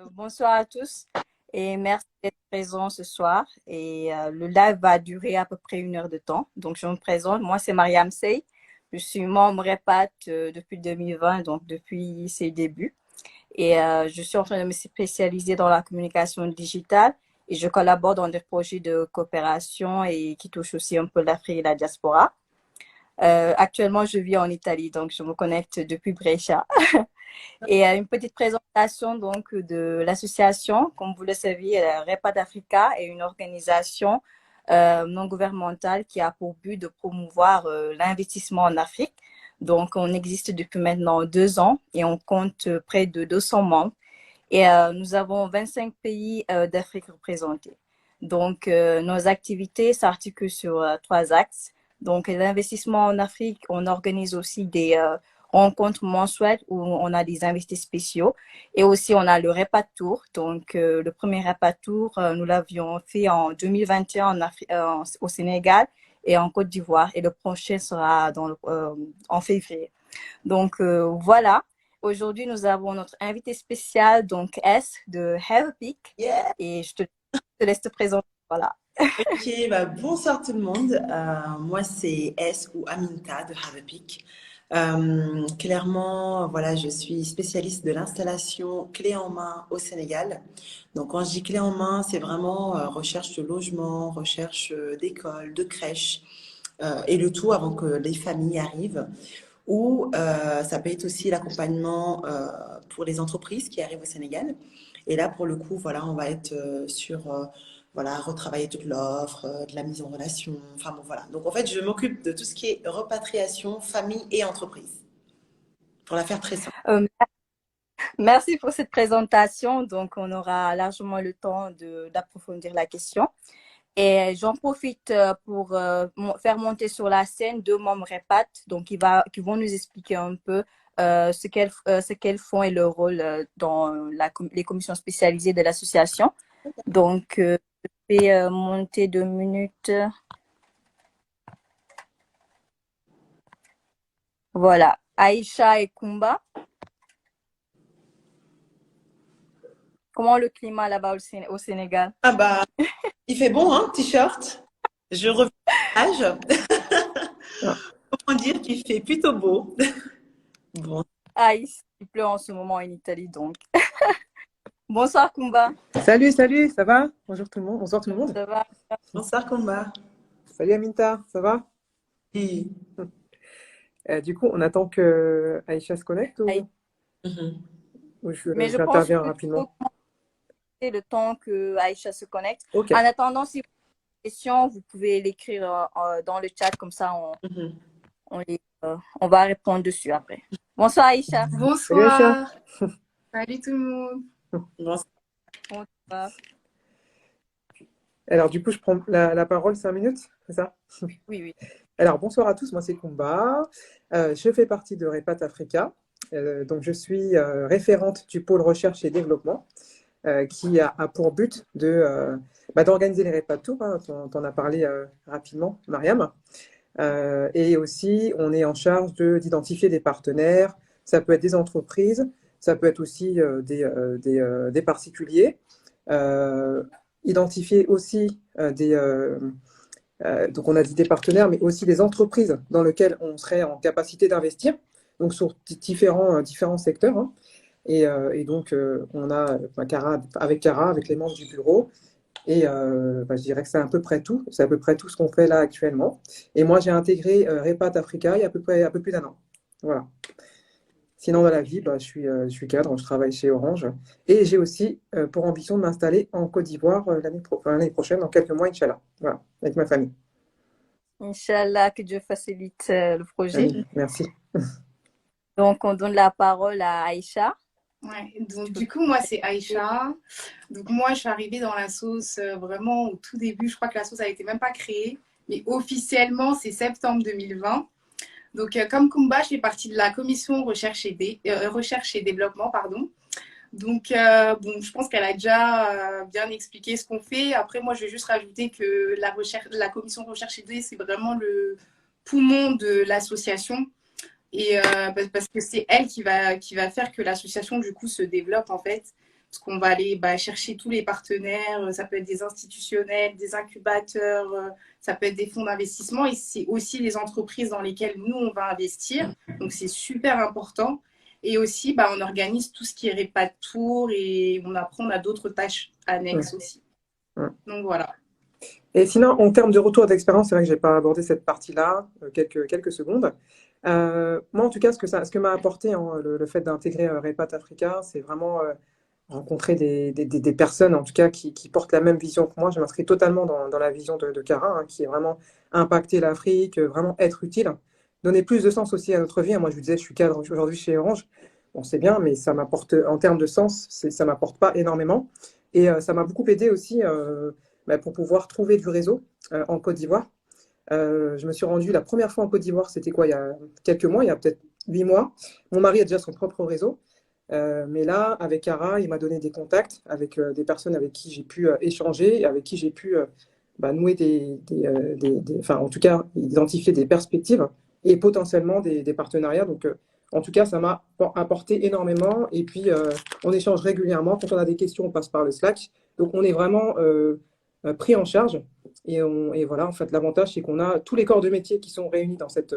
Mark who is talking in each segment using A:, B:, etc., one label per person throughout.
A: Bonsoir à tous et merci d'être présents ce soir. Le live va durer à peu près 1 heure de temps. Donc, je me présente. Moi, c'est Mariam Sey. Je suis membre REPAT depuis 2020, donc depuis ses débuts. Je suis en train de me spécialiser dans la communication digitale et je collabore dans des projets de coopération et qui touchent aussi un peu l'Afrique et la diaspora. Actuellement, je vis en Italie, donc je me connecte depuis Brescia. Une petite présentation donc de l'association. Comme vous le savez, REPAD Africa est une organisation non gouvernementale qui a pour but de promouvoir l'investissement en Afrique. Donc, on existe depuis maintenant 2 ans et on compte près de 200 membres. Nous avons 25 pays d'Afrique représentés. Donc, nos activités s'articulent sur 3 axes. Donc, l'investissement en Afrique, on organise aussi des rencontres mensuelles où on a des invités spéciaux. Et aussi, on a le Repas Tour. Donc, le premier Repas Tour, nous l'avions fait en 2021 au Sénégal et en Côte d'Ivoire. Et le prochain sera en février. Donc, voilà. Aujourd'hui, nous avons notre invité spécial, donc S de Have a Peak.
B: Yeah.
A: Et je te laisse te présenter. Voilà.
B: Ok, bonsoir tout le monde. Moi, c'est S ou Aminta de Have a Peak. Clairement, voilà, je suis spécialiste de l'installation clé en main au Sénégal. Donc, quand je dis clé en main, c'est vraiment recherche de logement, recherche d'école, de crèche, et le tout avant que les familles arrivent. Ou ça peut être aussi l'accompagnement pour les entreprises qui arrivent au Sénégal. Et là, pour le coup, voilà, on va être sur voilà, retravailler toute l'offre, de la mise en relation. Enfin bon, voilà. Donc en fait, je m'occupe de tout ce qui est repatriation, famille et entreprise. Pour la faire très simple.
A: Merci pour cette présentation. Donc, on aura largement le temps d'approfondir la question. Et j'en profite pour faire monter sur la scène 2 membres REPAT, donc qui vont nous expliquer un peu ce qu'elles font et leur rôle dans les commissions spécialisées de l'association. Donc, je vais monter 2 minutes. Voilà, Aïcha et Kumba. Comment le climat là-bas au Sénégal?
B: Ah il fait bon, hein, t-shirt. Je reviens à l'âge. Comment dire qu'il fait plutôt beau. Bon.
A: Ah, il pleut en ce moment en Italie, donc. Bonsoir, Kumba.
C: Salut, ça va? Bonjour tout le monde, bonsoir tout le monde.
A: Ça va?
B: Bonsoir, Combat.
C: Salut Aminta, ça va?
B: Oui.
C: Du coup, on attend que Aïcha se connecte
A: Aïe.
C: ou
A: Mais je pense
C: j'interviens
A: que tu peux
C: rapidement.
A: commencer le temps que Aïcha se connecte.
C: Ok.
A: En attendant, si vous avez des questions, vous pouvez l'écrire dans le chat, comme ça on va répondre dessus après. Bonsoir Aïcha.
C: Salut Aïcha.
D: Bonsoir. Salut tout le monde.
B: Bonsoir.
A: Bonsoir.
C: Alors du coup, je prends la parole 5 minutes, c'est ça?
A: Oui, oui.
C: Alors bonsoir à tous, moi c'est Kumba. Je fais partie de Repat Africa. Donc je suis référente du pôle recherche et développement qui a pour but d'organiser les Repat Tours, hein, t'en as parlé rapidement, Mariam. Et aussi, on est en charge d'identifier des partenaires. Ça peut être des entreprises, ça peut être aussi des particuliers. Identifier aussi donc on a dit des partenaires, mais aussi des entreprises dans lesquelles on serait en capacité d'investir, donc sur différents secteurs. Hein. Et donc, on a avec Cara, avec les membres du bureau, et je dirais que c'est à peu près tout. C'est à peu près tout ce qu'on fait là actuellement. Et moi, j'ai intégré Repat Africa il y a un peu plus d'1 an. Voilà. Sinon, dans la vie, je suis cadre, je travaille chez Orange. Et j'ai aussi pour ambition de m'installer en Côte d'Ivoire l'année prochaine, dans quelques mois, Inch'Allah. Voilà, avec ma famille.
A: Inch'Allah, que Dieu facilite le projet.
C: Amine. Merci.
A: Donc, on donne la parole à Aïcha.
D: Ouais, donc du coup, moi, c'est Aïcha. Donc moi, je suis arrivée dans la sauce vraiment au tout début. Je crois que la sauce a été même pas créée. Mais officiellement, c'est septembre 2020. Donc, comme Kumba, je fais partie de la commission recherche et développement, pardon. Donc, bon, je pense qu'elle a déjà bien expliqué ce qu'on fait. Après, moi, je vais juste rajouter que la commission recherche et développement, c'est vraiment le poumon de l'association. Et parce que c'est elle qui va faire que l'association, du coup, se développe, en fait. parce qu'on va aller chercher tous les partenaires. Ça peut être des institutionnels, des incubateurs, ça peut être des fonds d'investissement. Et c'est aussi les entreprises dans lesquelles nous, on va investir. Donc, c'est super important. Et aussi, on organise tout ce qui est repas de tour et on a d'autres tâches annexes aussi. Donc, voilà.
C: Et sinon, en termes de retour d'expérience, c'est vrai que je n'ai pas abordé cette partie-là, quelques secondes. Moi, en tout cas, ce que m'a apporté le fait d'intégrer Repat Africa, c'est vraiment rencontrer des personnes, en tout cas, qui portent la même vision que moi. Je m'inscris totalement dans la vision de Cara, qui est vraiment impacter l'Afrique, vraiment être utile, donner plus de sens aussi à notre vie. Moi, je vous disais, je suis cadre aujourd'hui chez Orange. Bon, c'est bien, mais ça m'apporte, en termes de sens, ça m'apporte pas énormément. Et ça m'a beaucoup aidé aussi pour pouvoir trouver du réseau en Côte d'Ivoire. Je me suis rendue la première fois en Côte d'Ivoire, c'était quoi, il y a quelques mois, il y a peut-être 8 mois. Mon mari a déjà son propre réseau. Mais là, avec Cara, il m'a donné des contacts avec des personnes avec qui j'ai pu échanger, avec qui j'ai pu nouer enfin, en tout cas, identifier des perspectives et potentiellement des partenariats. Donc, en tout cas, ça m'a apporté énormément. Et puis, on échange régulièrement. Quand on a des questions, on passe par le Slack. Donc, on est vraiment pris en charge. Et voilà, en fait, l'avantage, c'est qu'on a tous les corps de métier qui sont réunis dans cette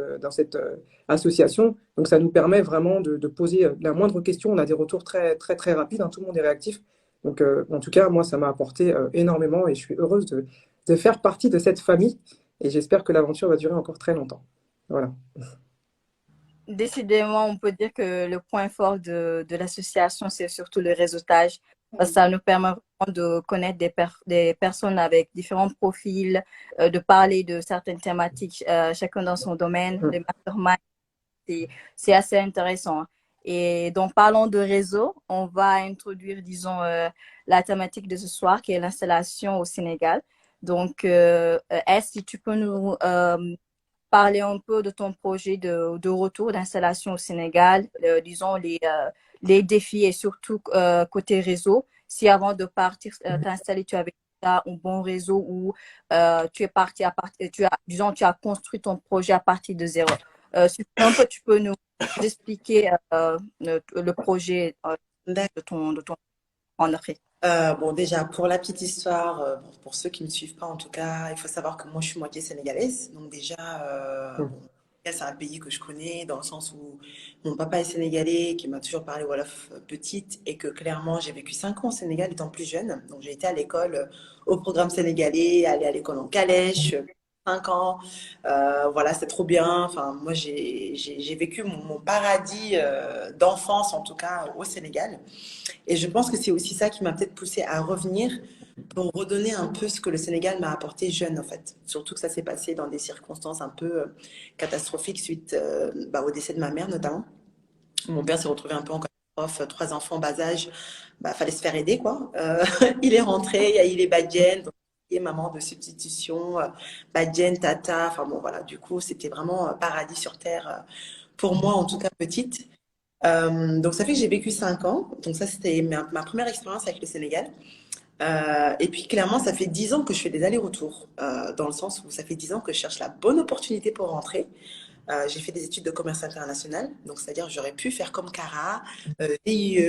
C: association. Donc, ça nous permet vraiment de poser la moindre question. On a des retours très, très, très rapides. Tout le monde est réactif. Donc, en tout cas, moi, ça m'a apporté énormément et je suis heureuse de faire partie de cette famille. Et j'espère que l'aventure va durer encore très longtemps. Voilà.
A: Décidément, on peut dire que le point fort de l'association, c'est surtout le réseautage. Ça nous permet vraiment de connaître des personnes avec différents profils, de parler de certaines thématiques, chacun dans son domaine. Le mastermind, c'est assez intéressant. Et donc, parlons de réseau, on va introduire, disons, la thématique de ce soir, qui est l'installation au Sénégal. Donc, si tu peux nous parler un peu de ton projet de retour d'installation au Sénégal, disons les défis et surtout côté réseau. Si avant de partir t'installer, tu avais un bon réseau ou tu es parti disons, tu as construit ton projet à partir de zéro. Si tu peux nous expliquer le projet de ton en Afrique.
B: Bon, déjà, pour la petite histoire, pour ceux qui ne me suivent pas en tout cas, il faut savoir que moi, je suis moitié sénégalaise. Donc déjà, bon, c'est un pays que je connais dans le sens où mon papa est sénégalais, qui m'a toujours parlé Wolof petite et que clairement, j'ai vécu 5 ans au Sénégal étant plus jeune. Donc j'ai été à l'école au programme sénégalais, aller à l'école en calèche, 5 ans. Voilà, c'est trop bien. Enfin, moi, j'ai vécu mon paradis d'enfance, en tout cas, au Sénégal. Et je pense que c'est aussi ça qui m'a peut-être poussée à revenir pour redonner un peu ce que le Sénégal m'a apporté jeune, en fait. Surtout que ça s'est passé dans des circonstances un peu catastrophiques suite au décès de ma mère, notamment. Mon père s'est retrouvé un peu en catastrophe, 3 enfants bas âge, fallait se faire aider, quoi. Il est rentré, il est Badiane, donc il est maman de substitution, Badiane, Tata, enfin bon, voilà. Du coup, c'était vraiment paradis sur terre, pour moi, en tout cas, petite. Donc ça fait que j'ai vécu 5 ans. Donc ça, c'était ma première expérience avec le Sénégal. Et puis clairement, ça fait 10 ans que je fais des allers-retours, dans le sens où ça fait 10 ans que je cherche la bonne opportunité pour rentrer. J'ai fait des études de commerce international, donc c'est-à-dire j'aurais pu faire comme Cara, DIE,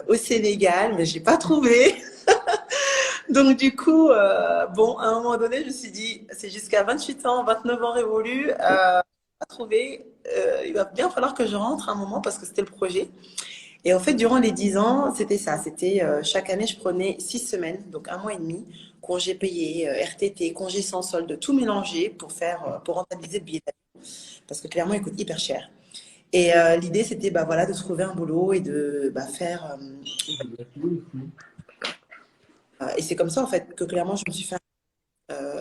B: au Sénégal, mais j'ai pas trouvé. Donc du coup, bon, à un moment donné, je me suis dit, c'est jusqu'à 28 ans, 29 ans révolus, pas trouvé. Il va bien falloir que je rentre un moment parce que c'était le projet. Et en fait, durant les 10 ans, c'était ça. C'était chaque année, je prenais 6 semaines, donc 1 mois et demi, congé payé, RTT, congé sans solde, tout mélangé pour rentabiliser le billet d'avion. Parce que clairement, il coûte hyper cher. Et l'idée, c'était voilà, de trouver un boulot et de faire. Et c'est comme ça, en fait, que clairement, je me suis fait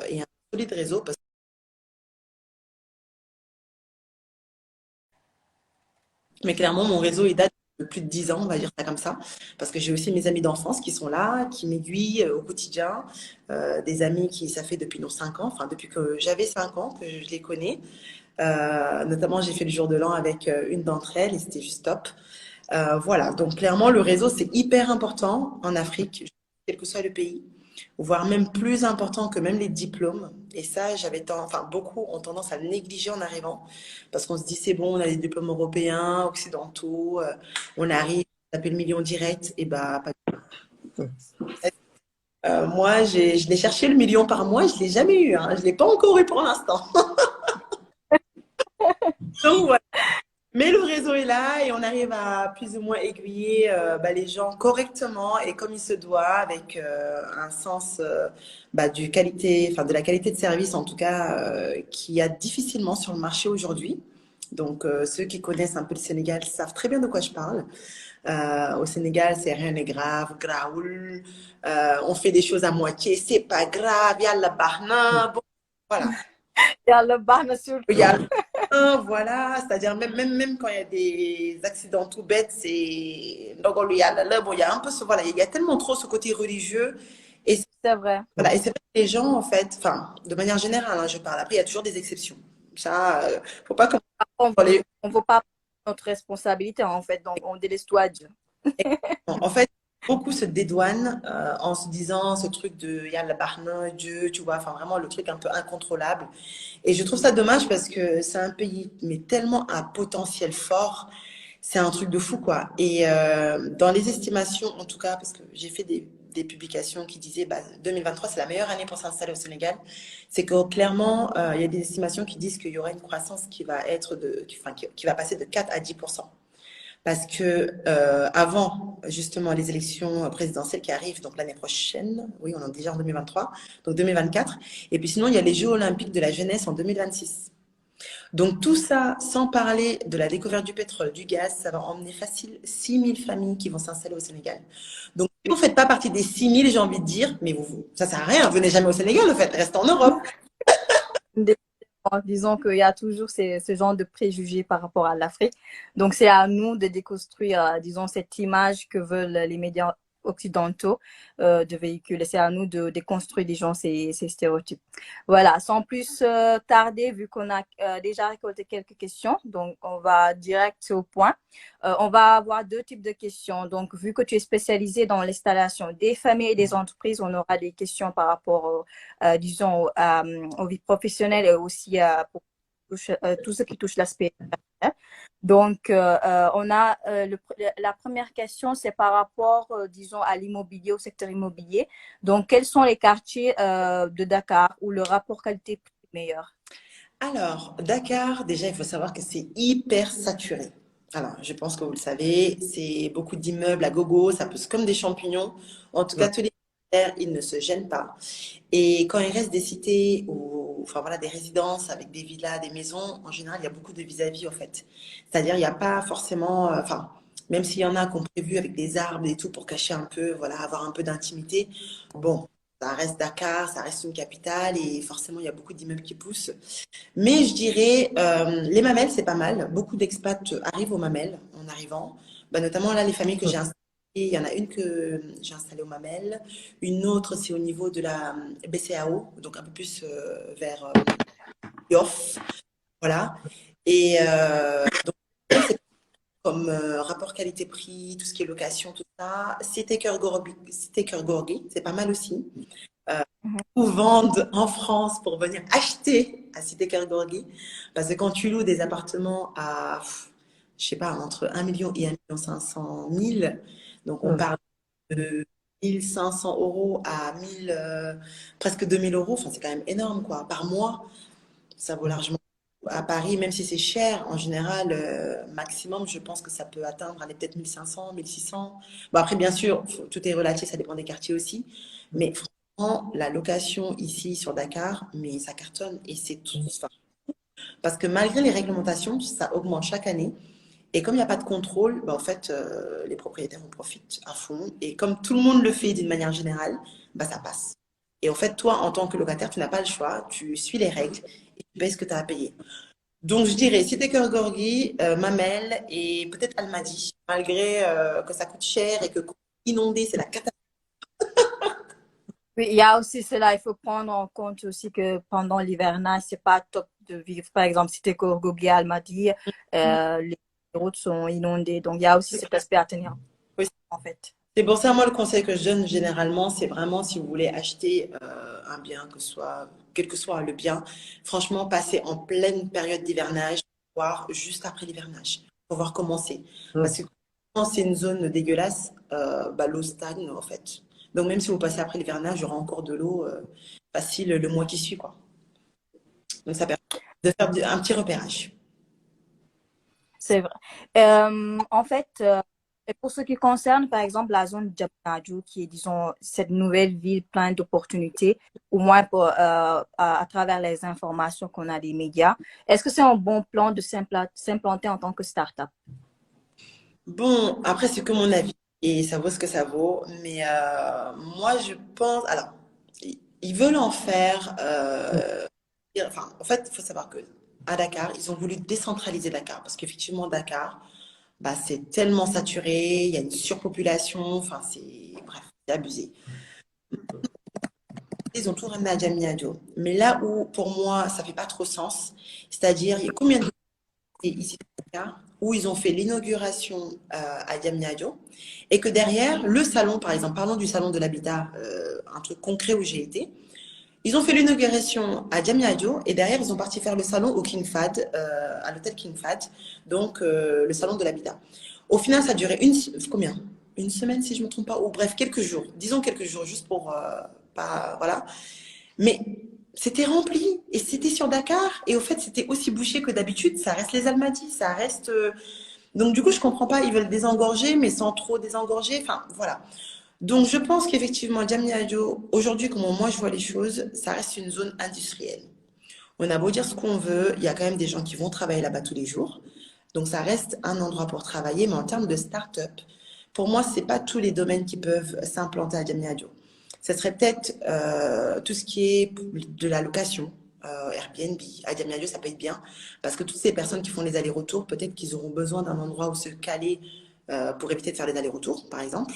B: et un solide réseau. Mais clairement, mon réseau, il date de plus de 10 ans, on va dire ça comme ça. Parce que j'ai aussi mes amis d'enfance qui sont là, qui m'aiguillent au quotidien. Des amis qui, ça fait depuis nos 5 ans, enfin depuis que j'avais 5 ans que je les connais. Notamment, j'ai fait le jour de l'an avec une d'entre elles et c'était juste top. Voilà, donc clairement, le réseau, c'est hyper important en Afrique, quel que soit le pays, voire même plus important que même les diplômes. Et ça, beaucoup ont tendance à le négliger en arrivant, parce qu'on se dit, c'est bon, on a des diplômes européens, occidentaux, on arrive, taper le million direct, et bah, pas. Moi, je l'ai cherché le million par mois, je ne l'ai jamais eu, hein. Je ne l'ai pas encore eu pour l'instant. Donc, voilà. Mais le réseau est là et on arrive à plus ou moins aiguiller les gens correctement et comme il se doit, avec un sens enfin, de la qualité de service en tout cas, qu'il y a difficilement sur le marché aujourd'hui. Donc, ceux qui connaissent un peu le Sénégal savent très bien de quoi je parle. Au Sénégal, c'est rien n'est grave, graoul. On fait des choses à moitié, c'est pas grave, il y a la barna. Bon, voilà.
A: Il y a le bar
B: Il
A: surtout.
B: y a voilà, c'est-à-dire même quand il y a des accidents tout bêtes, c'est donc il y a bon, il y a un peu ce voilà, il y a tellement trop ce côté religieux et
A: C'est vrai.
B: voilà, et c'est vrai que les gens en fait, enfin, de manière générale, hein, je parle. Après, il y a toujours des exceptions. Ça, faut pas commencer
A: On
B: par les.
A: ne veut pas prendre notre responsabilité, en fait, donc on délaisse tout à Dieu.
B: En fait, beaucoup se dédouanent en se disant ce truc de Yallah Bahna, Dieu, tu vois, enfin vraiment le truc un peu incontrôlable. Et je trouve ça dommage parce que c'est un pays, mais tellement à potentiel fort, c'est un truc de fou, quoi. Et dans les estimations, en tout cas, parce que j'ai fait des publications qui disaient 2023, c'est la meilleure année pour s'installer au Sénégal, c'est que clairement, il y a des estimations qui disent qu'il y aura une croissance qui va être qui va passer de 4 à 10%. Parce que avant justement les élections présidentielles qui arrivent donc l'année prochaine, oui, on est déjà en 2023, donc 2024, et puis sinon il y a les Jeux olympiques de la jeunesse en 2026. Donc tout ça, sans parler de la découverte du pétrole, du gaz, ça va emmener facile 6000 familles qui vont s'installer au Sénégal. Donc si vous ne faites pas partie des 6000, j'ai envie de dire, mais ça sert à rien, venez jamais au Sénégal, en fait, restez en Europe.
A: En disant qu'il y a toujours ce genre de préjugés par rapport à l'Afrique. Donc, c'est à nous de déconstruire, disons, cette image que veulent les médias occidentaux de véhiculer. C'est à nous de déconstruire, disons, ces stéréotypes. Voilà, sans plus tarder, vu qu'on a déjà récolté quelques questions, donc on va direct au point. On va avoir deux types de questions. Donc, vu que tu es spécialisé dans l'installation des familles et des entreprises, on aura des questions par rapport, disons, aux vies professionnelles et aussi pour tout ce qui touche l'aspect personnel. Donc, on a la première question, c'est par rapport, disons, à l'immobilier, au secteur immobilier. Donc, quels sont les quartiers de Dakar où le rapport qualité-prix est meilleur?
B: Alors, Dakar, déjà, il faut savoir que c'est hyper saturé. Alors, je pense que vous le savez, c'est beaucoup d'immeubles à gogo, ça pousse comme des champignons. En tout cas, tous les militaires, ils ne se gênent pas. Et quand il reste des cités ou enfin voilà, des résidences avec des villas, des maisons, en général, il y a beaucoup de vis-à-vis, en fait. C'est-à-dire, il n'y a pas forcément, enfin, même s'il y en a qui ont prévu avec des arbres et tout pour cacher un peu, voilà, avoir un peu d'intimité. Bon, ça reste Dakar, ça reste une capitale et forcément, il y a beaucoup d'immeubles qui poussent. Mais je dirais, les Mamelles, c'est pas mal. Beaucoup d'expats arrivent aux Mamelles en arrivant. Notamment là, les familles que j'ai installées, il y en a une que j'ai installée aux Mamelles. Une autre, c'est au niveau de la BCAO, donc un peu plus vers Yoff. Voilà. Et donc, c'est comme rapport qualité-prix, tout ce qui est location, tout ça. Cité Cœur Gorgui, c'est pas mal aussi. Ou vendent en France pour venir acheter à Cité Cœur Gorgui. Parce que quand tu loues des appartements à, je sais pas, entre 1 million et 1 500 000, donc on parle de 1500 euros à 1000, presque 2000 euros, enfin c'est quand même énorme quoi, par mois. Ça vaut largement. À Paris, même si c'est cher, en général, maximum, je pense que ça peut atteindre, allez, peut-être 1500, 1600. Bon, après, bien sûr, tout est relatif, ça dépend des quartiers aussi. Mais franchement, la location ici sur Dakar, mais ça cartonne et c'est tout. Enfin, parce que malgré les réglementations, ça augmente chaque année. Et comme il n'y a pas de contrôle, en fait, les propriétaires en profitent à fond. Et comme tout le monde le fait d'une manière générale, ça passe. Et en fait, toi, en tant que locataire, tu n'as pas le choix. Tu suis les règles et tu payes ce que tu as à payer. Donc, je dirais Cité Cœur Gorgui, Mamelles et peut-être Almadies, malgré que ça coûte cher et que inondé, c'est la catastrophe.
A: Oui, il y a aussi cela, il faut prendre en compte aussi que pendant l'hivernage, c'est pas top de vivre. Par exemple, si tu es Gourgougué, Almadies, les routes sont inondées. Donc, il y a aussi cet aspect à tenir
B: Oui.
A: en fait.
B: C'est pour ça, moi, le conseil que je donne généralement, c'est vraiment si vous voulez acheter un bien, quel que soit le bien, franchement, passez en pleine période d'hivernage, voire juste après l'hivernage, pour voir comment c'est. Parce que quand c'est une zone dégueulasse, bah, l'eau stagne en fait. Donc même si vous passez après l'hivernage, il y aura encore de l'eau facile le mois qui suit, quoi. Donc ça permet de faire un petit repérage.
A: C'est vrai. En fait, et pour ce qui concerne, par exemple, la zone de Diamniadio, qui est, disons, cette nouvelle ville pleine d'opportunités, au moins à travers les informations qu'on a des médias, est-ce que c'est un bon plan de s'implanter en tant que start-up?
B: Bon, après, c'est que mon avis et ça vaut ce que ça vaut. Mais moi, je pense. Alors, ils veulent en faire. Enfin, en fait, il faut savoir que à Dakar, ils ont voulu décentraliser Dakar parce qu'effectivement, Dakar, bah, c'est tellement saturé, il y a une surpopulation. Enfin, c'est bref, c'est abusé. Ils ont tout ramené à Diamniadio. Mais là où, pour moi, ça fait pas trop sens, c'est-à-dire, il y a combien de ici à Dakar où ils ont fait l'inauguration à Diamniadio et que derrière, le salon, par exemple, parlons du salon de l'habitat, un truc concret où j'ai été, ils ont fait l'inauguration à Diamniadio et derrière, ils ont parti faire le salon au King Fahd, à l'hôtel King Fahd, donc le salon de l'habitat. Au final, ça a duré combien? Une semaine, si je ne me trompe pas, ou bref, quelques jours. Disons quelques jours, juste pour pas, voilà. Mais c'était rempli et c'était sur Dakar. Et au fait, c'était aussi bouché que d'habitude. Ça reste les Almadies, ça reste. Donc, du coup, je comprends pas. Ils veulent désengorger, mais sans trop désengorger. Enfin, voilà. Donc, je pense qu'effectivement, Diamniadio, aujourd'hui, comment moi je vois les choses, ça reste une zone industrielle. On a beau dire ce qu'on veut, il y a quand même des gens qui vont travailler là-bas tous les jours. Donc, ça reste un endroit pour travailler. Mais en termes de start-up, pour moi, c'est pas tous les domaines qui peuvent s'implanter à Diamniadio. Ce serait peut-être tout ce qui est de la location, Airbnb. À Diamniadio, ça peut être bien parce que toutes ces personnes qui font les allers-retours, peut-être qu'ils auront besoin d'un endroit où se caler pour éviter de faire les allers-retours, par exemple.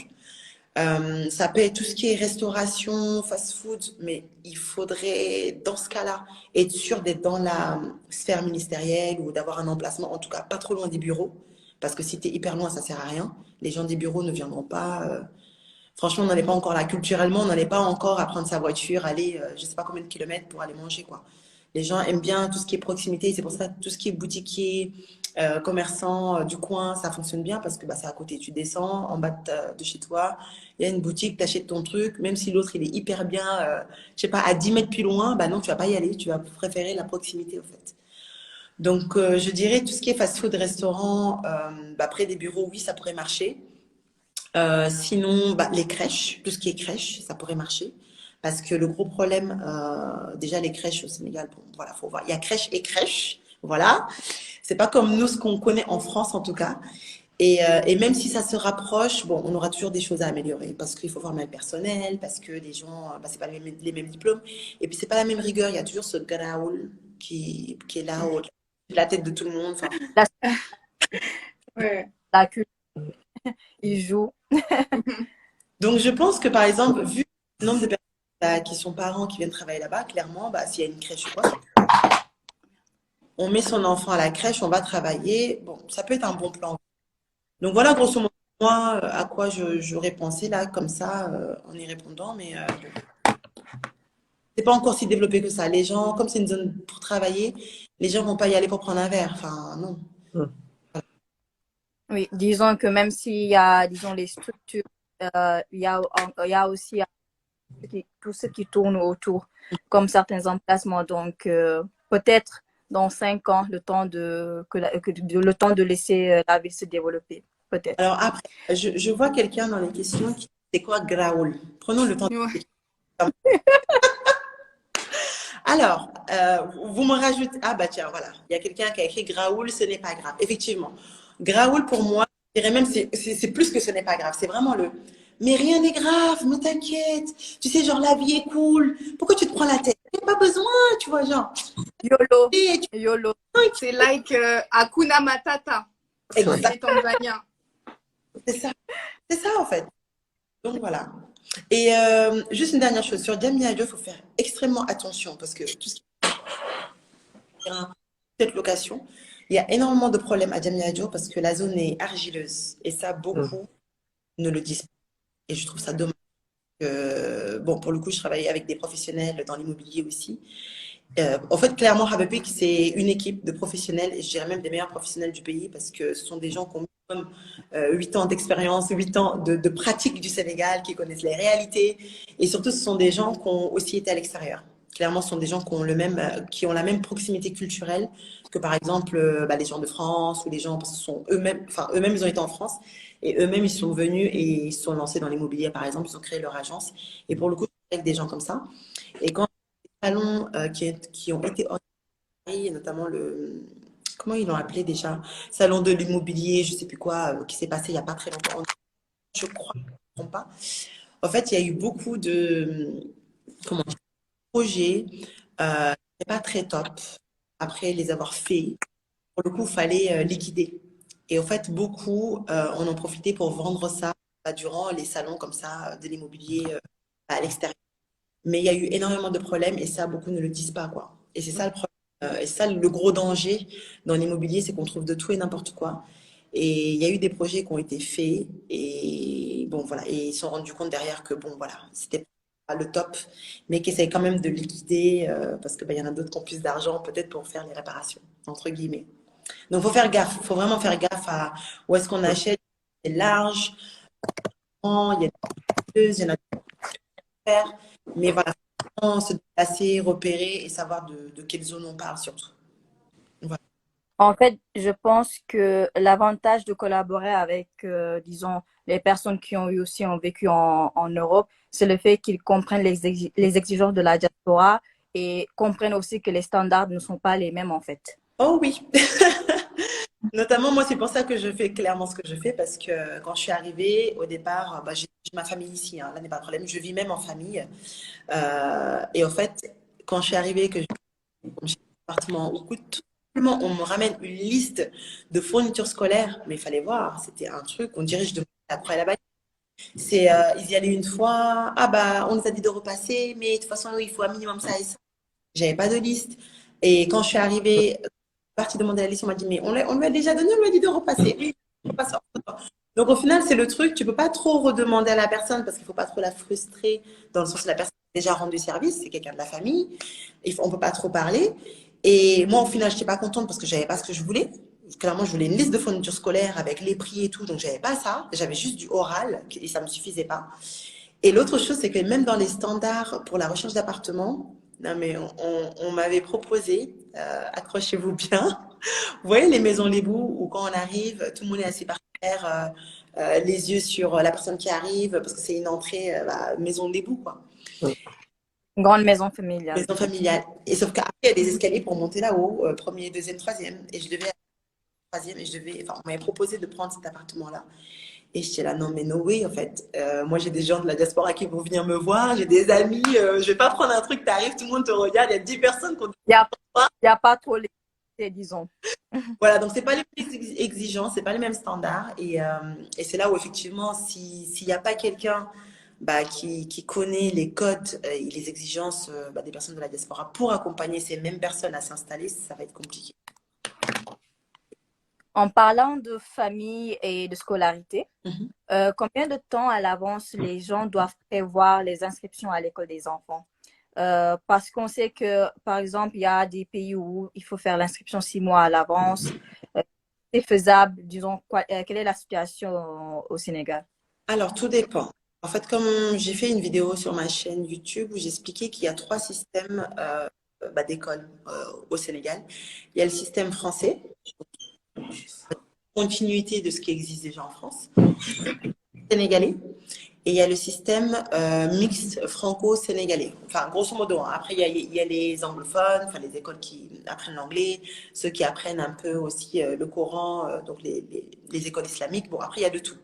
B: Ça peut être tout ce qui est restauration, fast-food, mais il faudrait, dans ce cas-là, être sûr d'être dans la sphère ministérielle ou d'avoir un emplacement, en tout cas pas trop loin des bureaux, parce que si tu es hyper loin, ça sert à rien. Les gens des bureaux ne viendront pas. Franchement, on n'en est pas encore là. Culturellement, on n'en est pas encore à prendre sa voiture, aller, je sais pas combien de kilomètres pour aller manger, quoi. Les gens aiment bien tout ce qui est proximité. C'est pour ça que tout ce qui est boutiquier, commerçant du coin, ça fonctionne bien parce que bah, c'est à côté. Tu descends en bas de chez toi, il y a une boutique, tu achètes ton truc. Même si l'autre, il est hyper bien, je sais pas, à 10 mètres plus loin, bah non, tu vas pas y aller. Tu vas préférer la proximité, en fait. Donc, je dirais tout ce qui est fast-food, restaurant, bah, près des bureaux, oui, ça pourrait marcher. Sinon, bah, les crèches, tout ce qui est crèche, ça pourrait marcher. Parce que le gros problème, déjà les crèches au Sénégal, bon, voilà, faut voir. Il y a crèche et crèche, voilà. C'est pas comme nous, ce qu'on connaît en France en tout cas. Et même si ça se rapproche, bon, on aura toujours des choses à améliorer parce qu'il faut former le personnel, parce que les gens, bah, c'est pas les mêmes diplômes. Et puis c'est pas la même rigueur. Il y a toujours ce graoul qui est là au la tête de tout le monde. Enfin,
A: La,
D: Ouais.
A: la culture, il joue.
B: donc, je pense que, par exemple, vu le nombre de personnes qui sont parents qui viennent travailler là-bas, clairement, bah, s'il y a une crèche ou quoi, on met son enfant à la crèche, on va travailler. Bon, ça peut être un bon plan. Donc, voilà, grosso modo, moi, à quoi j'aurais pensé là, comme ça, en y répondant. Mais c'est pas encore si développé que ça. Les gens, comme c'est une zone pour travailler, les gens vont pas y aller pour prendre un verre. Enfin, non.
A: Oui, disons que même s'il y a, disons, les structures, il y a aussi tout ce qui tourne autour, comme certains emplacements. Donc, peut-être dans 5 ans, le temps de laisser la ville se développer. Peut-être.
B: Alors, après, je vois quelqu'un dans les questions qui c'est quoi graoul? Prenons le temps.
D: Ouais.
B: Alors, vous me rajoutez. Ah, bah tiens, voilà. Il y a quelqu'un qui a écrit Graoul, ce n'est pas grave. Effectivement. Graoul, pour moi, je dirais même, c'est plus que ce n'est pas grave. C'est vraiment le. Mais rien n'est grave, ne t'inquiète. Tu sais, genre, la vie est cool. Pourquoi tu te prends la tête? Il n'y a pas besoin, tu vois, genre.
A: YOLO,
B: Et tu-
A: YOLO.
D: C'est like Hakuna Matata en
B: Exact,
D: tanzanien.
B: c'est ça. C'est ça, en fait. Donc, voilà. Et juste une dernière chose. Sur Diamniadio, il faut faire extrêmement attention parce que tout ce qui est cette location, il y a énormément de problèmes à Diamniadio parce que la zone est argileuse. Et ça, beaucoup ne le disent pas. Et je trouve ça dommage. Bon, pour le coup, je travaille avec des professionnels dans l'immobilier aussi. En fait, clairement, Habapic, c'est une équipe de professionnels, et je dirais même des meilleurs professionnels du pays, parce que ce sont des gens qui ont minimum 8 ans d'expérience, 8 ans de pratique du Sénégal, qui connaissent les réalités. Et surtout, ce sont des gens qui ont aussi été à l'extérieur. Clairement, ce sont des gens qui ont, qui ont la même proximité culturelle que, par exemple, les gens de France ou les gens, parce que ce sont eux-mêmes, enfin, eux-mêmes, ils ont été en France, et eux-mêmes, ils sont venus et ils se sont lancés dans l'immobilier, par exemple, ils ont créé leur agence. Et pour le coup, avec des gens comme ça. Et quand salons qui ont été organisés, notamment comment ils l'ont appelé déjà? Salon de l'immobilier, je sais plus quoi, qui s'est passé il n'y a pas très longtemps, je crois, je ne me trompe pas. En fait, il y a eu beaucoup comment dire, projets qui n'étaient pas très top. Après les avoir faits, pour le coup, il fallait liquider. Et en fait, beaucoup en ont profité pour vendre ça durant les salons comme ça de l'immobilier à l'extérieur. Mais il y a eu énormément de problèmes et ça, beaucoup ne le disent pas, quoi. Et c'est ça le problème. Et ça, le gros danger dans l'immobilier, c'est qu'on trouve de tout et n'importe quoi. Et il y a eu des projets qui ont été faits et bon, voilà. Et ils se sont rendus compte derrière que, bon, voilà, c'était pas le top, mais qu'ils essaient quand même de liquider parce que, il y en a d'autres qui ont plus d'argent peut-être pour faire les réparations, entre guillemets. Donc, il faut faire gaffe. Il faut vraiment faire gaffe à où est-ce qu'on achète. C'est large, il y a des il y en a faire. Mais voilà, vraiment se déplacer, repérer et savoir de quelle zone on parle surtout. Voilà.
A: En fait, je pense que l'avantage de collaborer avec, disons, les personnes qui ont eu aussi ont vécu en Europe, c'est le fait qu'ils comprennent les exigences de la diaspora et comprennent aussi que les standards ne sont pas les mêmes en fait.
B: Oh oui, notamment moi, c'est pour ça que je fais clairement ce que je fais parce que quand je suis arrivée, au départ, j'ai ma famille ici, hein, là n'est pas de problème, je vis même en famille. Et en fait, quand je suis arrivée, que j'ai un appartement où tout simplement on me ramène une liste de fournitures scolaires, mais il fallait voir, c'était un truc, on dirait que je devais après là-bas. Ils y allaient une fois, ah bah on nous a dit de repasser, mais de toute façon il faut un minimum ça et ça. J'avais pas de liste. Et quand je suis arrivée, partie demander la liste, on m'a dit, mais on lui a déjà donné, on lui a dit de repasser. Oui, on repasse. Donc au final, c'est le truc, tu peux pas trop redemander à la personne parce qu'il faut pas trop la frustrer dans le sens où la personne a déjà rendu service, c'est quelqu'un de la famille, on peut pas trop parler. Et moi, au final, je n'étais pas contente parce que j'avais pas ce que je voulais. Clairement, je voulais une liste de fournitures scolaires avec les prix et tout, donc j'avais pas ça. J'avais juste du oral et ça me suffisait pas. Et l'autre chose, c'est que même dans les standards pour la recherche d'appartement, non mais on m'avait proposé, accrochez-vous bien, vous voyez les maisons les bouts où quand on arrive, tout le monde est assis par terre, les yeux sur la personne qui arrive, parce que c'est une entrée, maison les bouts, quoi.
A: Une grande maison familiale.
B: Maison familiale. Et sauf qu'après, il y a des escaliers pour monter là-haut, premier, deuxième, troisième. Et je devais aller au troisième et enfin, on m'avait proposé de prendre cet appartement-là. Et j'étais là, non, mais no way, en fait. Moi, j'ai des gens de la diaspora qui vont venir me voir, j'ai des amis, je vais pas prendre un truc, t'arrives, tout le monde te regarde, il y a 10 personnes qui ont dit,
A: Il y a pas trop les, disons.
B: voilà, donc c'est pas les mêmes exigences, c'est pas les mêmes standards. Et c'est là où, effectivement, s'il n'y a pas quelqu'un qui connaît les codes et les exigences des personnes de la diaspora pour accompagner ces mêmes personnes à s'installer, ça va être compliqué.
A: En parlant de famille et de scolarité,
B: Mhm.
A: combien de temps à l'avance les gens doivent prévoir les inscriptions à l'école des enfants? Parce qu'on sait que, par exemple, il y a des pays où il faut faire l'inscription 6 mois à l'avance. C'est faisable, disons, quelle est la situation au Sénégal?
B: Alors, tout dépend. En fait, comme j'ai fait une vidéo sur ma chaîne YouTube où j'expliquais qu'il y a 3 systèmes d'école au Sénégal. Il y a le système français, continuité de ce qui existe déjà en France, sénégalais, et il y a le système mixte franco-sénégalais. Enfin, grosso modo, hein. Après, il y a les anglophones, enfin les écoles qui apprennent l'anglais, ceux qui apprennent un peu aussi le Coran, donc les écoles islamiques. Bon, après, il y a de tout.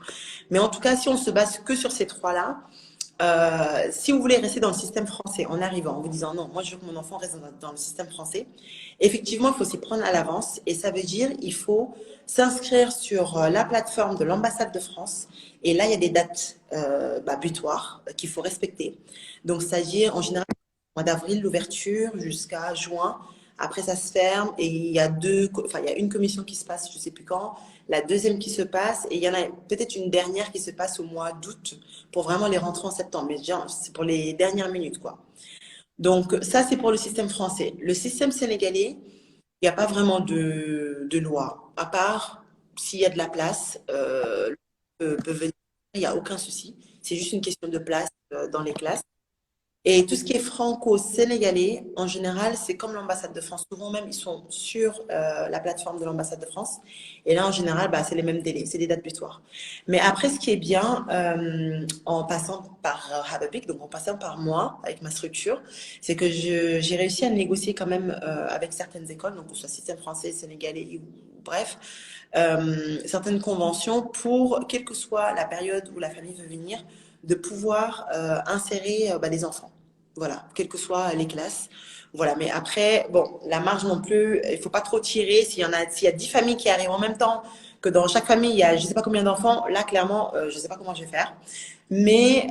B: Mais en tout cas, si on se base que sur ces trois-là, si vous voulez rester dans le système français en arrivant, en vous disant non, moi je veux que mon enfant reste dans le système français, effectivement, il faut s'y prendre à l'avance et ça veut dire il faut s'inscrire sur la plateforme de l'ambassade de France et là il y a des dates butoirs qu'il faut respecter. Donc, c'est-à-dire en général, au mois d'avril, l'ouverture jusqu'à juin. Après, ça se ferme et il y a il y a une commission qui se passe, je ne sais plus quand, la deuxième qui se passe et il y en a peut-être une dernière qui se passe au mois d'août pour vraiment les rentrer en septembre. Mais c'est pour les dernières minutes, quoi. Donc, ça, c'est pour le système français. Le système sénégalais, il n'y a pas vraiment de loi, à part s'il y a de la place, peut venir, il n'y a aucun souci. C'est juste une question de place dans les classes. Et tout ce qui est franco-sénégalais, en général, c'est comme l'ambassade de France. Souvent même, ils sont sur la plateforme de l'ambassade de France. Et là, en général, bah, c'est les mêmes délais, c'est des dates butoirs. Mais après, ce qui est bien, en passant par Habapic, donc en passant par moi, avec ma structure, c'est que j'ai réussi à négocier quand même avec certaines écoles, donc que ce soit système français, sénégalais, ou bref, certaines conventions pour, quelle que soit la période où la famille veut venir, de pouvoir insérer bah, les enfants. Voilà, quelles que soient les classes. Voilà, mais après, bon, la marge non plus, il faut pas trop tirer. S'il y a 10 familles qui arrivent en même temps, que dans chaque famille, il y a je sais pas combien d'enfants, là, clairement, je sais pas comment je vais faire. Mais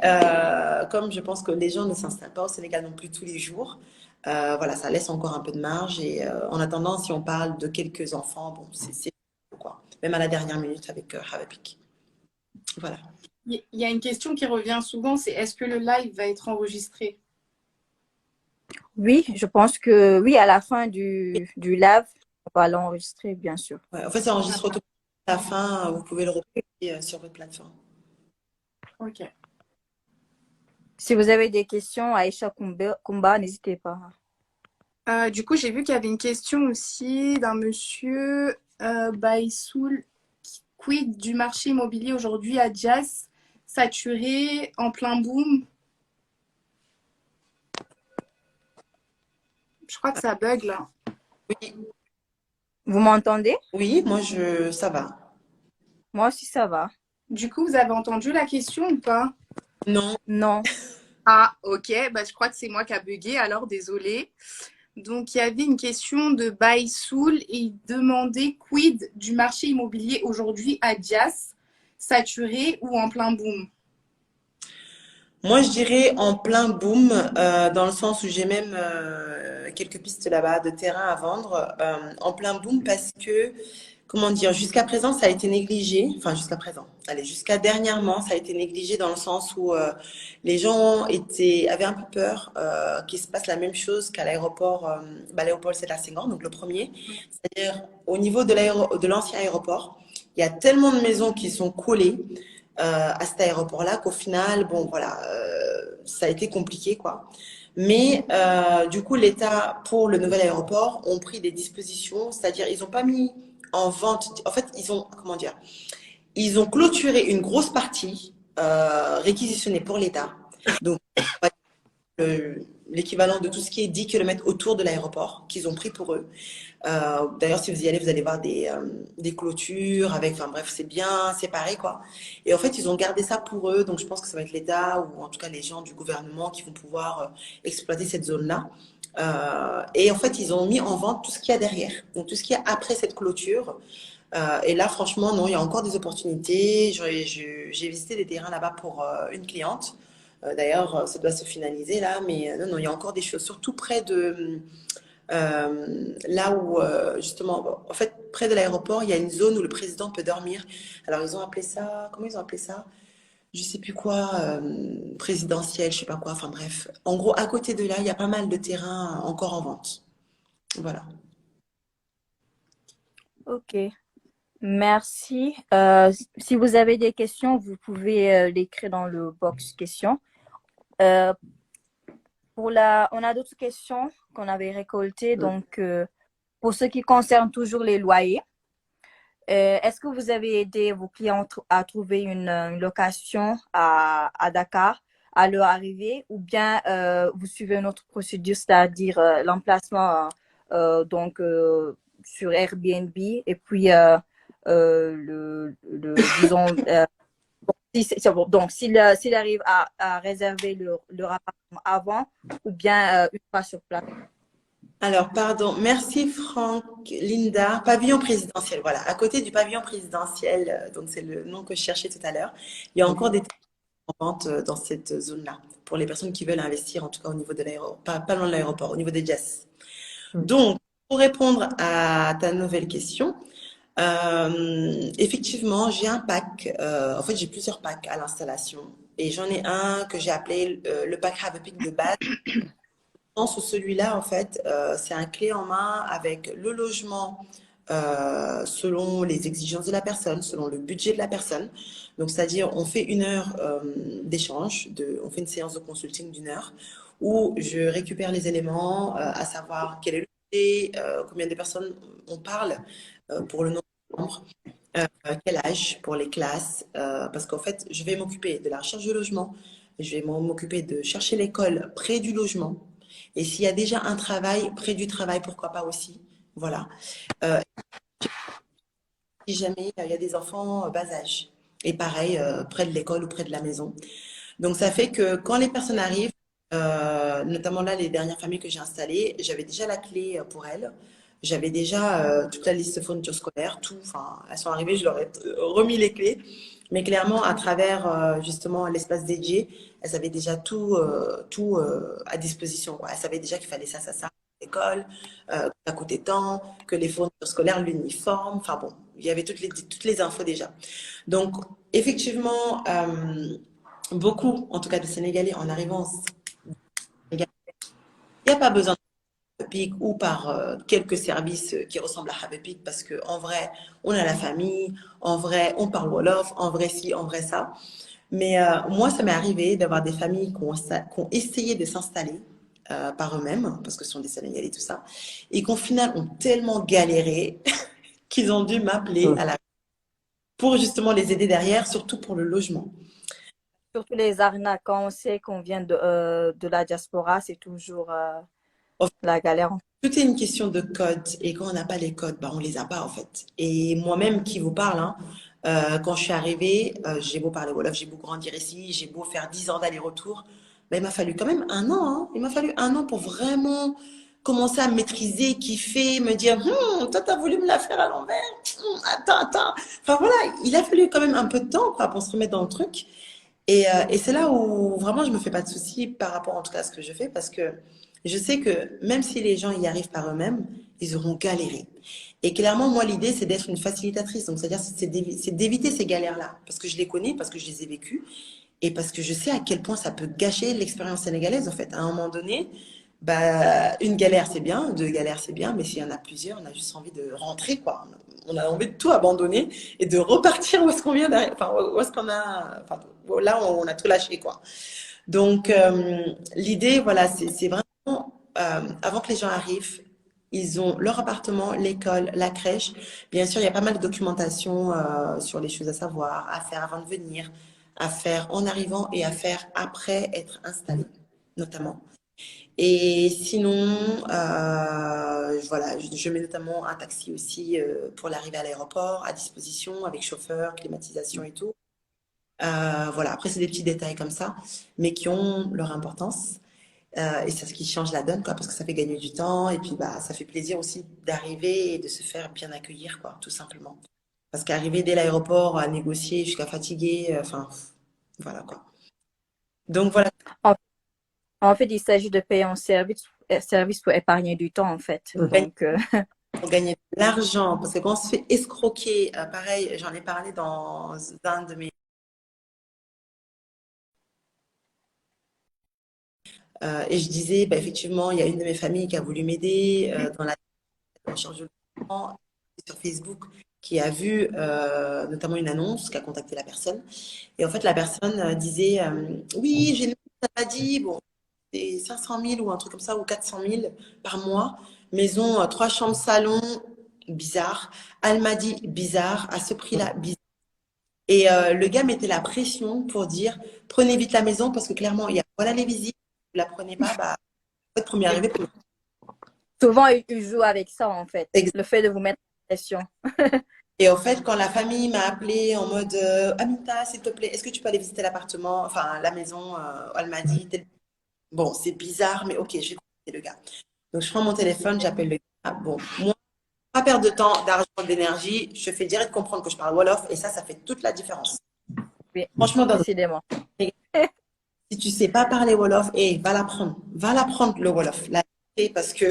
B: comme je pense que les gens ne s'installent pas au Sénégal non plus tous les jours, voilà, ça laisse encore un peu de marge. Et en attendant, si on parle de quelques enfants, bon, c'est quoi. Même à la dernière minute avec Havapik. Voilà.
D: Il y a une question qui revient souvent, c'est est-ce que le live va être enregistré?
A: Oui, je pense que oui, à la fin du live, on va l'enregistrer, bien sûr.
B: Ouais, en fait, ça enregistre automatiquement à la fin. Vous pouvez le retrouver sur votre plateforme.
D: Ok.
A: Si vous avez des questions, Aïcha Kumba, n'hésitez pas.
D: Du coup, j'ai vu qu'il y avait une question aussi d'un monsieur Baïsoul. Quid du marché immobilier aujourd'hui à Jazz, saturé, en plein boom? Je crois que ça bug là.
B: Oui,
A: Vous m'entendez?
B: oui, ça va.
A: Moi aussi, ça va.
D: Du coup, vous avez entendu la question ou pas?
B: Non,
A: Non.
D: Ah, ok. Bah, je crois que c'est moi qui a bugué, alors désolé. Donc, il y avait une question de Baïsoul et il demandait quid du marché immobilier aujourd'hui à Jazz, saturé ou en plein boom?
B: moi je dirais en plein boom, dans le sens où j'ai même quelques pistes là-bas de terrain à vendre, en plein boom parce que, comment dire, jusqu'à présent ça a été négligé, enfin jusqu'à présent, allez, jusqu'à dernièrement ça a été négligé dans le sens où les gens avaient un peu peur qu'il se passe la même chose qu'à l'aéroport, bah, l'aéroport Sédar Senghor, donc le premier, c'est-à-dire au niveau de l'ancien aéroport, il y a tellement de maisons qui sont collées à cet aéroport-là qu'au final, bon, voilà, ça a été compliqué, quoi. Mais du coup, l'État, pour le nouvel aéroport, ont pris des dispositions, c'est-à-dire ils n'ont pas mis en vente, en fait, ils ont, comment dire, ils ont clôturé une grosse partie réquisitionnée pour l'État. Donc, l'équivalent de tout ce qui est 10 km autour de l'aéroport qu'ils ont pris pour eux. D'ailleurs, si vous y allez, vous allez voir des clôtures avec, enfin bref, c'est bien séparé, quoi. Et en fait, ils ont gardé ça pour eux. Donc, je pense que ça va être l'État ou en tout cas les gens du gouvernement qui vont pouvoir exploiter cette zone-là. Et en fait, ils ont mis en vente tout ce qu'il y a derrière. Donc, tout ce qu'il y a après cette clôture. Et là, franchement, non, il y a encore des opportunités. J'ai visité des terrains là-bas pour une cliente. D'ailleurs, ça doit se finaliser là, mais non, non, il y a encore des choses, surtout près de là où, justement, en fait, près de l'aéroport, il y a une zone où le président peut dormir. Alors, ils ont appelé ça, comment ils ont appelé ça? Je sais plus quoi, présidentiel, je sais pas quoi, enfin bref. En gros, à côté de là, il y a pas mal de terrains encore en vente. Voilà.
A: Ok. Merci. Si vous avez des questions, vous pouvez l'écrire dans le box questions. Euh, on a d'autres questions qu'on avait récoltées. Donc, pour ce qui concerne toujours les loyers, est-ce que vous avez aidé vos clients à trouver une location à Dakar à leur arrivée ou bien vous suivez une autre procédure, c'est-à-dire l'emplacement donc sur Airbnb et puis disons donc s'il arrive à réserver leur appartement avant ou bien une fois sur place.
B: Alors, pardon, merci Franck, Linda. Pavillon présidentiel, voilà. À côté du pavillon présidentiel, donc c'est le nom que je cherchais tout à l'heure, il y a encore des terrains en vente dans cette zone-là, pour les personnes qui veulent investir, en tout cas au niveau de l'aéroport, pas loin de l'aéroport, au niveau des jazz. Donc, pour répondre à ta nouvelle question, effectivement, j'ai un pack, en fait, j'ai plusieurs packs à l'installation, et j'en ai un que j'ai appelé le pack Have a Pick de base. Sous celui-là, en fait, c'est un clé en main avec le logement selon les exigences de la personne, selon le budget de la personne. Donc, c'est-à-dire, on fait une heure d'échange, on fait une séance de consulting d'une heure où je récupère les éléments, à savoir quel est le budget, combien de personnes on parle pour le nombre de membres, quel âge pour les classes, parce qu'en fait, je vais m'occuper de la recherche de logement, je vais m'occuper de chercher l'école près du logement. Et s'il y a déjà un travail, près du travail, pourquoi pas aussi. Voilà. Euh, si jamais il y a des enfants bas âge. Et pareil, près de l'école ou près de la maison. Donc, ça fait que quand les personnes arrivent, notamment là, les dernières familles que j'ai installées, j'avais déjà la clé pour elles. J'avais déjà toute la liste de fournitures scolaires, tout. Enfin, elles sont arrivées, je leur ai remis les clés. Mais clairement, à travers justement l'espace dédié, elles avaient déjà tout à disposition, quoi. Elles savaient déjà qu'il fallait ça, à l'école, que ça coûtait tant, que les fournitures scolaires, l'uniforme. Enfin bon, il y avait toutes les infos déjà. Donc, effectivement, beaucoup, en tout cas de Sénégalais, en arrivant au Sénégal, il n'y a pas besoin de Habepic ou par quelques services qui ressemblent à Habepic parce qu'en vrai, on a la famille, en vrai, on parle Wolof, en vrai ci, en vrai ça. Mais moi, ça m'est arrivé d'avoir des familles qui ont essayé de s'installer par eux-mêmes, parce que ce sont des Sénégalais, tout ça, et qu'au final ont tellement galéré qu'ils ont dû m'appeler pour justement les aider derrière, surtout pour le logement.
A: Surtout les arnaques, quand on sait qu'on vient de la diaspora, c'est toujours la galère.
B: Tout est une question de code. Et quand on n'a pas les codes, bah, on les a pas en fait. Et moi-même qui vous parle, hein, quand je suis arrivée, j'ai beau parler Wolof, j'ai beau grandir ici, j'ai beau faire 10 ans d'aller-retour, bah, il m'a fallu quand même un an. Hein. Il m'a fallu un an pour vraiment commencer à maîtriser, kiffer, me dire, toi, t'as voulu me la faire à l'envers. Attends. Enfin voilà, il a fallu quand même un peu de temps quoi, pour se remettre dans le truc. Et c'est là où vraiment je me fais pas de soucis par rapport en tout cas à ce que je fais parce que je sais que même si les gens y arrivent par eux-mêmes, ils auront galéré. Et clairement, moi, l'idée, c'est d'être une facilitatrice. Donc, c'est-à-dire, c'est d'éviter ces galères-là. Parce que je les connais, parce que je les ai vécues et parce que je sais à quel point ça peut gâcher l'expérience sénégalaise, en fait. À un moment donné, bah, une galère, c'est bien, deux galères, c'est bien, mais s'il y en a plusieurs, on a juste envie de rentrer, quoi. On a envie de tout abandonner et de repartir où est-ce qu'on vient d'arriver, enfin, où est-ce qu'on a, enfin, là, on a tout lâché, quoi. Donc, l'idée, voilà, c'est vraiment, avant que les gens arrivent, ils ont leur appartement, l'école, la crèche. Bien sûr, il y a pas mal de documentation sur les choses à savoir, à faire avant de venir, à faire en arrivant et à faire après être installé, notamment. Et sinon, voilà, je mets notamment un taxi aussi pour l'arrivée à l'aéroport à disposition avec chauffeur, climatisation et tout. Voilà, après, c'est des petits détails comme ça, mais qui ont leur importance. Et c'est ce qui change la donne, quoi, parce que ça fait gagner du temps et puis bah, ça fait plaisir aussi d'arriver et de se faire bien accueillir, quoi, tout simplement. Parce qu'arriver dès l'aéroport à négocier jusqu'à fatiguer, enfin, voilà, quoi. Donc voilà,
A: En, en fait, il s'agit de payer un service pour épargner du temps, en fait. Donc,
B: pour gagner de l'argent, parce que quand on se fait escroquer, pareil, j'en ai parlé dans un de mes et je disais, bah, effectivement, il y a une de mes familles qui a voulu m'aider dans la recherche de logement sur Facebook, qui a vu notamment une annonce, qui a contacté la personne. Et en fait, la personne disait, oui, j'ai une maladie, bon, c'est 500 000 ou un truc comme ça, ou 400 000 par mois. Maison, 3 chambres, salon, bizarre. Elle m'a dit, bizarre, à ce prix-là, bizarre. Et le gars mettait la pression pour dire, prenez vite la maison, parce que clairement, il y a, voilà les visites, vous la prenez pas, bah, votre premier arrivé.
A: souvent, ils jouent avec ça, en fait. Le fait de vous mettre en pression.
B: Et en fait, quand la famille m'a appelée en mode Amita, s'il te plaît, est-ce que tu peux aller visiter l'appartement, enfin la maison, elle m'a dit, bon, c'est bizarre, mais ok, je vais contacter le gars. Donc je prends mon téléphone, j'appelle le gars. Bon, moi, pas perdre de temps, d'argent, d'énergie, je fais direct comprendre que je parle Wolof et ça fait toute la différence.
A: Oui,
B: Franchement,
A: décidément.
B: si tu sais pas parler Wolof, va l'apprendre le Wolof, parce que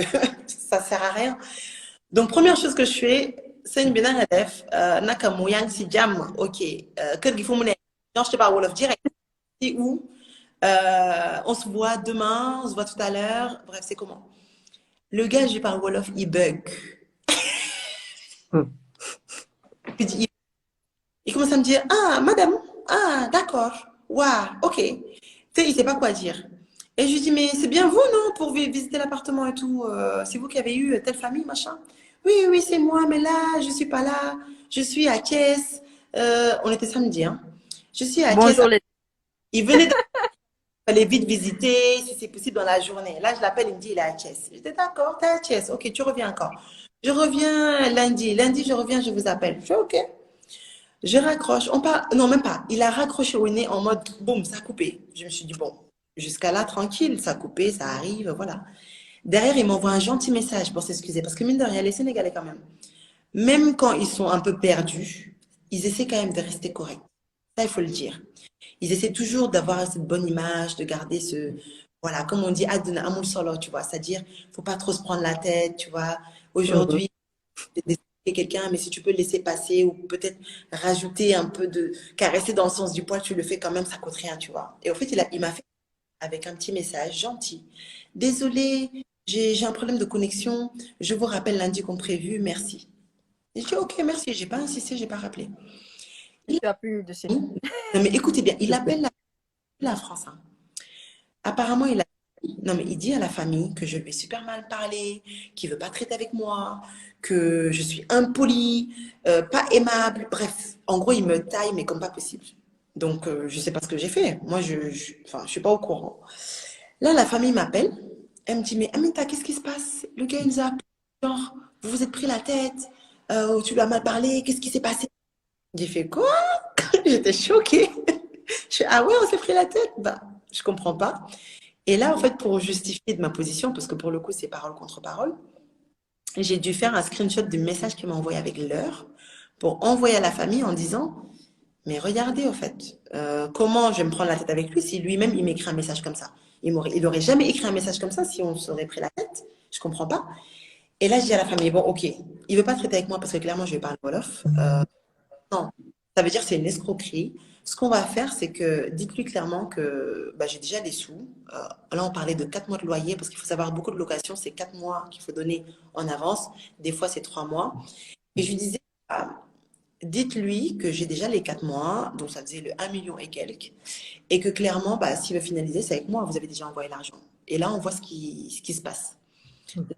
B: ça sert à rien. Donc première chose que je fais, c'est une binara def, naka mu yang si jam, ok, kër gi fu mu nekk, genre je te parle Wolof direct, c'est où, On se voit demain, on se voit tout à l'heure. Bref, c'est comment? Le gars, je lui parle Wolof, il bug.
C: Hmm.
B: Il commence à me dire, ah, madame, ah, d'accord, waouh, ok. Tu sais, il sait pas quoi dire. Et je lui dis, mais c'est bien vous, non, pour visiter l'appartement et tout. C'est vous qui avez eu telle famille, machin. Oui, oui, c'est moi, mais là, je suis pas là. Je suis à Thiès. On était samedi, hein. Je suis à Thiès.
A: Bonjour les...
B: Il venait d'aller vite visiter, si c'est possible dans la journée. Là, je l'appelle, il me dit, il est à Thiès. J'étais d'accord, t'es à Thiès. Ok, tu reviens encore. Je reviens lundi. Lundi, je reviens, je vous appelle. Je fais ok. Je raccroche, on parle, non même pas, il a raccroché au nez en mode, boum, ça a coupé. Je me suis dit, bon, jusqu'à là, tranquille, ça a coupé, ça arrive, voilà. Derrière, il m'envoie un gentil message pour s'excuser, parce que mine de rien, les Sénégalais quand même quand ils sont un peu perdus, ils essaient quand même de rester corrects. Ça, il faut le dire. Ils essaient toujours d'avoir cette bonne image, de garder ce, voilà, comme on dit, aduna amul solo, tu vois, c'est-à-dire, faut pas trop se prendre la tête, tu vois.
C: Mhm.
B: Aujourd'hui, d'expliquer quelqu'un, mais si tu peux le laisser passer ou peut-être rajouter un peu de caresser dans le sens du poil, tu le fais quand même, ça coûte rien, tu vois. Et au fait, il m'a fait avec un petit message gentil. Désolé, j'ai un problème de connexion. Je vous rappelle lundi comme prévu. Merci. Et je dis ok, merci. J'ai pas insisté, j'ai pas rappelé.
A: Tu
B: Il
A: as plus de ces...
B: non, mais écoutez bien, il appelle la France, hein. Apparemment, non, mais il dit à la famille que je lui ai super mal parlé, qu'il veut pas traiter avec moi, que je suis impolie, pas aimable. Bref, en gros, il me taille, mais comme pas possible. Donc, je sais pas ce que j'ai fait. Moi, enfin, je suis pas au courant. Là, la famille m'appelle. Elle me dit, mais Aminta, qu'est-ce qui se passe? Le gars, il nous a appelé. Genre, vous vous êtes pris la tête, tu lui as mal parlé, qu'est-ce qui s'est passé? J'ai fait quoi? J'étais choquée. Je fais, ah ouais, on s'est pris la tête? Bah, je comprends pas. Et là, en fait, pour justifier de ma position, parce que pour le coup, c'est parole contre parole, j'ai dû faire un screenshot du message qu'il m'a envoyé avec l'heure pour envoyer à la famille en disant, mais regardez, au fait, comment je vais me prendre la tête avec lui si lui-même, il m'écrit un message comme ça. Il aurait jamais écrit un message comme ça si on s'aurait pris la tête. Je comprends pas. Et là, je dis à la famille, bon, ok, il veut pas traiter avec moi parce que clairement, je vais parler Wolof. Non, ça veut dire que c'est une escroquerie. Ce qu'on va faire, c'est que dites-lui clairement que bah, j'ai déjà des sous. Là, on parlait de 4 mois de loyer parce qu'il faut savoir, beaucoup de locations, c'est 4 mois qu'il faut donner en avance. Des fois, c'est 3 mois. Et je lui disais, ah, dites-lui que j'ai déjà les 4 mois, donc ça faisait le 1 million et quelques, et que clairement, bah, s'il veut finaliser, c'est avec moi. Vous avez déjà envoyé l'argent. Et là, on voit ce qui se passe.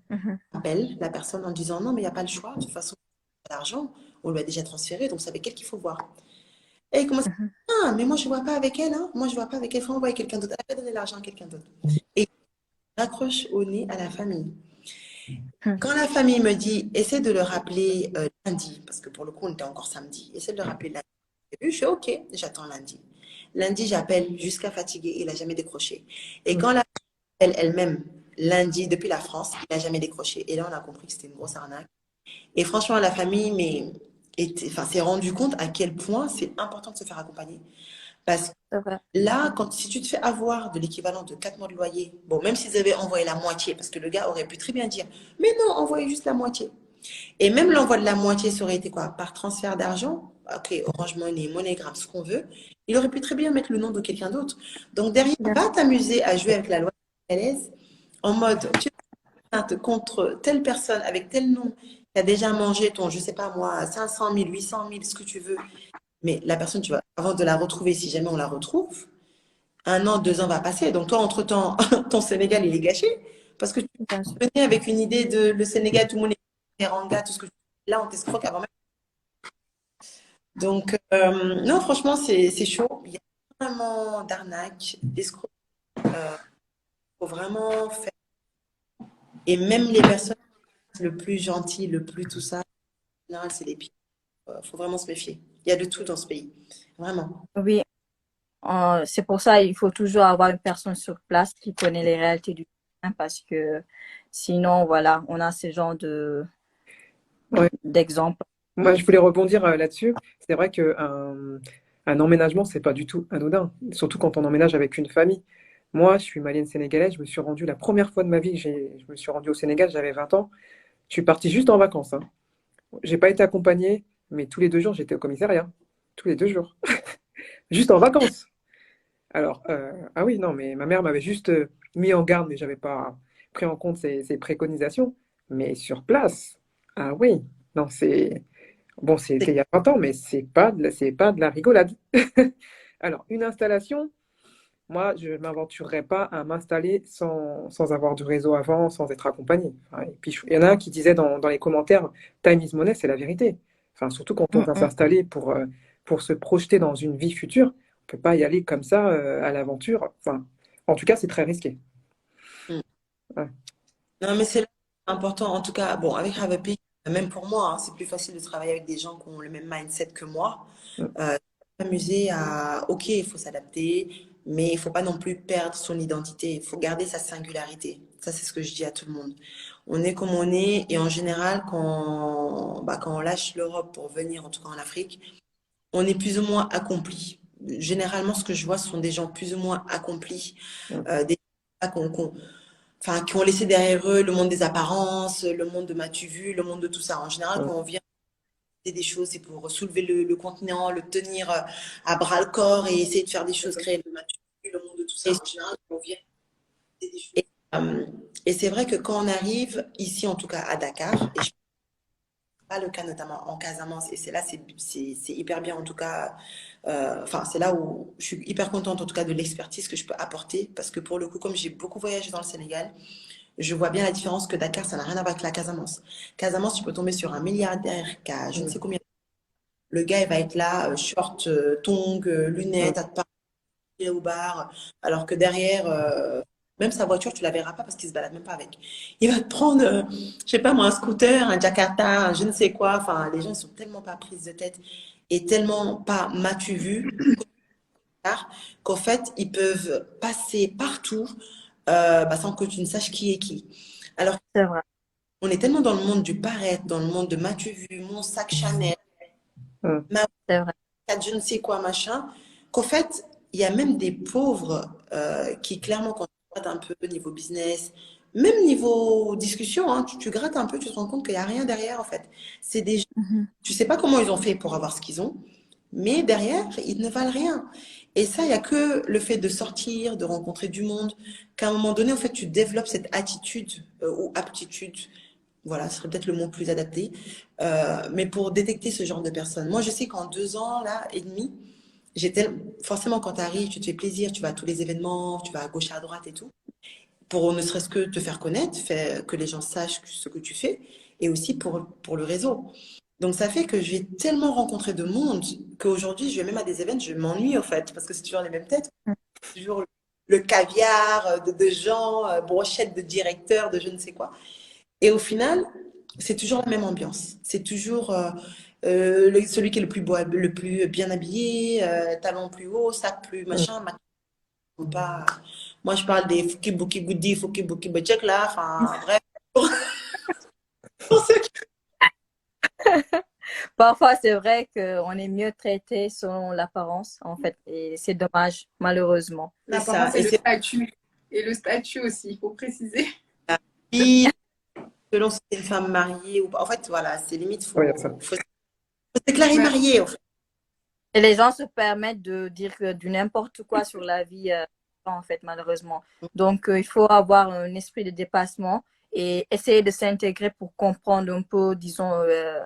A: Mhm.
B: Appelle la personne en disant non, mais il n'y a pas le choix. De toute façon, l'argent, on lui a déjà transféré, donc c'est avec elle qu'il faut voir. Et il commence
A: Mhm.
B: à ah, mais moi, je ne vois pas avec elle. Hein. Moi, je ne vois pas avec elle. Il faut envoyer quelqu'un d'autre. Elle va donner l'argent à quelqu'un d'autre. Et il raccroche au nez à la famille.
A: Mhm.
B: Quand la famille me dit, essaie de le rappeler lundi, parce que pour le coup, on était encore samedi, essaie de le rappeler lundi. Je fais OK, j'attends lundi. Lundi, j'appelle jusqu'à fatigué, il n'a jamais décroché. Et quand la elle elle-même, lundi, depuis la France, il n'a jamais décroché. Et là, on a compris que c'était une grosse arnaque. Et franchement, la famille s'est rendu compte à quel point c'est important de se faire accompagner. Parce que
A: C'est vrai.
B: là, si tu te fais avoir de l'équivalent de 4 mois de loyer, bon, même s'ils avaient envoyé la moitié, parce que le gars aurait pu très bien dire, mais non, envoyez juste la moitié. Et même l'envoi de la moitié, ça aurait été quoi? Par transfert d'argent? Ok, Orange Money, MoneyGram, ce qu'on veut. Il aurait pu très bien mettre le nom de quelqu'un d'autre. Donc derrière,
A: Bien
B: va t'amuser à jouer avec la loi sénégalaise en mode, tu plainte contre telle personne avec tel nom qui a déjà mangé ton, je sais pas moi, 500 000, 800 000, ce que tu veux. Mais la personne, tu vois, avant de la retrouver, si jamais on la retrouve, 1 an, 2 ans va passer. Donc toi, entre-temps, ton Sénégal, il est gâché. Parce que tu
A: Bien sûr.
B: venais avec une idée de le Sénégal, tout le monde est teranga, tout ce que tu veux. Là, on t'escroque avant même. Donc, non, franchement, c'est chaud. Il y a vraiment d'arnaques, d'escrocs. Il faut vraiment faire. Et même les personnes le plus gentilles, le plus tout ça, en général, c'est les pires. Il faut vraiment se méfier. Il y a de tout dans ce pays. Vraiment.
A: Oui, c'est pour ça il faut toujours avoir une personne sur place qui connaît les réalités du terrain parce que sinon, voilà, on a ce genre
C: Ouais.
A: d'exemples.
C: Moi, je voulais rebondir là-dessus. C'est vrai un emménagement, c'est pas du tout anodin, surtout quand on emménage avec une famille. Moi, je suis malienne sénégalaise. Je me suis rendue la première fois de ma vie, je me suis rendue au Sénégal, j'avais 20 ans. Je suis partie juste en vacances, hein. J'ai pas été accompagnée, mais tous les 2 jours, j'étais au commissariat. Tous les 2 jours. Juste en vacances. Alors, ah oui, non, mais ma mère m'avait juste mis en garde, mais j'avais pas pris en compte ses préconisations. Mais sur place, ah oui, non, bon, c'était il y a 20 ans, mais c'est pas de la rigolade. Alors, une installation, moi, je ne m'aventurerais pas à m'installer sans avoir du réseau avant, sans être accompagné. Enfin, et puis, il y en a un qui disait dans les commentaires, time is money, c'est la vérité. Enfin, surtout quand on
A: Mm,
C: va
A: mm.
C: s'installer pour se projeter dans une vie future, on peut pas y aller comme ça à l'aventure. Enfin, en tout cas, c'est très risqué.
B: Mm.
C: Ouais.
B: Non, mais c'est important. En tout cas, bon, avec Have a Peak, même pour moi, hein, c'est plus facile de travailler avec des gens qui ont le même mindset que moi.
C: Mm.
B: S'amuser à, ok, il faut s'adapter, mais il faut pas non plus perdre son identité. Il faut garder sa singularité. Ça, c'est ce que je dis à tout le monde. On est comme on est, et en général, quand on lâche l'Europe pour venir, en tout cas en Afrique, on est plus ou moins accompli. Généralement, ce que je vois, ce sont des gens plus ou moins accomplis,
C: Mm.
B: des gens enfin, qui ont laissé derrière eux le monde des apparences, le monde de m'as-tu vu, le monde de tout ça. En général,
C: Mm.
B: quand on vient des choses, c'est pour soulever le continent, le tenir à bras le corps et essayer de faire des choses, créer le m'as-tu vu, le monde de tout ça. En général, quand on vient des choses. Euh, et c'est vrai que quand on arrive ici, en tout cas à Dakar, et je pas le cas notamment en Casamance, et c'est là, c'est hyper bien en tout cas. Enfin, c'est là où je suis hyper contente en tout cas de l'expertise que je peux apporter, parce que pour le coup, comme j'ai beaucoup voyagé dans le Sénégal, je vois bien la différence que Dakar, ça n'a rien à voir avec la Casamance. Casamance, tu peux tomber sur un milliardaire qui a je ne sais
C: Mm.
B: combien. Le gars, il va être là, short, tongs,
C: Mm.
B: lunettes, à te parler au bar, alors que derrière, même sa voiture, tu la verras pas parce qu'il se balade même pas avec. Il va te prendre, je sais pas moi, un scooter, un Jakarta, un je ne sais quoi. Enfin, les gens, ils sont tellement pas prises de tête et tellement pas m'as-tu vu qu'en fait, ils peuvent passer partout sans que tu ne saches qui est qui. Alors
A: C'est vrai,
B: on est tellement dans le monde du paraître, dans le monde de m'as-tu vu, mon sac Chanel,
C: Mm.
B: ma
A: c'est vrai.
B: carte je ne sais quoi, machin, qu'en fait, il y a même des pauvres qui, clairement, quand tu grattes un peu niveau business, même niveau discussion, hein, tu grattes un peu, tu te rends compte qu'il n'y a rien derrière, en fait. C'est des gens,
A: Mhm.
B: tu sais pas comment ils ont fait pour avoir ce qu'ils ont, mais derrière, ils ne valent rien. Et ça, il n'y a que le fait de sortir, de rencontrer du monde, qu'à un moment donné, en fait, tu développes cette attitude ou aptitude, voilà, ce serait peut-être le mot plus adapté, mais pour détecter ce genre de personnes. Moi, je sais qu'en 2 ans, là, et demi, forcément, quand tu arrives, tu te fais plaisir, tu vas à tous les événements, tu vas à gauche, à droite et tout, pour ne serait-ce que te faire connaître, que les gens sachent ce que tu fais, et aussi pour le réseau. Donc, ça fait que j'ai tellement rencontré de monde qu'aujourd'hui, je vais même à des événements, je m'ennuie, en fait, parce que c'est toujours les mêmes têtes, toujours le caviar de gens, brochettes de directeurs, de je ne sais quoi. Et au final, c'est toujours la même ambiance. C'est toujours celui qui est le plus beau, le plus bien habillé, talon plus haut, sac plus
C: Mm.
B: machin. Pas... Moi, je parle des Fuki Buki Goody, Fuki Buki Butchek là. Enfin, bref. Pour ceux qui-
A: Parfois, c'est vrai qu'on est mieux traité selon l'apparence, en fait, et c'est dommage, malheureusement.
B: C'est ça.
D: L'apparence et
B: Et
D: le
B: c'est
D: statut. Et le statut aussi, il faut préciser.
B: la vie, selon si c'est une femme mariée ou pas. En fait, voilà, c'est limite,
C: Ouais, il y a ça.
B: faut se déclarer
D: Ouais.
B: mariée, en fait.
A: Et les gens se permettent de dire du n'importe quoi sur la vie, en fait, malheureusement. Donc, il faut avoir un esprit de dépassement et essayer de s'intégrer pour comprendre un peu, disons,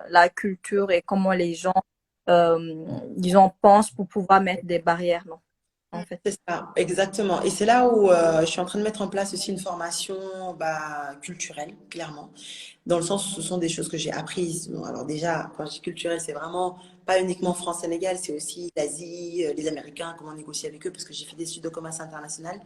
A: la culture et comment les gens, disons, pensent pour pouvoir mettre des barrières, non, en fait.
B: C'est ça, exactement. Et c'est là où je suis en train de mettre en place aussi une formation culturelle, clairement, dans le sens où ce sont des choses que j'ai apprises. Bon, alors déjà, quand je dis culturel, c'est vraiment pas uniquement France-Sénégal, c'est aussi l'Asie, les Américains, comment négocier avec eux, parce que j'ai fait des études de commerce international.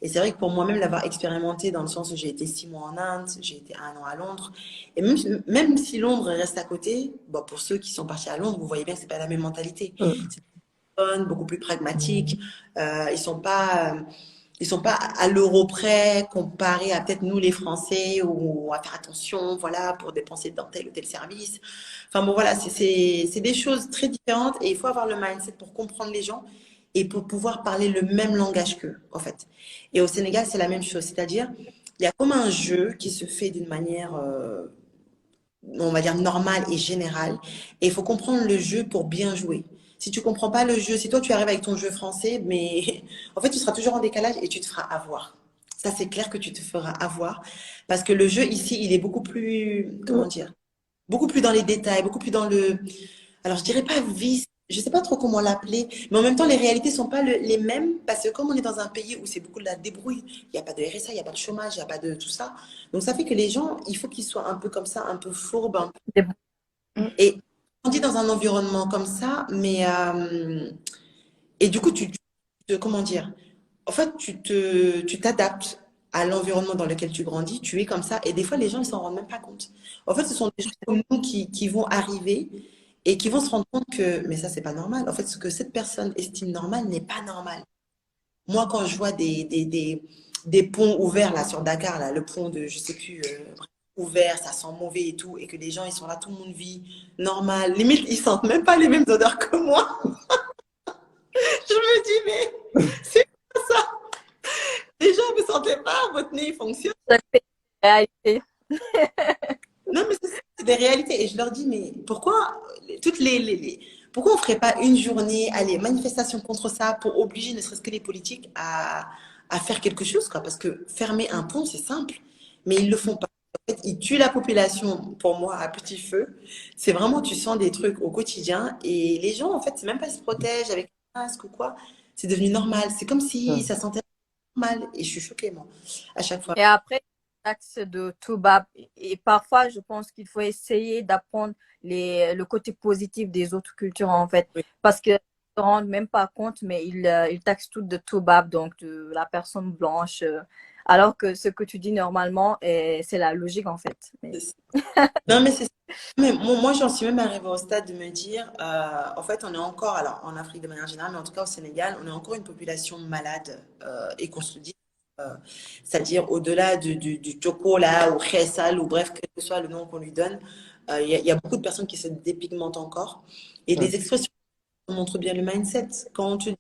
B: Et c'est vrai que pour moi-même, l'avoir expérimenté dans le sens où j'ai été 6 mois en Inde, j'ai été 1 an à Londres, et même si Londres reste à côté, bon, pour ceux qui sont partis à Londres, vous voyez bien que c'est pas la même mentalité,
C: Mm.
B: beaucoup plus pragmatiques. Ils sont pas, ils sont pas à l'euro près comparé à peut-être nous les Français où on va faire attention, voilà, pour dépenser dans tel ou tel service. Enfin bon, voilà, c'est des choses très différentes et il faut avoir le mindset pour comprendre les gens et pour pouvoir parler le même langage qu'eux, en fait. Et au Sénégal, c'est la même chose, c'est-à-dire il y a comme un jeu qui se fait d'une manière on va dire normale et générale. Et il faut comprendre le jeu pour bien jouer. Si tu comprends pas le jeu, si toi tu arrives avec ton jeu français, mais en fait tu seras toujours en décalage et tu te feras avoir. Ça c'est clair que tu te feras avoir parce que le jeu ici il est beaucoup plus, comment dire, beaucoup plus dans les détails, beaucoup plus dans le, alors je dirais pas vice, je sais pas trop comment l'appeler, mais en même temps les réalités sont pas les mêmes parce que comme on est dans un pays où c'est beaucoup de la débrouille, il n'y a pas de RSA, il n'y a pas de chômage, il n'y a pas de tout ça, donc ça fait que les gens, il faut qu'ils soient un peu comme ça, un peu fourbes, et on dit dans un environnement comme ça, mais et du coup, comment dire, en fait, tu t'adaptes à l'environnement dans lequel tu grandis, tu es comme ça, et des fois, les gens, ils s'en rendent même pas compte. En fait, ce sont des gens comme nous qui vont arriver et qui vont se rendre compte que, mais ça, c'est pas normal. En fait, ce que cette personne estime normal n'est pas normal. Moi, quand je vois des ponts ouverts là sur Dakar, là, le pont de, je sais plus, ouvert, ça sent mauvais et tout, et que les gens, ils sont là, tout le monde vit normal. Limite, ils sentent même pas les mêmes odeurs que moi. Je me dis, mais c'est quoi ça? Les gens, vous ne sentez pas, votre nez, il fonctionne.
A: Ça fait une réalité.
B: Non, mais c'est des réalités. Et je leur dis, mais pourquoi pourquoi on ne ferait pas une journée, allez, manifestation contre ça pour obliger ne serait-ce que les politiques à faire quelque chose, quoi. Parce que fermer un pont, c'est simple, mais ils ne le font pas. En fait, ils tuent la population, pour moi, à petit feu. C'est vraiment, tu sens des trucs au quotidien et les gens, en fait, c'est même pas ils se protègent avec un masque ou quoi. C'est devenu normal. C'est comme si ça sentait normal. Et je suis choquée, moi, à chaque fois.
A: Et après, l'axe de Toubab. Et parfois, je pense qu'il faut essayer d'apprendre le côté positif des autres cultures, en fait.
B: Oui.
A: Parce qu'ils ne se rendent même pas compte, mais ils taxent tout de Toubab, donc de la personne blanche. Alors que ce que tu dis normalement, c'est la logique, en fait. Mais...
B: Non, mais c'est ça. Mais moi, j'en suis même arrivée au stade de me dire, en fait, on est encore, alors en Afrique de manière générale, mais en tout cas au Sénégal, on est encore une population malade et qu'on se le dit, euh, c'est-à-dire au-delà du chocolat ou khessal ou bref, quel que soit le nom qu'on lui donne, il y a beaucoup de personnes qui se dépigmentent encore. Et les expressions montrent bien le mindset. Quand on te dit,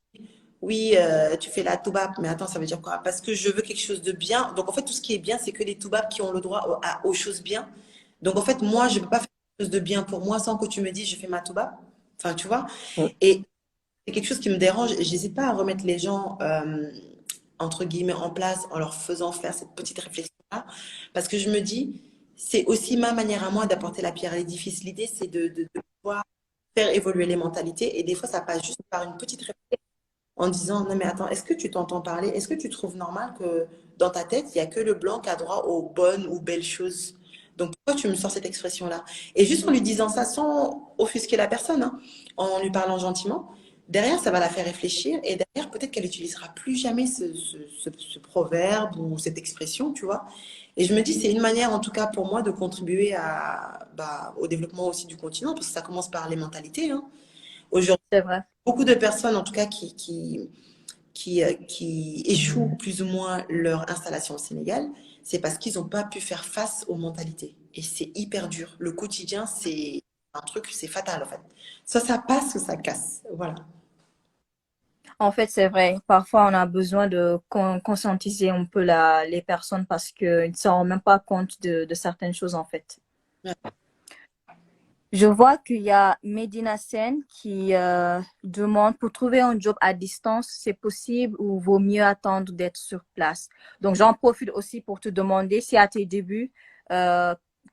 B: oui, tu fais la toubab, mais attends, ça veut dire quoi? Parce que je veux quelque chose de bien. Donc en fait, tout ce qui est bien, c'est que les toubabs qui ont le droit aux choses bien. Donc, en fait, moi, je ne peux pas faire quelque chose de bien pour moi sans que tu me dises je fais ma touba. Enfin, tu vois. Et c'est quelque chose qui me dérange. Et j'hésite pas à remettre les gens, entre guillemets, en place en leur faisant faire cette petite réflexion-là. Parce que je me dis, c'est aussi ma manière à moi d'apporter la pierre à l'édifice. L'idée, c'est de pouvoir faire évoluer les mentalités. Et des fois, ça passe juste par une petite réflexion en disant, non mais attends, est-ce que tu t'entends parler? Est-ce que tu trouves normal que dans ta tête, il n'y a que le blanc qui a droit aux bonnes ou belles choses? Donc pourquoi tu me sors cette expression-là? Et juste en lui disant ça sans offusquer la personne, hein, en lui parlant gentiment, derrière, ça va la faire réfléchir et derrière, peut-être qu'elle n'utilisera plus jamais ce proverbe ou cette expression, tu vois. Et je me dis, c'est une manière, en tout cas pour moi, de contribuer au développement aussi du continent, parce que ça commence par les mentalités, hein. Aujourd'hui,
A: C'est vrai.
B: beaucoup de personnes, en tout cas, qui échouent plus ou moins leur installation au Sénégal, c'est parce qu'ils n'ont pas pu faire face aux mentalités. Et c'est hyper dur. Le quotidien, c'est un truc, c'est fatal, en fait. Soit ça passe, soit ça casse. Voilà.
A: En fait, c'est vrai. Parfois, on a besoin de conscientiser un peu les personnes parce qu'ils ne se rendent même pas compte de certaines choses, en fait.
B: Ouais.
A: Je vois qu'il y a Medina Sen qui demande pour trouver un job à distance, c'est possible ou vaut mieux attendre d'être sur place. Donc, j'en profite aussi pour te demander si à tes débuts,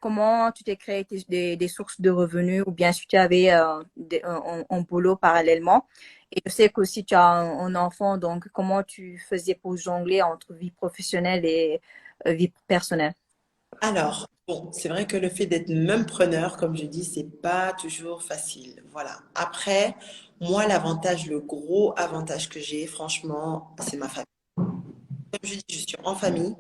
A: comment tu t'es créé des sources de revenus ou bien si tu avais un boulot parallèlement. Et je sais qu'aussi tu as un enfant, donc comment tu faisais pour jongler entre vie professionnelle et vie personnelle?
B: Alors, bon, c'est vrai que le fait d'être même preneur, comme je dis, c'est pas toujours facile. Voilà. Après, moi, l'avantage, le gros avantage que j'ai, franchement, c'est ma famille. Comme je dis, je suis en famille.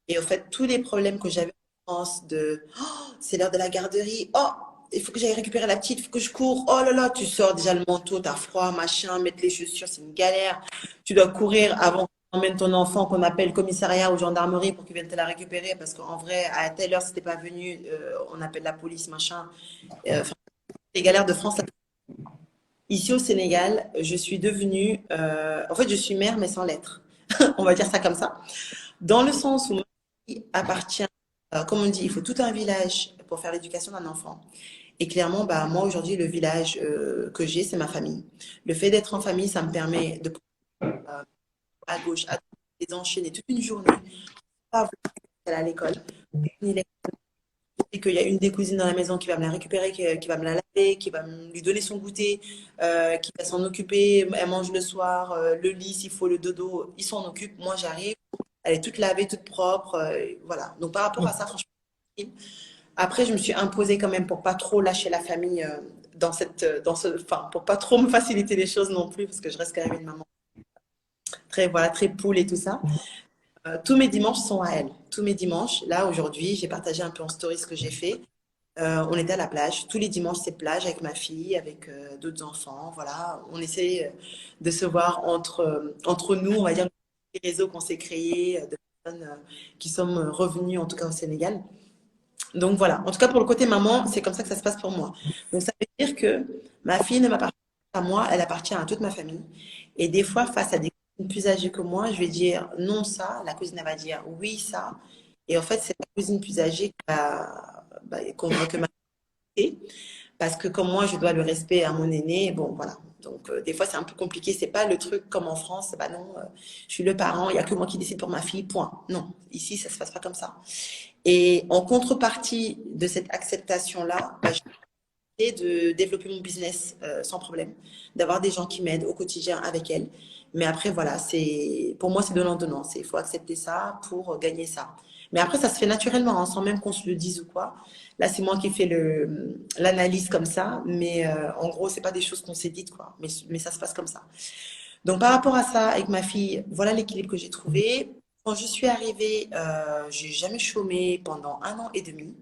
B: Et au fait, tous les problèmes que j'avais en France de oh, c'est l'heure de la garderie, oh, il faut que j'aille récupérer la petite, il faut que je cours, oh là là, tu sors déjà le manteau, t'as froid, machin, mettre les chaussures, c'est une galère. Tu dois courir avant qu'on emmène ton enfant, qu'on appelle commissariat ou gendarmerie pour qu'ils viennent te la récupérer, parce qu'en vrai, à telle heure, si t'es pas venu, on appelle la police, machin. Enfin, les galères de France. Ici au Sénégal, je suis devenue, en fait, je suis mère, mais sans lettres. On va dire ça comme ça. Dans le sens où mon pays appartient, comme on dit, il faut tout un village pour faire l'éducation d'un enfant. Et clairement, bah, moi, aujourd'hui, le village que j'ai, c'est ma famille. Le fait d'être en famille, ça me permet de pouvoir, à gauche, à droite, les enchaîner toute une journée, pas avoir à aller à l'école. Et qu'il y a une des cousines dans la maison qui va me la récupérer, qui va me la laver, qui va lui donner son goûter, qui va s'en occuper. Elle mange le soir, le lit, s'il faut, le dodo, il s'en occupe. Moi, j'arrive, elle est toute lavée, toute propre. Voilà. Donc, par rapport à ça, franchement, après, je me suis imposée quand même pour pas trop lâcher la famille enfin, pour pas trop me faciliter les choses non plus, parce que je reste quand même une maman très, voilà, très poule et tout ça. Tous mes dimanches sont à elle. Tous mes dimanches, là, aujourd'hui, j'ai partagé un peu en story ce que j'ai fait. On était à la plage. Tous les dimanches, c'est plage avec ma fille, avec d'autres enfants. Voilà, on essaie de se voir entre nous, on va dire, les réseaux qu'on s'est créés, de personnes qui sont revenues, en tout cas au Sénégal. Donc voilà, en tout cas pour le côté maman, c'est comme ça que ça se passe pour moi. Donc ça veut dire que ma fille ne m'appartient pas à moi, elle appartient à toute ma famille. Et des fois, face à des cousines plus âgées que moi, je vais dire non ça, la cousine elle va dire oui ça. Et en fait, c'est la cousine plus âgée qui va convaincre ma fille. Parce que comme moi, je dois le respect à mon aîné, bon voilà. Donc des fois, c'est un peu compliqué. C'est pas le truc comme en France, bah non, je suis le parent, il n'y a que moi qui décide pour ma fille, point. Non, ici, ça se passe pas comme ça. Et en contrepartie de cette acceptation-là, bah, j'ai essayé de développer mon business sans problème, d'avoir des gens qui m'aident au quotidien avec elle. Mais après, voilà, pour moi, c'est donnant-donnant. Il faut accepter ça pour gagner ça. Mais après, ça se fait naturellement, hein, sans même qu'on se le dise ou quoi. Là, c'est moi qui fais l'analyse comme ça. Mais en gros, c'est pas des choses qu'on s'est dites, quoi. Mais ça se passe comme ça. Donc, par rapport à ça, avec ma fille, voilà l'équilibre que j'ai trouvé. Quand je suis arrivée, j'ai jamais chômé pendant 1 an et demi.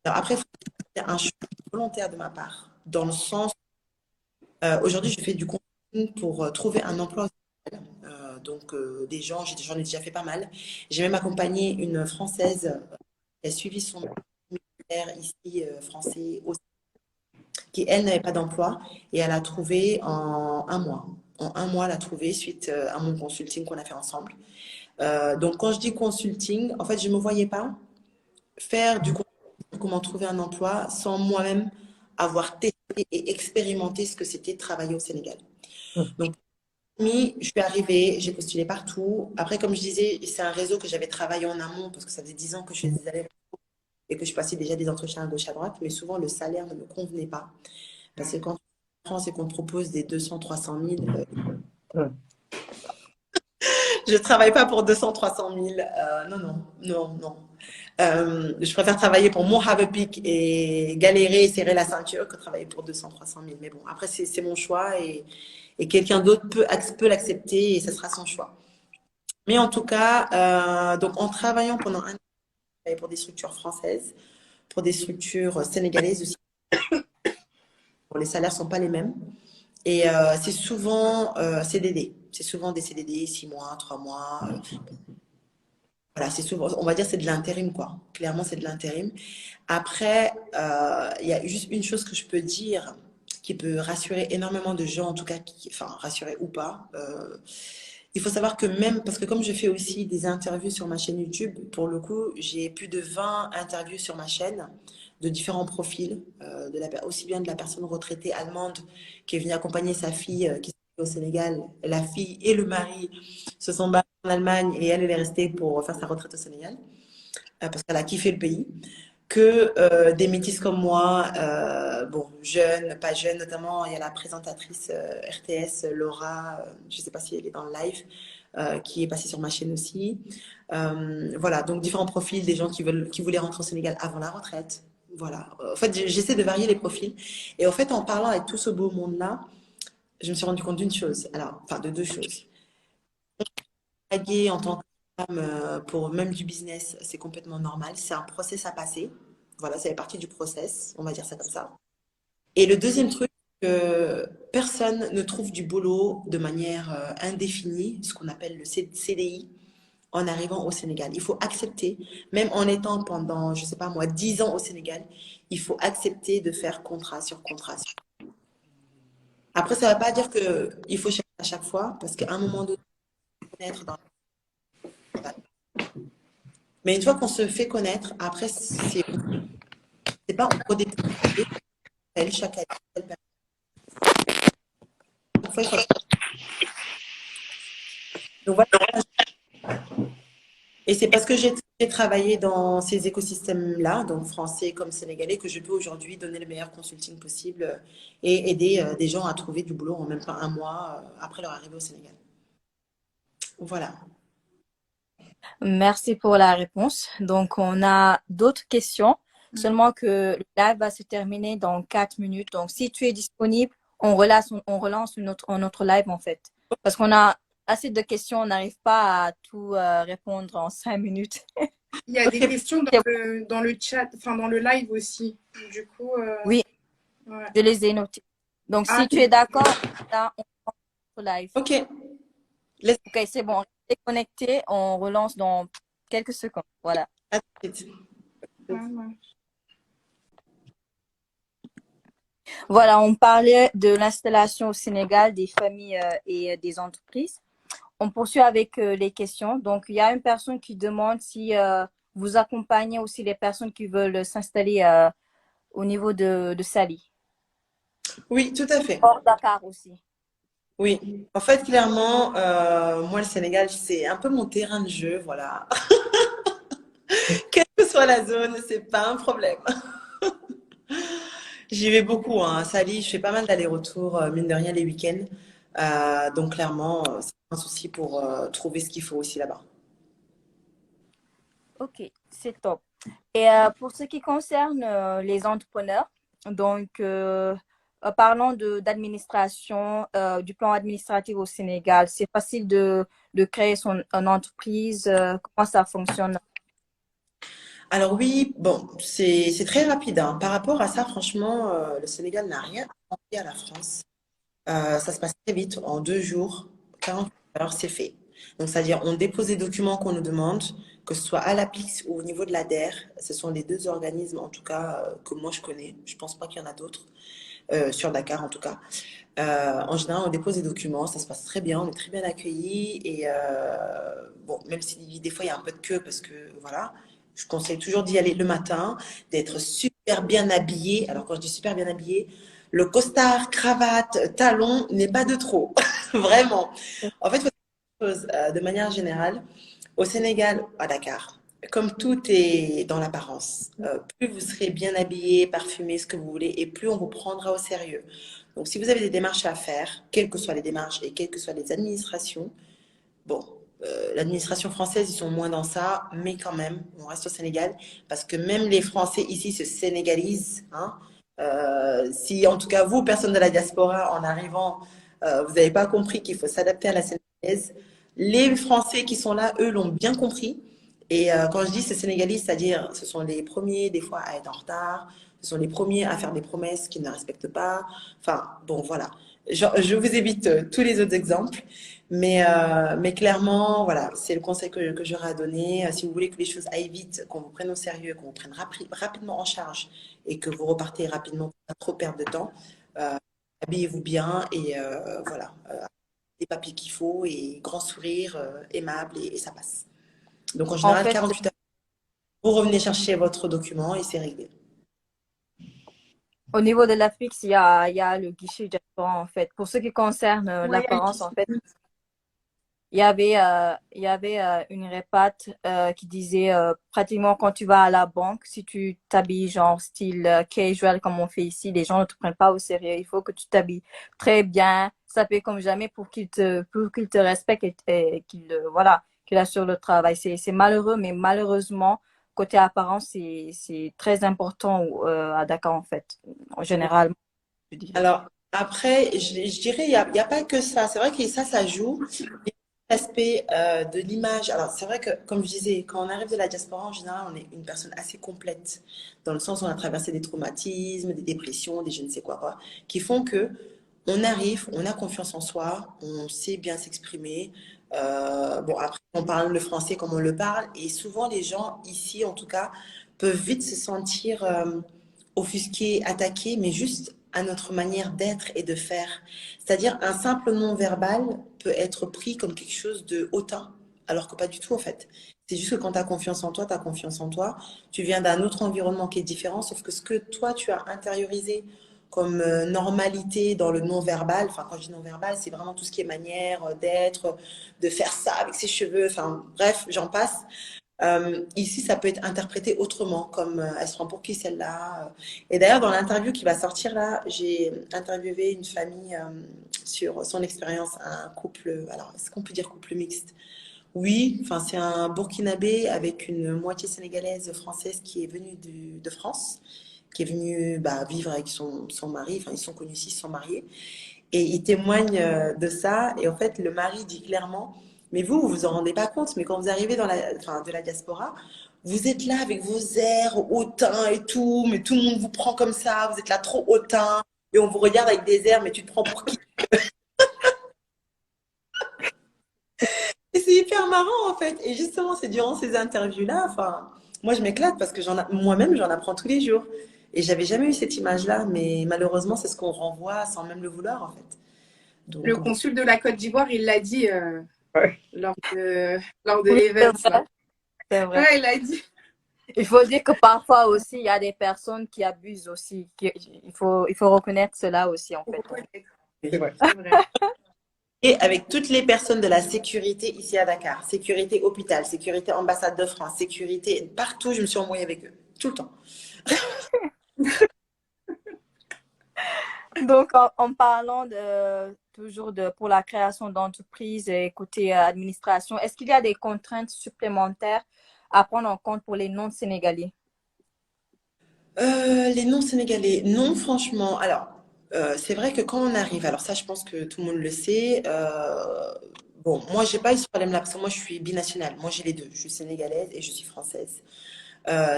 B: Alors après, il faut dire un choix volontaire de ma part, dans le sens, aujourd'hui, je fais du contenu pour trouver un emploi. Donc, des gens, j'en ai déjà fait pas mal. J'ai même accompagné une Française qui a suivi son ministère ici, français, qui, elle, n'avait pas d'emploi et elle a trouvé en 1 mois. En 1 mois, elle a trouvé suite à mon consulting qu'on a fait ensemble. Donc, quand je dis consulting, en fait, je ne me voyais pas faire du consulting, comment trouver un emploi sans moi-même avoir testé et expérimenté ce que c'était de travailler au Sénégal. Donc, je suis arrivée, j'ai postulé partout. Après, comme je disais, c'est un réseau que j'avais travaillé en amont parce que ça faisait 10 ans que je faisais des allers et que je passais déjà des entretiens à gauche à droite, mais souvent le salaire ne me convenait pas. Parce que quand tu es en France et qu'on te propose des 200, 300 000, je ne travaille pas pour 200, 300 000. Non, non, non, non. Je préfère travailler pour mon have a pick et galérer et serrer la ceinture que travailler pour 200, 300 000. Mais bon, après, c'est mon choix et quelqu'un d'autre peut l'accepter et ce sera son choix. Mais en tout cas, donc en travaillant pendant 1 an, je travaillais pour des structures françaises, pour des structures sénégalaises aussi. Bon, les salaires ne sont pas les mêmes. Et c'est souvent CDD. C'est souvent des CDD, 6 mois, 3 mois. Voilà, c'est souvent, on va dire, c'est de l'intérim, quoi. Clairement, c'est de l'intérim. Après, il y a juste une chose que je peux dire qui peut rassurer énormément de gens, en tout cas, enfin, rassurer ou pas. Il faut savoir que même, parce que comme je fais aussi des interviews sur ma chaîne YouTube, pour le coup, j'ai plus de 20 interviews sur ma chaîne de différents profils, aussi bien de la personne retraitée allemande qui est venue accompagner sa fille qui est au Sénégal. La fille et le mari se sont battus en Allemagne et elle est restée pour faire sa retraite au Sénégal parce qu'elle a kiffé le pays. Que des métis comme moi, bon, jeunes, pas jeunes, notamment il y a la présentatrice RTS, Laura, je ne sais pas si elle est dans le live, qui est passée sur ma chaîne aussi. Voilà, donc différents profils, des gens qui voulaient rentrer au Sénégal avant la retraite. Voilà, en fait, j'essaie de varier les profils. Et en fait, en parlant avec tout ce beau monde-là, je me suis rendu compte d'une chose, alors, enfin de deux choses. Draguer en tant que femme pour même du business, c'est complètement normal. C'est un process à passer. Voilà, ça fait partie du process, on va dire ça comme ça. Et le deuxième truc, que personne ne trouve du boulot de manière indéfinie, ce qu'on appelle le CDI, en arrivant au Sénégal. Il faut accepter, même en étant pendant, je sais pas moi, 10 ans au Sénégal, il faut accepter de faire contrat sur contrat. Après, ça ne veut pas dire qu'il faut chercher à chaque fois, parce qu'à un moment donné, connaître dans. Mais une fois qu'on se fait connaître, après, c'est pas, on redépose chaque année. Donc voilà. Et c'est parce que j'ai travaillé dans ces écosystèmes-là, donc français comme sénégalais, que je peux aujourd'hui donner le meilleur consulting possible et aider des gens à trouver du boulot en même pas un mois après leur arrivée au Sénégal. Voilà.
A: Merci pour la réponse. Donc, on a d'autres questions, seulement que le live va se terminer dans 4 minutes. Donc, si tu es disponible, on relance un autre live en fait. Parce qu'on a assez de questions, on n'arrive pas à tout répondre en 5 minutes.
D: Il y a des questions dans le chat, enfin dans le live aussi. Du coup,
A: Oui,
D: ouais.
A: je les ai notées. Donc, si tu es d'accord, là, on relance le live.
B: Ok.
A: Ok, c'est bon. Restez connectés, on relance dans quelques secondes. Voilà.
B: À tout de suite.
A: Voilà, on parlait de l'installation au Sénégal des familles et des entreprises. On poursuit avec les questions. Donc, il y a une personne qui demande si vous accompagnez aussi les personnes qui veulent s'installer au niveau de Saly.
B: Oui, tout à fait.
A: Hors Dakar aussi.
B: Oui. En fait, clairement, moi, le Sénégal, c'est un peu mon terrain de jeu, voilà. Quelle que soit la zone, c'est pas un problème. J'y vais beaucoup, hein. À Saly, je fais pas mal d'allers-retours, mine de rien, les week-ends. Donc, clairement, c'est pas un souci pour trouver ce qu'il faut aussi là-bas.
A: Ok, c'est top. Et pour ce qui concerne les entrepreneurs, donc parlons d'administration, du plan administratif au Sénégal. C'est facile de créer une entreprise. Comment ça fonctionne?
B: Alors oui, bon, c'est très rapide, hein. Par rapport à ça, franchement, le Sénégal n'a rien à à la France. Ça se passe très vite, en 2 jours, 48 heures, c'est fait. Donc, c'est-à-dire, on dépose les documents qu'on nous demande, que ce soit à l'APIX ou au niveau de l'ADER. Ce sont les deux organismes, en tout cas, que moi je connais. Je pense pas qu'il y en a d'autres, sur Dakar en tout cas. En général, on dépose les documents, ça se passe très bien, on est très bien accueillis. Et bon, même si des fois il y a un peu de queue, parce que voilà, je conseille toujours d'y aller le matin, d'être super bien habillé. Alors, quand je dis super bien habillé, le costard, cravate, talon n'est pas de trop. Vraiment. En fait, il faut dire une chose, de manière générale, au Sénégal, à Dakar, comme tout est dans l'apparence, plus vous serez bien habillé, parfumé, ce que vous voulez, et plus on vous prendra au sérieux. Donc, si vous avez des démarches à faire, quelles que soient les démarches et quelles que soient les administrations, bon, l'administration française, ils sont moins dans ça, mais quand même, on reste au Sénégal, parce que même les Français ici se sénégalisent, hein. Si en tout cas vous, personne de la diaspora, en arrivant, vous n'avez pas compris qu'il faut s'adapter à la sénégalaise, les Français qui sont là, eux, l'ont bien compris. Et quand je dis se sénégalisent, c'est-à-dire ce sont les premiers des fois à être en retard, ce sont les premiers à faire des promesses qu'ils ne respectent pas. Enfin, bon, voilà. Je vous évite tous les autres exemples. Mais clairement, voilà, c'est le conseil que j'aurais à donner. Si vous voulez que les choses aillent vite, qu'on vous prenne au sérieux, qu'on vous prenne rapidement en charge et que vous repartez rapidement, pas trop perdre de temps, euh, habillez-vous bien et voilà, les papiers qu'il faut et grand sourire, aimable et ça passe. Donc en
A: En
B: général,
A: fait,
B: 48 heures, vous revenez chercher votre document et c'est réglé.
A: au niveau de l'Afrique, il y a le guichet diaspora en fait. Pour ce qui concerne l'apparence, en fait, il y avait une répate qui disait pratiquement quand tu vas à la banque, si tu t'habilles genre style casual comme on fait ici, les gens ne te prennent pas au sérieux. Il faut que tu t'habilles très bien, sapé comme jamais pour qu'ils te respectent et voilà, qu'ils assurent le travail. C'est malheureux, mais malheureusement, côté apparence, c'est très important à Dakar en fait, en général, je dirais.
B: Alors après, je dirais, il y a pas que ça. C'est vrai que ça joue. L'aspect de l'image. Alors, c'est vrai que, comme je disais, quand on arrive de la diaspora, en général, on est une personne assez complète, dans le sens où on a traversé des traumatismes, des dépressions, des je ne sais quoi, qui font que on arrive, on a confiance en soi, on sait bien s'exprimer. Bon, après, on parle le français comme on le parle, et souvent, les gens ici, en tout cas, peuvent vite se sentir offusqués, attaqués, mais juste à notre manière d'être et de faire. C'est-à-dire un simple non-verbal peut être pris comme quelque chose de hautain, alors que pas du tout en fait. C'est juste que quand tu as confiance en toi, tu as confiance en toi. Tu viens d'un autre environnement qui est différent, sauf que ce que toi, tu as intériorisé comme normalité dans le non-verbal, enfin quand je dis non-verbal, c'est vraiment tout ce qui est manière d'être, de faire ça avec ses cheveux, enfin bref, j'en passe. Ici, ça peut être interprété autrement, comme elle se prend pour qui celle-là. Et d'ailleurs, dans l'interview qui va sortir là, j'ai interviewé une famille sur son expérience, un couple, alors est-ce qu'on peut dire couple mixte? Oui, enfin c'est un Burkinabé avec une moitié sénégalaise française qui est venue de France, qui est venue bah, vivre avec son mari, enfin ils sont connus ici, ils sont mariés. Et il témoigne de ça. Et en fait, le mari dit clairement, mais vous vous en rendez pas compte, mais quand vous arrivez enfin, de la diaspora, vous êtes là avec vos airs hautains et tout, mais tout le monde vous prend comme ça, vous êtes là trop hautain, et on vous regarde avec des airs, mais tu te prends pour qui? Et c'est hyper marrant en fait. Et justement, c'est durant ces interviews-là, enfin, moi je m'éclate parce que moi-même, j'en apprends tous les jours. Et j'avais jamais eu cette image-là, mais malheureusement, c'est ce qu'on renvoie sans même le vouloir en fait.
D: Le
B: Donc, bon.
D: consul de la Côte d'Ivoire, il l'a dit
C: Ouais.
D: lors de
A: Oui, c'est
D: l'event, là.
A: vrai, c'est vrai.
D: Ouais, il a dit.
A: Il faut dire que parfois aussi, il y a des personnes qui abusent aussi. Il faut reconnaître cela aussi, en
D: Faut
A: fait.
D: reconnaître,
C: C'est vrai.
D: c'est vrai.
B: Et avec toutes les personnes de la sécurité ici à Dakar, sécurité hôpital, sécurité ambassade de France, sécurité partout, je me suis embrouillée avec eux, tout le temps.
A: Donc, en parlant toujours pour la création d'entreprises et côté administration, est-ce qu'il y a des contraintes supplémentaires à prendre en compte pour les non-sénégalais?
B: Les non-sénégalais, non franchement. Alors, c'est vrai que quand on arrive, alors ça je pense que tout le monde le sait, bon, moi j'ai pas eu ce problème-là parce que moi je suis binationale, moi j'ai les deux, je suis sénégalaise et je suis française.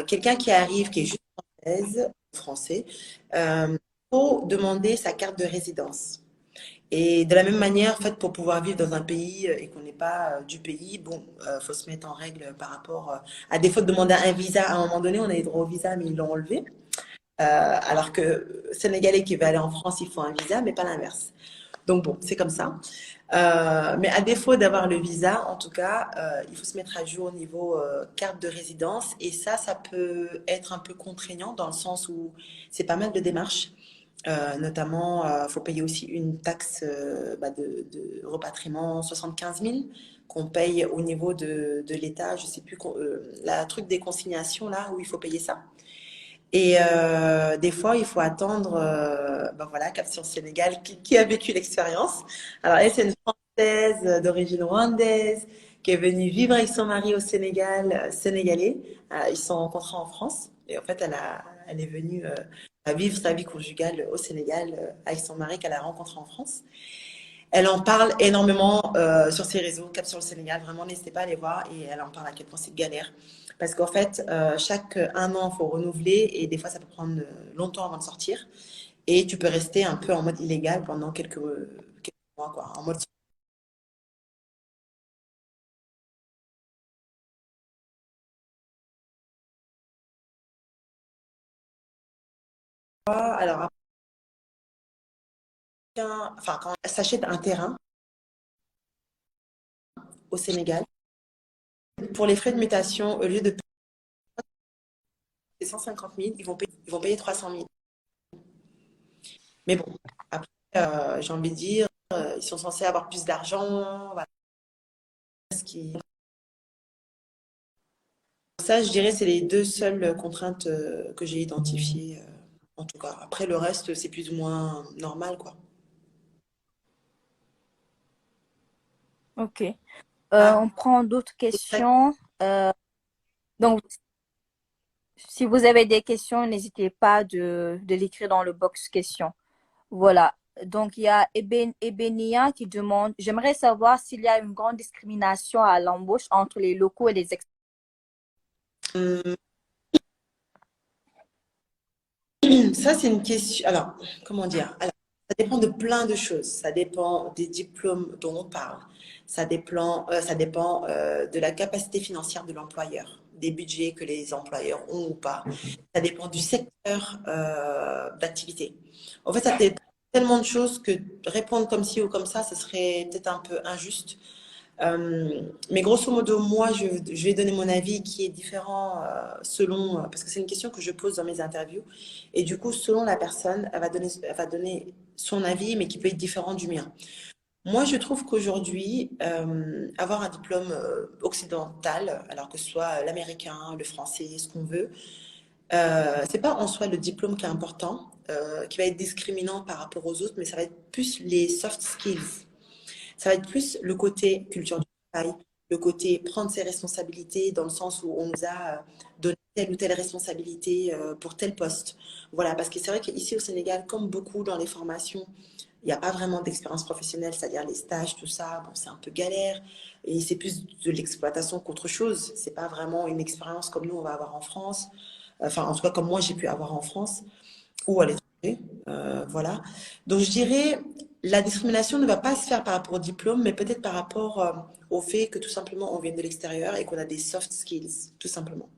B: Quelqu'un qui arrive, qui est juste française, français, faut demander sa carte de résidence. Et de la même manière, en fait, pour pouvoir vivre dans un pays et qu'on n'est pas du pays, bon, faut se mettre en règle par rapport à défaut de demander un visa. À un moment donné, on a eu droit au visa, mais ils l'ont enlevé. Alors que Sénégalais qui veulent aller en France, il faut un visa, mais pas l'inverse. Donc bon, c'est comme ça. Mais à défaut d'avoir le visa, en tout cas, il faut se mettre à jour au niveau carte de résidence. Et ça peut être un peu contraignant dans le sens où c'est pas mal de démarches. Notamment, il faut payer aussi une taxe bah, de repatriement 75 000 qu'on paye au niveau de l'État. Je sais plus, la truc des consignations là où il faut payer ça. Et des fois, il faut attendre, ben voilà, Caption Sénégal, qui a vécu l'expérience. Alors, elle, c'est une Française d'origine rwandaise qui est venue vivre avec son mari au Sénégal, sénégalais. Ils se sont rencontrés en France. Et en fait, elle est venue vivre sa vie conjugale au Sénégal avec son mari qu'elle a rencontré en France. Elle en parle énormément sur ses réseaux, Cap sur le Sénégal. Vraiment, n'hésitez pas à aller voir. Et elle en parle à quel point c'est galère. Parce qu'en fait, chaque un an, il faut renouveler. Et des fois, ça peut prendre longtemps avant de sortir. Et tu peux rester un peu en mode illégal pendant quelques mois, quoi. En mode. Alors, enfin, quand elle s'achète un terrain au Sénégal, pour les frais de mutation, au lieu de payer 150 000, ils vont payer 300 000. Mais bon, après, j'ai envie de dire, ils sont censés avoir plus d'argent. Voilà. Ça, je dirais, c'est les deux seules contraintes que j'ai identifiées, en tout cas. Après, le reste, c'est plus ou moins normal, quoi.
A: OK.
B: Ah,
A: On prend d'autres
B: c'est ça.
A: questions. Donc, si vous avez des questions, n'hésitez pas de l'écrire dans le box questions. Voilà. Donc, il y a Ebenia qui demande, j'aimerais savoir s'il y a une grande discrimination à l'embauche entre les locaux et les extérieurs.
B: Hum, Ça, c'est une question. Alors, comment dire? Alors, ça dépend de plein de choses. Ça dépend des diplômes dont on parle. Ça dépend de la capacité financière de l'employeur, des budgets que les employeurs ont ou pas. Ça dépend du secteur d'activité. En fait, ça dépend tellement de choses que répondre comme ci ou comme ça, ce serait peut-être un peu injuste. Mais grosso modo, moi, je vais donner mon avis qui est différent selon, parce que c'est une question que je pose dans mes interviews. Et du coup, selon la personne, elle va donner son avis, mais qui peut être différent du mien. Moi, je trouve qu'aujourd'hui, avoir un diplôme occidental, alors que ce soit l'américain, le français, ce qu'on veut, c'est pas en soi le diplôme qui est important, qui va être discriminant par rapport aux autres, mais ça va être plus les soft skills. Ça va être plus le côté culture du travail, le côté prendre ses responsabilités dans le sens où on nous a donné telle ou telle responsabilité pour tel poste. Voilà, parce que c'est vrai qu'ici au Sénégal, comme beaucoup dans les formations, il n'y a pas vraiment d'expérience professionnelle, c'est-à-dire les stages, tout ça, bon, c'est un peu galère. Et c'est plus de l'exploitation qu'autre chose. C'est pas vraiment une expérience comme nous, on va avoir en France. Enfin, en tout cas, comme moi, j'ai pu avoir en France ou à l'étranger. Voilà. Donc, je dirais, la discrimination ne va pas se faire par rapport au diplôme, mais peut-être par rapport au fait que tout simplement, on vient de l'extérieur et qu'on a des soft skills, tout simplement.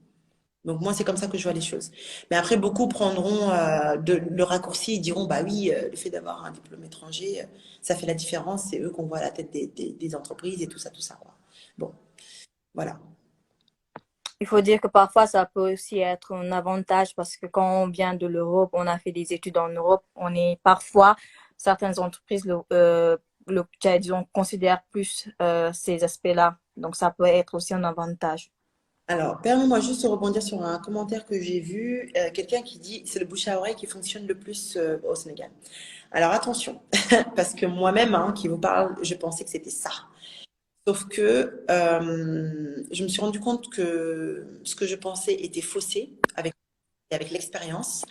B: Donc, moi, c'est comme ça que je vois les choses. Mais après, beaucoup prendront le raccourci et diront, bah oui, le fait d'avoir un diplôme étranger, ça fait la différence. C'est eux qu'on voit à la tête des entreprises et tout ça, quoi. Bon, voilà.
A: Il faut dire que parfois, ça peut aussi être un avantage parce que quand on vient de l'Europe, on a fait des études en Europe, on est parfois, certaines entreprises disons, considèrent plus ces aspects-là. Donc, ça peut être aussi un avantage.
B: Alors, permets-moi juste de rebondir sur un commentaire que j'ai vu. Quelqu'un qui dit, c'est le bouche à oreille qui fonctionne le plus au Sénégal. Alors, attention, parce que moi-même, hein, qui vous parle, je pensais que c'était ça. Sauf que je me suis rendu compte que ce que je pensais était faussé avec l'expérience.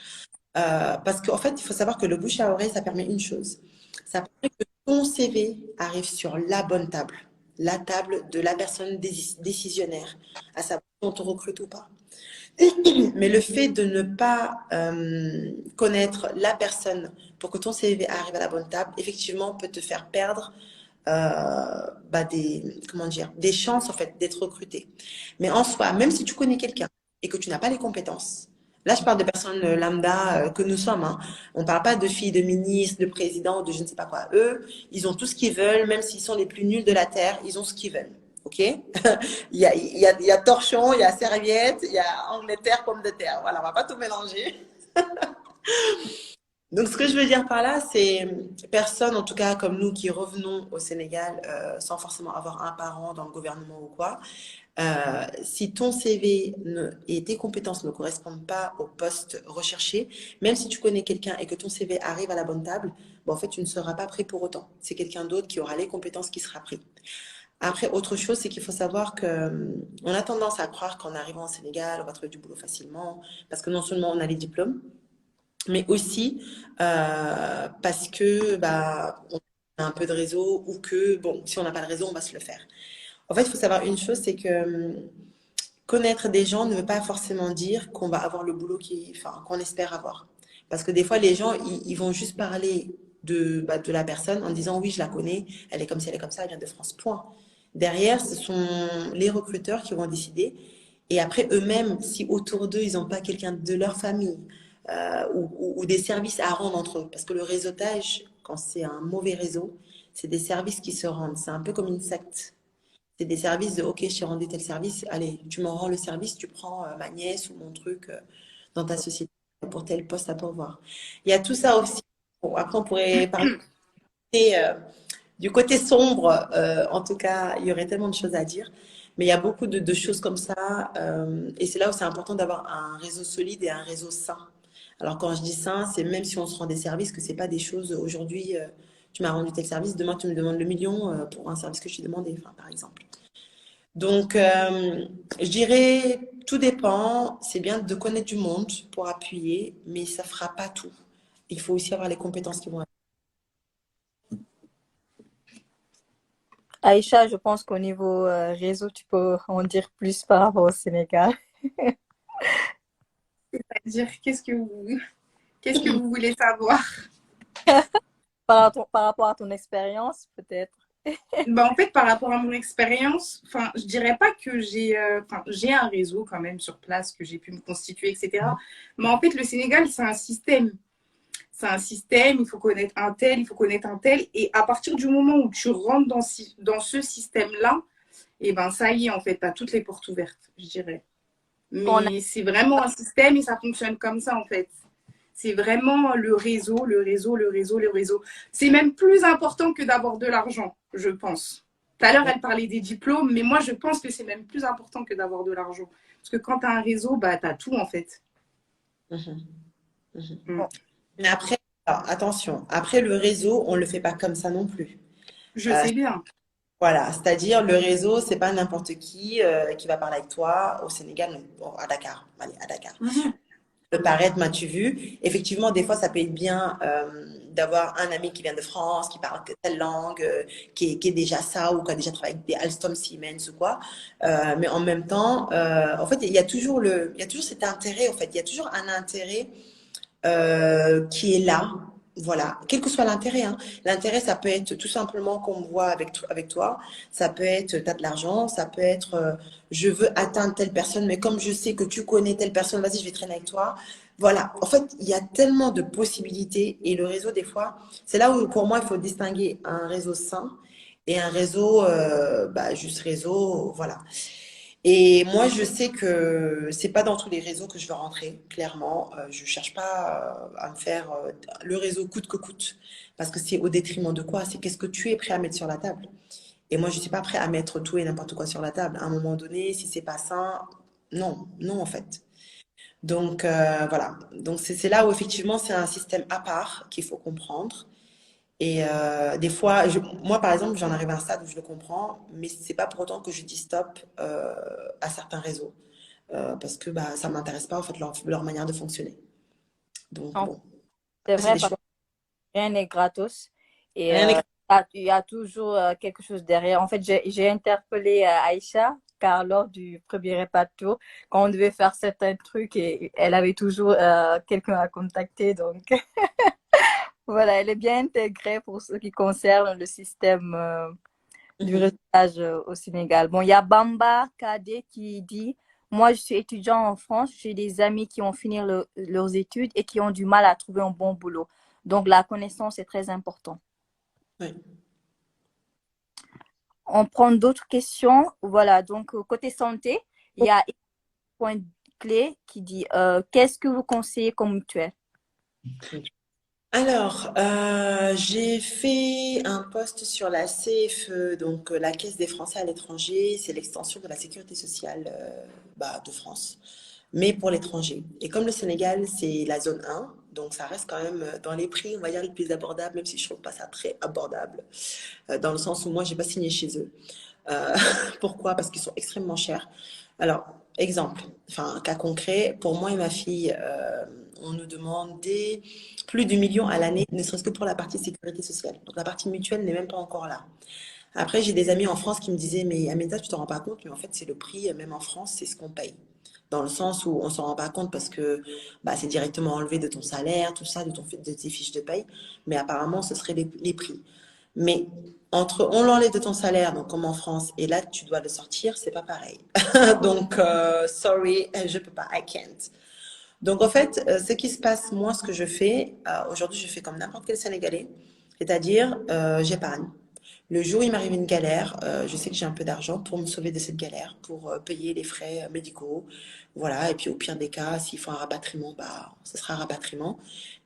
B: Parce qu'en fait, il faut savoir que le bouche à oreille, ça permet une chose. Ça permet que ton CV arrive sur la bonne table, la table de la personne décisionnaire, à savoir si on te recrute ou pas. Mais le fait de ne pas connaître la personne pour que ton CV arrive à la bonne table, effectivement, peut te faire perdre comment dire, des chances en fait d'être recruté. Mais en soi, même si tu connais quelqu'un et que tu n'as pas les compétences, là je parle de personnes lambda que nous sommes, hein. On ne parle pas de filles de ministres, de présidents, de je ne sais pas quoi. Eux, ils ont tout ce qu'ils veulent, même s'ils sont les plus nuls de la terre, ils ont ce qu'ils veulent. Ok. Il y a torchon, il y a serviette, il y a Angleterre, pomme de terre. Voilà, on va pas tout mélanger. Donc, ce que je veux dire par là, c'est personne, en tout cas comme nous qui revenons au Sénégal sans forcément avoir un parent dans le gouvernement ou quoi, si ton CV et tes compétences ne correspondent pas au poste recherché, même si tu connais quelqu'un et que ton CV arrive à la bonne table, bon, en fait, tu ne seras pas pris pour autant. C'est quelqu'un d'autre qui aura les compétences qui sera pris. Après, autre chose, c'est qu'il faut savoir que on a tendance à croire qu'en arrivant au Sénégal, on va trouver du boulot facilement, parce que non seulement on a les diplômes, mais aussi parce que bah, on a un peu de réseau ou que, bon, si on n'a pas de réseau, on va se le faire. En fait, il faut savoir une chose, c'est que connaître des gens ne veut pas forcément dire qu'on va avoir le boulot qu'on espère avoir. Parce que des fois, les gens, ils vont juste parler de la personne en disant oui, je la connais, elle est comme ci, elle est comme ça, elle vient de France, point. Derrière, ce sont les recruteurs qui vont décider. Et après, eux-mêmes, si autour d'eux, ils n'ont pas quelqu'un de leur famille ou des services à rendre entre eux. Parce que le réseautage, quand c'est un mauvais réseau, c'est des services qui se rendent. C'est un peu comme une secte. C'est des services de, OK, je t'ai rendu tel service, allez, tu m'en rends le service, tu prends ma nièce ou mon truc dans ta société pour tel poste à pourvoir. Il y a tout ça aussi. Bon, après, on pourrait parler du côté sombre. En tout cas, il y aurait tellement de choses à dire. Mais il y a beaucoup de choses comme ça. Et c'est là où c'est important d'avoir un réseau solide et un réseau sain. Alors, quand je dis sain, c'est même si on se rend des services, que ce n'est pas des choses aujourd'hui, tu m'as rendu tel service, demain tu me demandes le million pour un service que je t'ai demandé, enfin, par exemple. Donc, je dirais, tout dépend. C'est bien de connaître du monde pour appuyer, mais ça ne fera pas tout. Il faut aussi avoir les compétences qui vont avec.
A: Aïcha, je pense qu'au niveau réseau, tu peux en dire plus par rapport au Sénégal.
D: C'est-à-dire, qu'est-ce que vous voulez savoir?
A: Par rapport à ton expérience, peut-être.
D: Ben, en fait, par rapport à mon expérience, enfin, je dirais pas que j'ai un réseau quand même sur place que j'ai pu me constituer, etc. Mais en fait, le Sénégal, c'est un système. C'est un système, il faut connaître un tel, il faut connaître un tel. Et à partir du moment où tu rentres dans ce système-là, et ben ça y est, en fait, tu as toutes les portes ouvertes, je dirais.
A: On a-
D: Mais c'est vraiment un système et ça fonctionne comme ça, en fait. C'est vraiment le réseau, le réseau, le réseau, le réseau. C'est même plus important que d'avoir de l'argent, je pense. Tout à l'heure, elle parlait des diplômes, mais moi, je pense que c'est même plus important que d'avoir de l'argent. Parce que quand tu as un réseau, bah, tu as tout, en fait.
B: Mhm. Mhm.
D: Mm.
B: Mais après, alors, attention, après le réseau, on ne le fait pas comme ça non plus.
D: Je
B: Euh,
D: sais bien.
B: voilà, c'est-à-dire le réseau, c'est pas n'importe qui va parler avec toi au Sénégal, non, bon, à Dakar. Allez, à Dakar.
D: Mhm.
B: Le paraître, m'as-tu vu? Effectivement, des fois, ça peut être bien d'avoir un ami qui vient de France, qui parle telle langue, qui est déjà ça, ou qui a déjà travaillé avec des Alstom Siemens ou quoi. Mais en même temps, en fait, il y a toujours il y a toujours cet intérêt, en fait. Il y a toujours un intérêt qui est là. Voilà, quel que soit l'intérêt, hein. L'intérêt, ça peut être tout simplement qu'on me voit avec toi, ça peut être tu as de l'argent, ça peut être je veux atteindre telle personne, mais comme je sais que tu connais telle personne, vas-y, je vais traîner avec toi. Voilà, en fait, il y a tellement de possibilités et le réseau, des fois, c'est là où pour moi, il faut distinguer un réseau sain et un réseau, juste réseau, voilà. Et moi, je sais que c'est pas dans tous les réseaux que je veux rentrer, clairement. Je cherche pas à me faire le réseau coûte que coûte, parce que c'est au détriment de quoi? C'est qu'est-ce que tu es prêt à mettre sur la table? Et moi, je suis pas prêt à mettre tout et n'importe quoi sur la table. À un moment donné, si c'est pas sain, non, non en fait. Donc voilà. Donc c'est là où effectivement c'est un système à part qu'il faut comprendre. Et des fois, moi par exemple, j'en arrive à un stade où je le comprends, mais c'est pas pour autant que je dis stop à certains réseaux. Parce que bah, ça m'intéresse pas en fait leur manière de fonctionner. Donc
A: on-
B: bon,
A: C'est
B: après c'est
A: vrai
B: des
A: parce
B: choix.
A: que rien n'est gratos et
B: Rien n'est
A: il y a toujours quelque chose derrière. En fait, j'ai interpellé Aïcha car lors du premier repas de tour, quand on devait faire certains trucs et elle avait toujours quelqu'un à contacter. Donc voilà, elle est bien intégrée pour ce qui concerne le système du
B: Mhm.
A: réseautage au Sénégal. Bon, il y a Bamba Kade qui dit, moi je suis étudiant en France, j'ai des amis qui ont fini leurs études et qui ont du mal à trouver un bon boulot. Donc la connaissance est très importante.
B: Ouais.
A: On prend d'autres questions. Voilà, donc côté santé, il y a un point clé qui dit, qu'est-ce que vous conseillez comme mutuelle?
B: Alors, j'ai fait un post sur la CFE, donc la Caisse des Français à l'étranger, c'est l'extension de la sécurité sociale de France, mais pour l'étranger. Et comme le Sénégal, c'est la zone 1, donc ça reste quand même dans les prix, on va dire, les plus abordables, même si je trouve pas ça très abordable, dans le sens où moi, j'ai pas signé chez eux. Euh, Pourquoi? Parce qu'ils sont extrêmement chers. Alors, exemple, enfin, cas concret, pour moi et ma fille, on nous demandait plus de millions à l'année, ne serait-ce que pour la partie sécurité sociale. Donc, la partie mutuelle n'est même pas encore là. Après, j'ai des amis en France qui me disaient, mais Amenda, tu t'en rends pas compte, mais en fait, c'est le prix, même en France, c'est ce qu'on paye. Dans le sens où on s'en rend pas compte parce que bah, c'est directement enlevé de ton salaire, tout ça, de tes fiches de paye. Mais apparemment, ce seraient les prix. Mais entre on l'enlève de ton salaire, donc comme en France, et là tu dois le sortir, c'est pas pareil. Donc, sorry, je peux pas, I can't. Donc en fait, ce qui se passe, moi, ce que je fais, aujourd'hui, je fais comme n'importe quel Sénégalais, c'est-à-dire j'épargne. Le jour où il m'arrive une galère, je sais que j'ai un peu d'argent pour me sauver de cette galère, pour payer les frais médicaux, voilà. Et puis au pire des cas, s'il faut un rapatriement, bah, ce sera un rapatriement.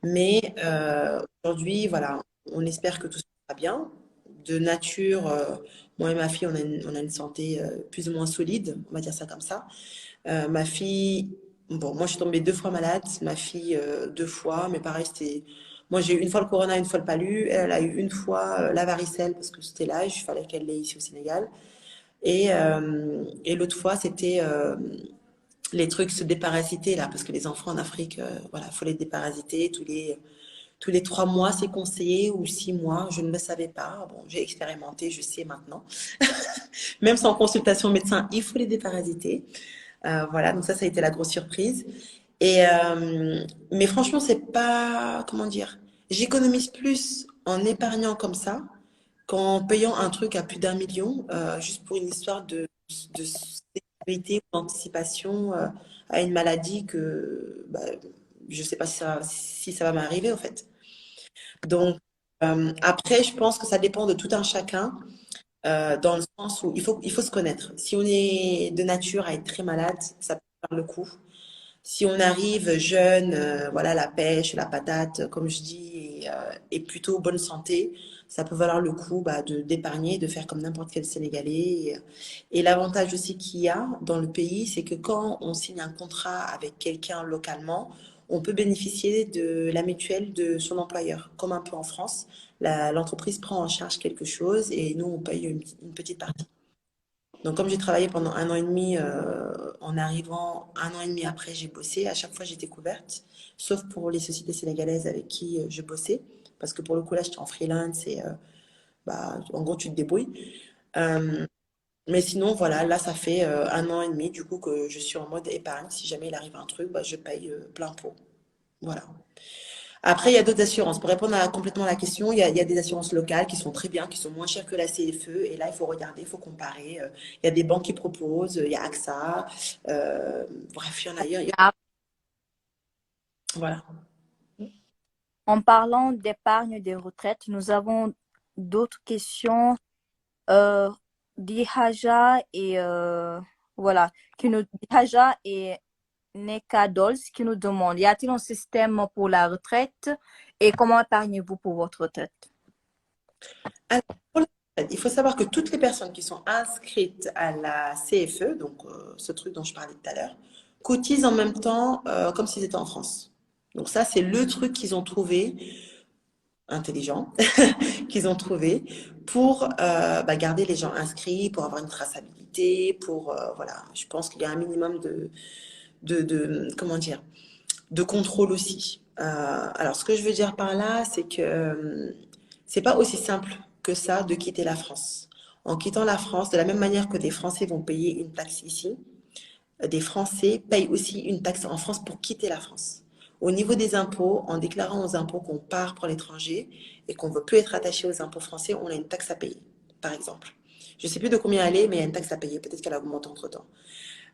B: Mais aujourd'hui, voilà, on espère que tout sera bien. De nature, moi et ma fille, on a une santé plus ou moins solide, on va dire ça comme ça. Ma fille, bon, moi je suis tombée 2 fois malade, ma fille 2 fois, mais pareil, c'était. Moi j'ai eu une fois le corona, une fois le palu. Elle a eu une fois la varicelle parce que c'était l'âge, il fallait qu'elle l'ait ici au Sénégal. Et l'autre fois, c'était les trucs se déparasiter là, parce que les enfants en Afrique, voilà, faut les déparasiter tous les 3 mois, c'est conseillé, ou 6 mois, je ne le savais pas. Bon, j'ai expérimenté, je sais maintenant. Même sans consultation médecin, il faut les déparasiter. Voilà, donc ça a été la grosse surprise. Mais franchement, c'est pas, comment dire, j'économise plus en épargnant comme ça qu'en payant un truc à plus d'1 million, juste pour une histoire de sécurité ou d'anticipation à une maladie que bah, je sais pas si ça va m'arriver en fait. Donc, après, je pense que ça dépend de tout un chacun. dans le sens où il faut se connaître. Si on est de nature à être très malade, ça peut faire le coup. Si on arrive jeune, voilà, la pêche, la patate, comme je dis, et plutôt bonne santé, ça peut valoir le coup bah, d'épargner, de faire comme n'importe quel Sénégalais. Et l'avantage aussi qu'il y a dans le pays, c'est que quand on signe un contrat avec quelqu'un localement, on peut bénéficier de la mutuelle de son employeur. Comme un peu en France, l'entreprise prend en charge quelque chose et nous, on paye une petite partie. Donc, comme j'ai travaillé pendant un an et demi, en arrivant un an et demi après, j'ai bossé. À chaque fois, j'étais couverte, sauf pour les sociétés sénégalaises avec qui je bossais. Parce que pour le coup, là, j'étais en freelance et bah, en gros, tu te débrouilles. Euh, mais sinon, voilà, là, ça fait un an et demi, du coup, que je suis en mode épargne. Si jamais il arrive un truc, bah, je paye plein pot. Voilà. Après, il y a d'autres assurances. Pour répondre complètement à la question, il y a des assurances locales qui sont très bien, qui sont moins chères que la CFE. Et là, il faut regarder, il faut comparer. Il y a des banques qui proposent, il y a AXA. euh, Bref, il y en a. Voilà.
A: En parlant d'épargne des retraites, nous avons d'autres questions. Dihaja et voilà, Dihaja et Neka Dolls qui nous demandent, y a-t-il un système pour la retraite et comment épargnez-vous pour votre retraite?
B: Alors, pour la retraite, il faut savoir que toutes les personnes qui sont inscrites à la CFE, donc ce truc dont je parlais tout à l'heure, cotisent en même temps comme s'ils étaient en France. Donc ça, c'est le truc qu'ils ont trouvé intelligent qu'ils ont trouvé pour bah, garder les gens inscrits, pour avoir une traçabilité, pour voilà, je pense qu'il y a un minimum comment dire, de contrôle aussi. Alors ce que je veux dire par là, c'est que c'est pas aussi simple que ça de quitter la France. En quittant la France, de la même manière que des Français vont payer une taxe ici, des Français payent aussi une taxe en France pour quitter la France. Au niveau des impôts, en déclarant aux impôts qu'on part pour l'étranger et qu'on ne veut plus être attaché aux impôts français, on a une taxe à payer, par exemple. Je ne sais plus de combien elle est, mais il y a une taxe à payer. Peut-être qu'elle a augmenté entre-temps.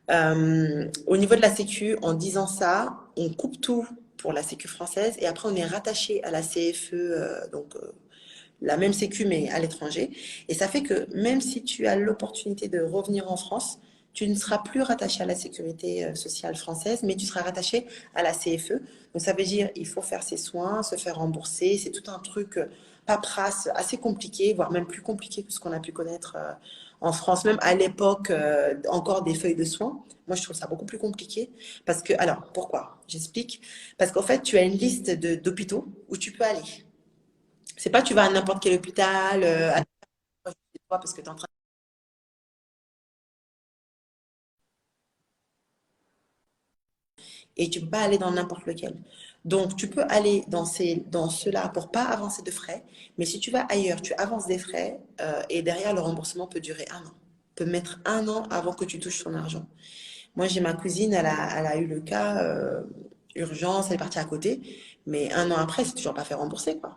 B: Au niveau de la Sécu, en disant ça, on coupe tout pour la Sécu française et après on est rattaché à la CFE, la même Sécu mais à l'étranger. Et ça fait que même si tu as l'opportunité de revenir en France, tu ne seras plus rattaché à la sécurité sociale française, mais tu seras rattaché à la CFE. Donc ça veut dire il faut faire ses soins, se faire rembourser. C'est tout un truc paperasse assez compliqué, voire même plus compliqué que ce qu'on a pu connaître en France, même à l'époque encore des feuilles de soins. Moi, je trouve ça beaucoup plus compliqué parce que, alors, pourquoi? J'explique. Parce qu'en fait, tu as une liste d'hôpitaux où tu peux aller. C'est pas tu vas à n'importe quel hôpital, à toi parce que tu es en train et tu peux pas aller dans n'importe lequel. Donc, tu peux aller dans ceux-là pour pas avancer de frais, mais si tu vas ailleurs, tu avances des frais et derrière, le remboursement peut durer un an. Peut mettre un an avant que tu touches ton argent. Moi, j'ai ma cousine, elle a eu le cas, urgence, elle est partie à côté, mais un an après, c'est toujours pas fait rembourser, quoi.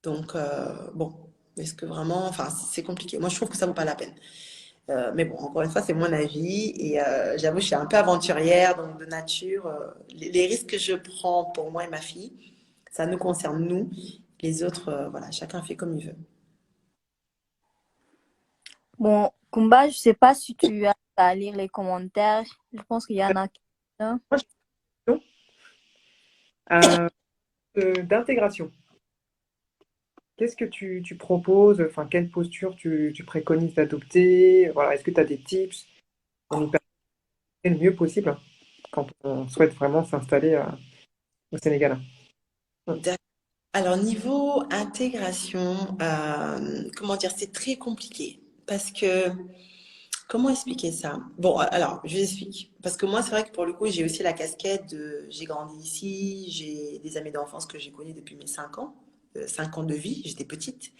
B: Donc, bon, est-ce que vraiment, enfin, c'est compliqué. Moi, je trouve que ça vaut pas la peine. Mais bon, encore une fois, c'est mon avis et j'avoue, je suis un peu aventurière, donc de nature, les risques que je prends pour moi et ma fille, ça nous concerne nous. Les autres, voilà, chacun fait comme il veut.
A: Bon, Kumba, je sais pas si tu as à lire les commentaires. Je pense qu'il y en a quelques-uns.
C: Moi, j'ai une question d'intégration. Qu'est-ce que tu proposes, enfin, quelle posture tu préconises d'adopter? Voilà, est-ce que tu as des tips pour nous permettre le mieux possible quand on souhaite vraiment s'installer au Sénégal?
B: Alors, niveau intégration, comment dire, c'est très compliqué parce que comment expliquer ça? Bon, alors, je vous explique. Parce que moi, c'est vrai que pour le coup, j'ai aussi la casquette de... J'ai grandi ici, j'ai des amis d'enfance que j'ai connus depuis mes 5 ans, 5 ans de vie, j'étais petite.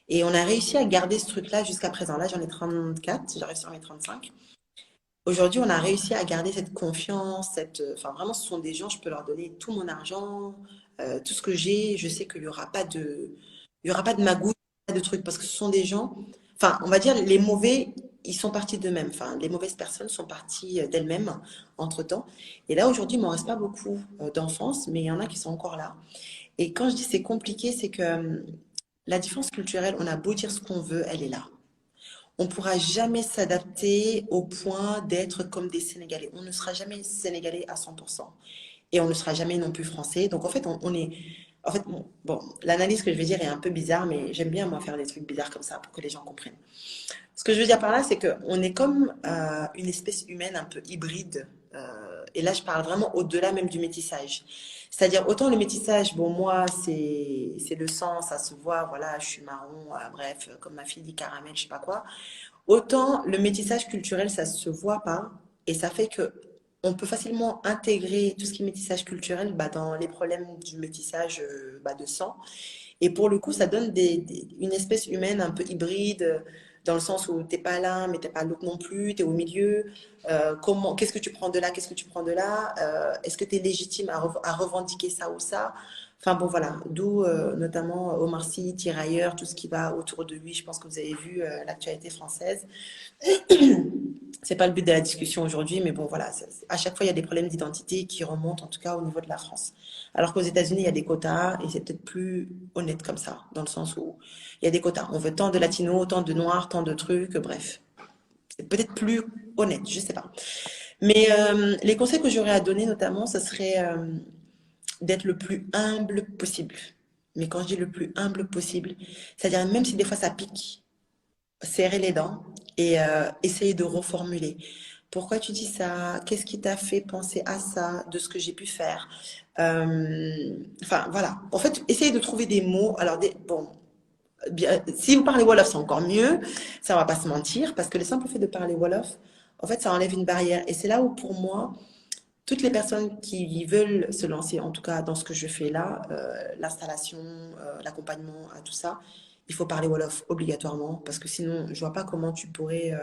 B: Et on a réussi à garder ce truc-là jusqu'à présent. Là, j'en ai 34, j'arrive sur mes 35. Aujourd'hui, on a réussi à garder cette confiance, enfin, vraiment, ce sont des gens, je peux leur donner tout mon argent, tout ce que j'ai. Je sais qu'il n'y aura pas il y aura pas de magouille, pas de trucs, parce que ce sont des gens, enfin, on va dire, les mauvais, ils sont partis d'eux-mêmes. Enfin, les mauvaises personnes sont parties d'elles-mêmes entre-temps. Et là, aujourd'hui, il ne m'en reste pas beaucoup d'enfance, mais il y en a qui sont encore là. Et quand je dis c'est compliqué, c'est que la différence culturelle, on a beau dire ce qu'on veut, elle est là. on ne pourra jamais s'adapter au point d'être comme des Sénégalais. On ne sera jamais Sénégalais à 100%. Et on ne sera jamais non plus français. Donc, en fait, on est... En fait, bon, l'analyse que je vais dire est un peu bizarre, mais j'aime bien, moi, faire des trucs bizarres comme ça pour que les gens comprennent. Ce que je veux dire par là, c'est qu'on est comme une espèce humaine un peu hybride. Et là, je parle vraiment au-delà même du métissage. C'est-à-dire, autant le métissage, bon, moi, c'est le sang, ça se voit, voilà, je suis marron, bref, comme ma fille dit caramel, je sais pas quoi. Autant le métissage culturel, ça se voit pas. Et ça fait que on peut facilement intégrer tout ce qui est métissage culturel bah, dans les problèmes du métissage bah, de sang. Et pour le coup, ça donne une espèce humaine un peu hybride, dans le sens où t'es pas l'un, mais t'es pas l'autre non plus, tu es au milieu. Qu'est-ce que tu prends de là, qu'est-ce que tu prends de là? Est-ce que tu es légitime à revendiquer ça ou ça? Enfin bon, voilà. D'où notamment Omar Sy, Tirailleurs, tout ce qui va autour de lui. Je pense que vous avez vu l'actualité française. C'est pas le but de la discussion aujourd'hui, mais bon, voilà. À chaque fois, il y a des problèmes d'identité qui remontent, en tout cas au niveau de la France. Alors qu'aux États-Unis, il y a des quotas et c'est peut-être plus honnête comme ça, dans le sens où il y a des quotas. On veut tant de latinos, tant de noirs, tant de trucs, bref. C'est peut-être plus honnête, je sais pas. Mais les conseils que j'aurais à donner, notamment, ce serait d'être le plus humble possible. Mais quand je dis le plus humble possible, c'est-à-dire même si des fois ça pique, serrer les dents et essayer de reformuler. Pourquoi tu dis ça? Qu'est-ce qui t'a fait penser à ça, de ce que j'ai pu faire? Enfin, voilà. En fait, essayez de trouver des mots. Alors, bon, bien, si vous parlez Wolof, c'est encore mieux. Ça, on va pas se mentir, parce que le simple fait de parler Wolof, en fait, ça enlève une barrière. Et c'est là où, pour moi, toutes les personnes qui veulent se lancer, en tout cas dans ce que je fais là, l'installation, l'accompagnement à tout ça, il faut parler Wolof obligatoirement, parce que sinon, je vois pas comment tu pourrais...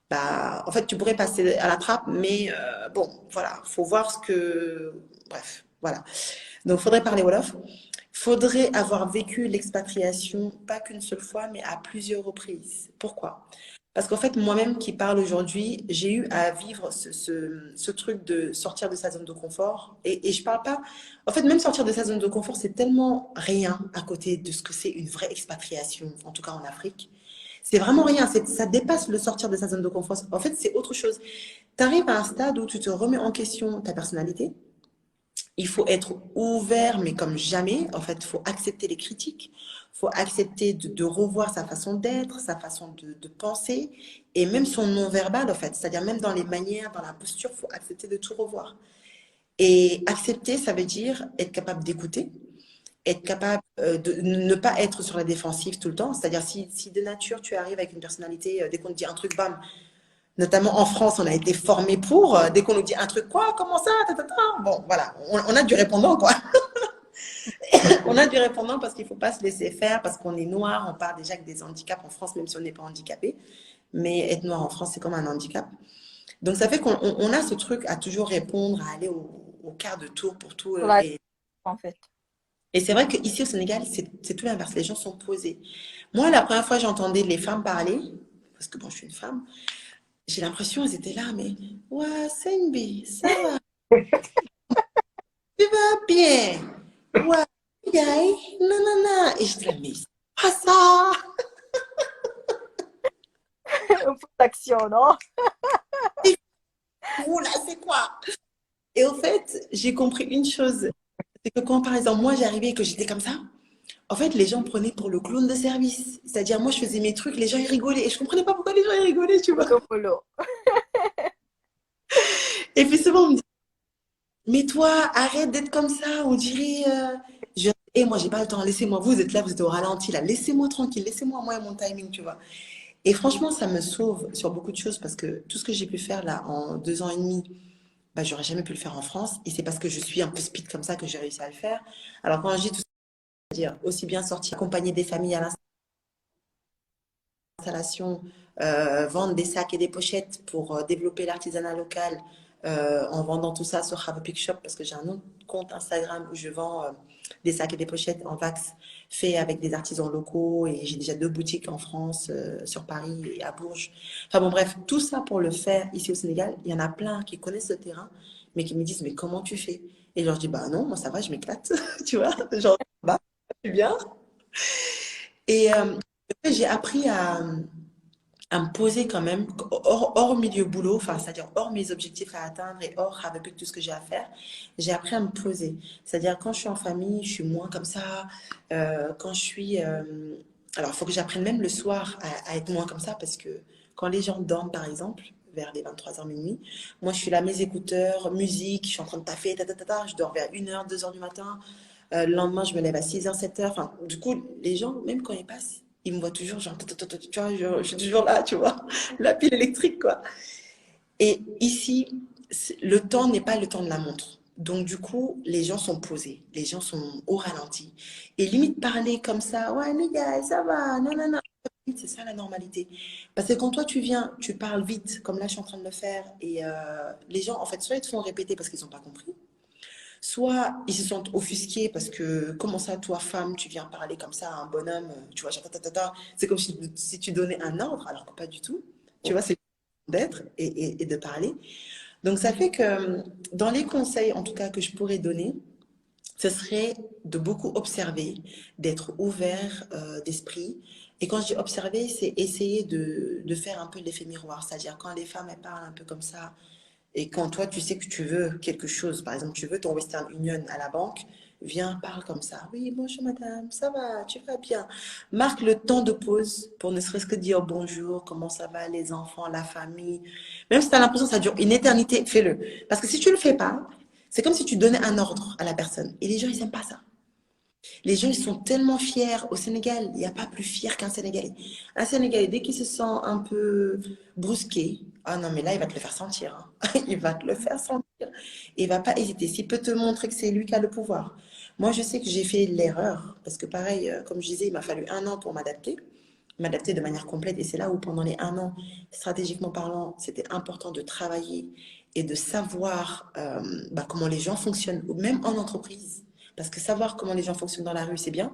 B: bah, en fait, tu pourrais passer à la trappe, mais bon, voilà, faut voir ce que... Bref, voilà. Donc, il faudrait parler Wolof. Faudrait avoir vécu l'expatriation, pas qu'une seule fois, mais à plusieurs reprises. Pourquoi? Parce qu'en fait, moi-même qui parle aujourd'hui, j'ai eu à vivre ce truc de sortir de sa zone de confort. Et je parle pas. En fait, même sortir de sa zone de confort, c'est tellement rien à côté de ce que c'est une vraie expatriation, en tout cas en Afrique. C'est vraiment rien. Ça dépasse le sortir de sa zone de confort. En fait, c'est autre chose. Tu arrives à un stade où tu te remets en question ta personnalité. Il faut être ouvert, mais comme jamais. En fait, il faut accepter les critiques. Il faut accepter de revoir sa façon d'être, sa façon de penser, et même son non-verbal, en fait. C'est-à-dire même dans les manières, dans la posture, il faut accepter de tout revoir. Et accepter, ça veut dire être capable d'écouter, être capable de ne pas être sur la défensive tout le temps. C'est-à-dire si de nature, tu arrives avec une personnalité, dès qu'on te dit un truc, bam, notamment en France, on a été formé pour, dès qu'on nous dit un truc, quoi, comment ça, ta, ta, ta. Bon, voilà, on a du répondant, quoi. On a du répondant parce qu'il ne faut pas se laisser faire, parce qu'on est noir, on part déjà avec des handicaps en France, même si on n'est pas handicapé. Mais être noir en France, c'est comme un handicap. Donc, ça fait qu'on a ce truc à toujours répondre, à aller au quart de tour pour tout.
A: Voilà, en fait.
B: Et c'est vrai qu'ici au Sénégal, c'est tout l'inverse. Les gens sont posés. Moi, la première fois, j'entendais les femmes parler, parce que bon, je suis une femme, j'ai l'impression qu'elles étaient là, mais ouais, Senbi, ça va, tu vas bien, ouais, yaï, nanana. Et je dis, mais c'est pas ça.
A: Un peu d'action, non?
B: Vous là, c'est quoi? Et au fait, j'ai compris une chose, c'est que quand par exemple moi j'arrivais et que j'étais comme ça, en fait les gens me prenaient pour le clown de service. C'est-à-dire moi je faisais mes trucs, les gens ils rigolaient et je comprenais pas pourquoi les gens ils rigolaient, tu vois.
A: Copolo.
B: Et puis souvent on me dit, mais toi arrête d'être comme ça, on dirait. Et moi j'ai pas le temps, laissez-moi, vous êtes là, vous êtes au ralenti là, laissez-moi tranquille, laissez-moi moi et mon timing, tu vois. Et franchement ça me sauve sur beaucoup de choses parce que tout ce que j'ai pu faire là en 2 ans et demi, bah, j'aurais jamais pu le faire en France. Et c'est parce que je suis un peu speed comme ça que j'ai réussi à le faire. Alors quand je dis tout ça, c'est-à-dire aussi bien sortir, accompagner des familles à l'installation, vendre des sacs et des pochettes pour développer l'artisanat local en vendant tout ça sur Have a Pick Shop parce que j'ai un autre compte Instagram où je vends des sacs et des pochettes en wax faits avec des artisans locaux et j'ai déjà 2 boutiques en France, sur Paris et à Bourges. Enfin bon bref, tout ça pour le faire ici au Sénégal, il y en a plein qui connaissent le terrain mais qui me disent mais comment tu fais? Et je leur dis bah non, moi ça va, je m'éclate, tu vois, genre bah, je suis bien. Et j'ai appris à me poser quand même, hors milieu boulot, enfin, c'est-à-dire hors mes objectifs à atteindre et hors avec tout ce que j'ai à faire, j'ai appris à me poser. C'est-à-dire quand je suis en famille, je suis moins comme ça. Quand je suis... alors, il faut que j'apprenne même le soir à être moins comme ça parce que quand les gens dorment, par exemple, vers les 23h minuit, moi, je suis là, mes écouteurs, musique, je suis en train de taffer, je dors vers 1h, 2h du matin. Le lendemain, je me lève à 6h, 7h. Enfin, du coup, les gens, même quand ils passent, ils me voient toujours, genre, tu vois, je suis toujours là, tu vois, la pile électrique, quoi. Et ici, le temps n'est pas le temps de la montre. Donc, du coup, les gens sont posés, les gens sont au ralenti. Et limite, parler comme ça, ouais, les gars, ça va, non, non, non. C'est ça la normalité. Parce que quand toi, tu viens, tu parles vite, comme là, je suis en train de le faire, et les gens, en fait, soit ils te font répéter parce qu'ils n'ont pas compris, soit ils se sentent offusqués parce que comment ça, toi, femme, tu viens parler comme ça à un bonhomme, tu vois, c'est comme si tu donnais un ordre, alors que pas du tout. Tu vois, c'est d'être et de parler. Donc ça fait que dans les conseils, en tout cas, que je pourrais donner, ce serait de beaucoup observer, d'être ouvert d'esprit. Et quand je dis observer, c'est essayer de faire un peu l'effet miroir. C'est-à-dire quand les femmes, elles parlent un peu comme ça, et quand toi, tu sais que tu veux quelque chose, par exemple, tu veux ton Western Union à la banque, viens, parle comme ça. Oui, bonjour madame, ça va, tu vas bien. Marque le temps de pause pour ne serait-ce que dire bonjour, comment ça va, les enfants, la famille. Même si tu as l'impression que ça dure une éternité, fais-le. Parce que si tu ne le fais pas, c'est comme si tu donnais un ordre à la personne. Et les gens, ils n'aiment pas ça. Les gens, ils sont tellement fiers au Sénégal. Il n'y a pas plus fier qu'un Sénégalais. Un Sénégalais, dès qu'il se sent un peu brusqué, ah non, mais là, il va te le faire sentir, hein. Il va te le faire sentir. Et il va pas hésiter. S'il peut te montrer que c'est lui qui a le pouvoir. Moi, je sais que j'ai fait l'erreur. Parce que pareil, comme je disais, il m'a fallu 1 an pour m'adapter de manière complète. Et c'est là où, pendant les 1 an, stratégiquement parlant, c'était important de travailler et de savoir comment les gens fonctionnent, ou même en entreprise. Parce que savoir comment les gens fonctionnent dans la rue, c'est bien,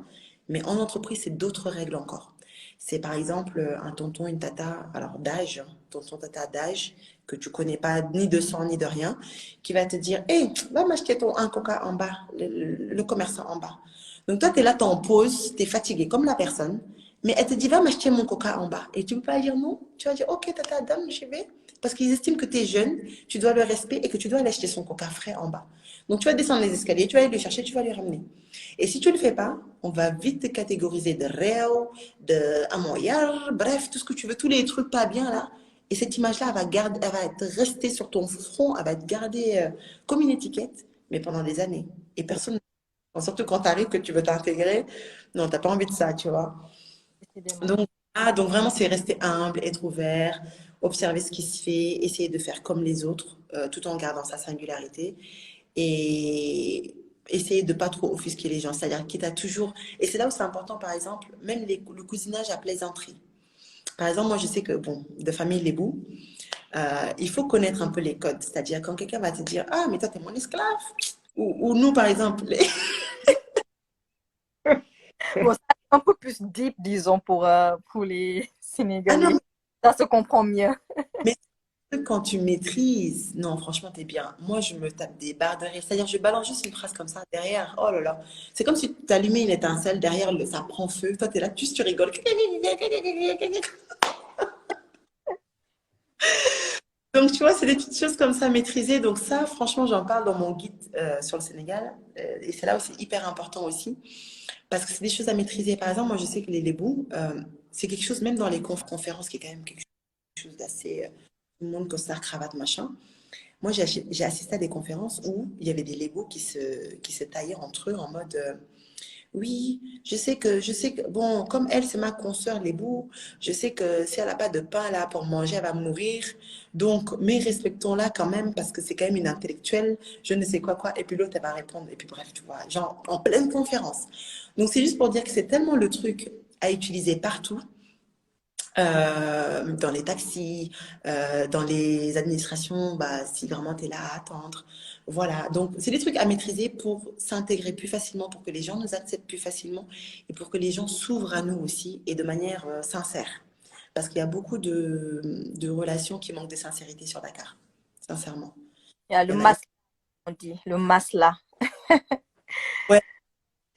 B: mais en entreprise, c'est d'autres règles encore. C'est par exemple un tonton, une tata, alors d'âge, tonton, tata d'âge, que tu connais pas ni de sang ni de rien, qui va te dire, hé, va m'acheter un coca en bas, le commerçant en bas. Donc toi, tu es là, tu es en pause, tu es fatigué comme la personne, mais elle te dit, va m'acheter mon coca en bas. Et tu ne peux pas dire non. Tu vas dire, ok, tata, dame, je vais. Parce qu'ils estiment que tu es jeune, tu dois le respect et que tu dois aller acheter son coca frais en bas. Donc tu vas descendre les escaliers, tu vas aller le chercher, tu vas lui ramener. Et si tu ne le fais pas, on va vite te catégoriser de réel, de amoyard, bref, tout ce que tu veux, tous les trucs pas bien là. Et cette image-là, elle va être restée sur ton front, elle va être gardée comme une étiquette, mais pendant des années. Et personne, surtout quand tu arrives, que tu veux t'intégrer, non, tu n'as pas envie de ça, tu vois.
A: Décidément.
B: Donc vraiment, c'est rester humble, être ouvert, observer ce qui se fait, essayer de faire comme les autres, tout en gardant sa singularité et essayer de pas trop offusquer les gens. C'est-à-dire qu'il t'a toujours... Et c'est là où c'est important, par exemple, même le cousinage à plaisanterie. Par exemple, moi, je sais que, bon, de famille Lébou, il faut connaître un peu les codes. C'est-à-dire quand quelqu'un va te dire, ah, mais toi, t'es mon esclave. Ou nous, par exemple,
A: Bon, ça, c'est un peu plus deep, disons, pour les
B: ah
A: Sénégalais.
B: non,
A: Ça se comprend mieux.
B: mais quand tu maîtrises, non, franchement, t'es bien. Moi, je me tape des barres de rire. C'est-à-dire, je balance juste une phrase comme ça derrière. Oh là là. C'est comme si tu allumais une étincelle derrière, ça prend feu. Toi, t'es là, tu rigoles. Donc, tu vois, c'est des petites choses comme ça maîtrisées. Donc, ça, franchement, j'en parle dans mon guide sur le Sénégal. Et c'est là où c'est hyper important aussi. Parce que c'est des choses à maîtriser. Par exemple, moi, je sais que les lébous, c'est quelque chose, même dans les conférences, qui est quand même quelque chose d'assez. Tout le monde costard, cravate, machin. Moi, j'ai assisté à des conférences où il y avait des Légos qui se taillaient entre eux en mode oui, je sais que, bon, comme elle, c'est ma consoeur Lébou, je sais que si elle n'a pas de pain là pour manger, elle va mourir. Donc, mais respectons-la quand même parce que c'est quand même une intellectuelle, je ne sais quoi, quoi. Et puis l'autre, elle va répondre. Et puis bref, tu vois, genre en pleine conférence. Donc, c'est juste pour dire que c'est tellement le truc à utiliser partout dans les taxis, dans les administrations, bah, si vraiment tu es là à attendre. Voilà, donc c'est des trucs à maîtriser pour s'intégrer plus facilement, pour que les gens nous acceptent plus facilement et pour que les gens s'ouvrent à nous aussi et de manière sincère. Parce qu'il y a beaucoup de relations qui manquent de sincérité sur Dakar, sincèrement.
A: Il y a le
B: Il y en a.
A: masla, on dit, le masla.
B: Ouais,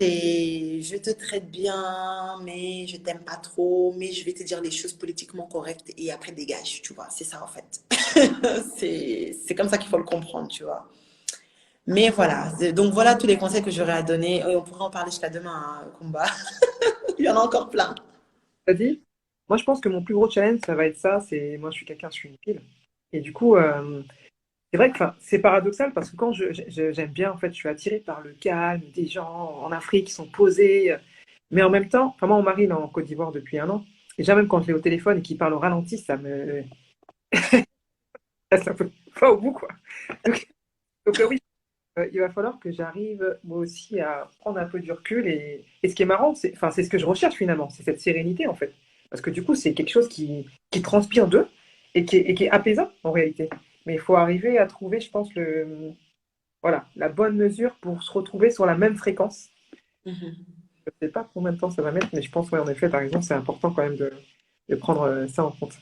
B: c'est je te traite bien, mais je t'aime pas trop, mais je vais te dire les choses politiquement correctes et après dégage, tu vois. C'est ça en fait. C'est comme ça qu'il faut le comprendre, tu vois. Mais voilà, donc voilà tous les conseils que j'aurais à donner. On pourrait en parler jusqu'à demain, hein, combat. Il y en a encore plein.
C: T'as dit? Moi, je pense que mon plus gros challenge, ça va être ça. C'est moi, je suis quelqu'un, je suis une pile. Et du coup, c'est vrai que, enfin, c'est paradoxal parce que quand j'aime bien, en fait, je suis attirée par le calme des gens en Afrique qui sont posés. Mais en même temps, enfin, moi, mon mari il est en Côte d'Ivoire depuis 1 an. Et déjà, même quand je l'ai au téléphone et qu'il parle au ralenti, ça peut pas au bout, quoi. Donc, donc, oui, il va falloir que j'arrive moi aussi à prendre un peu du recul. Et ce qui est marrant, enfin, c'est ce que je recherche finalement, c'est cette sérénité, en fait. Parce que du coup, c'est quelque chose qui transpire d'eux et qui est apaisant, en réalité. Mais il faut arriver à trouver, je pense, voilà, la bonne mesure pour se retrouver sur la même fréquence.
B: Mhm.
C: Je ne sais pas combien de temps ça va mettre, mais je pense, ouais, en effet, par exemple, c'est important quand même de prendre ça en compte.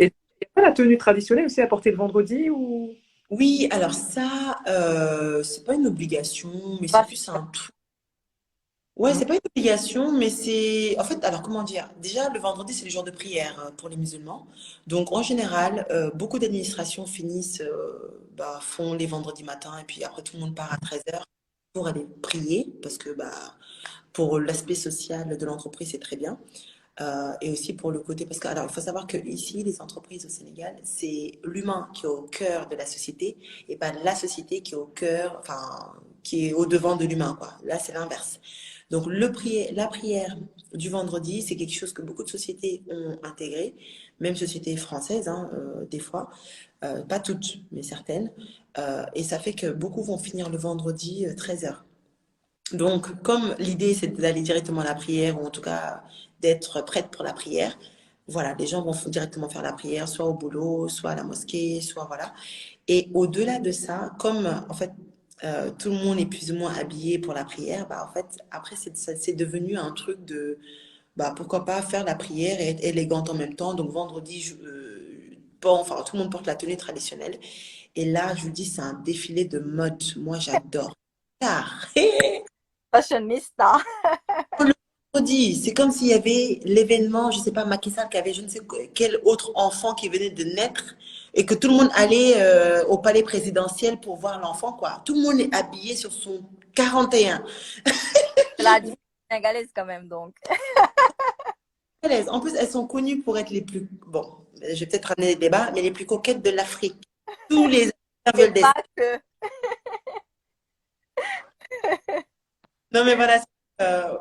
C: Et
B: Ouais.
C: il n'y a pas la tenue traditionnelle aussi à porter le vendredi ou...
B: Oui, alors ça, c'est pas une obligation, mais c'est
A: Pas
B: plus un tout. Ouais,
C: Hmm.
B: c'est pas une obligation, mais c'est. En fait, alors comment dire? Déjà, le vendredi, c'est le jour de prière pour les musulmans. Donc, en général, beaucoup d'administrations finissent, font les vendredis matins, et puis après, tout le monde part à 13h pour aller prier, parce que pour l'aspect social de l'entreprise, c'est très bien. Et aussi pour le côté, parce que, alors, il faut savoir que ici, les entreprises au Sénégal, c'est l'humain qui est au cœur de la société, et pas la société qui est au cœur, enfin, qui est au devant de l'humain, quoi. Là, c'est l'inverse. Donc, la prière du vendredi, c'est quelque chose que beaucoup de sociétés ont intégré, même sociétés françaises, hein, des fois, pas toutes, mais certaines. Et ça fait que beaucoup vont finir le vendredi 13h. Donc, comme l'idée, c'est d'aller directement à la prière, ou en tout cas d'être prête pour la prière, voilà, les gens vont directement faire la prière, soit au boulot, soit à la mosquée, soit voilà. Et au-delà de ça, comme en fait tout le monde est plus ou moins habillé pour la prière, en fait, après, c'est devenu un truc de, pourquoi pas faire la prière et être élégante en même temps. Donc, vendredi, bon, enfin, tout le monde porte la tenue traditionnelle. Et là, je vous dis, c'est un défilé de mode. Moi, j'adore. Car,
A: fashionista.
B: le vendredi, c'est comme s'il y avait l'événement, je sais pas, Macky Sall qui avait je ne sais quel autre enfant qui venait de naître et que tout le monde allait au palais présidentiel pour voir l'enfant, quoi. Tout le monde est habillé sur son 41.
A: C'est la diva sénégalaise quand même, donc.
B: En plus, elles sont connues pour être les plus, bon, je vais peut-être ramener des débats, mais les plus coquettes de l'Afrique. Tous les Africains
A: Et
B: veulent des...
A: pas que.
B: Non, mais voilà,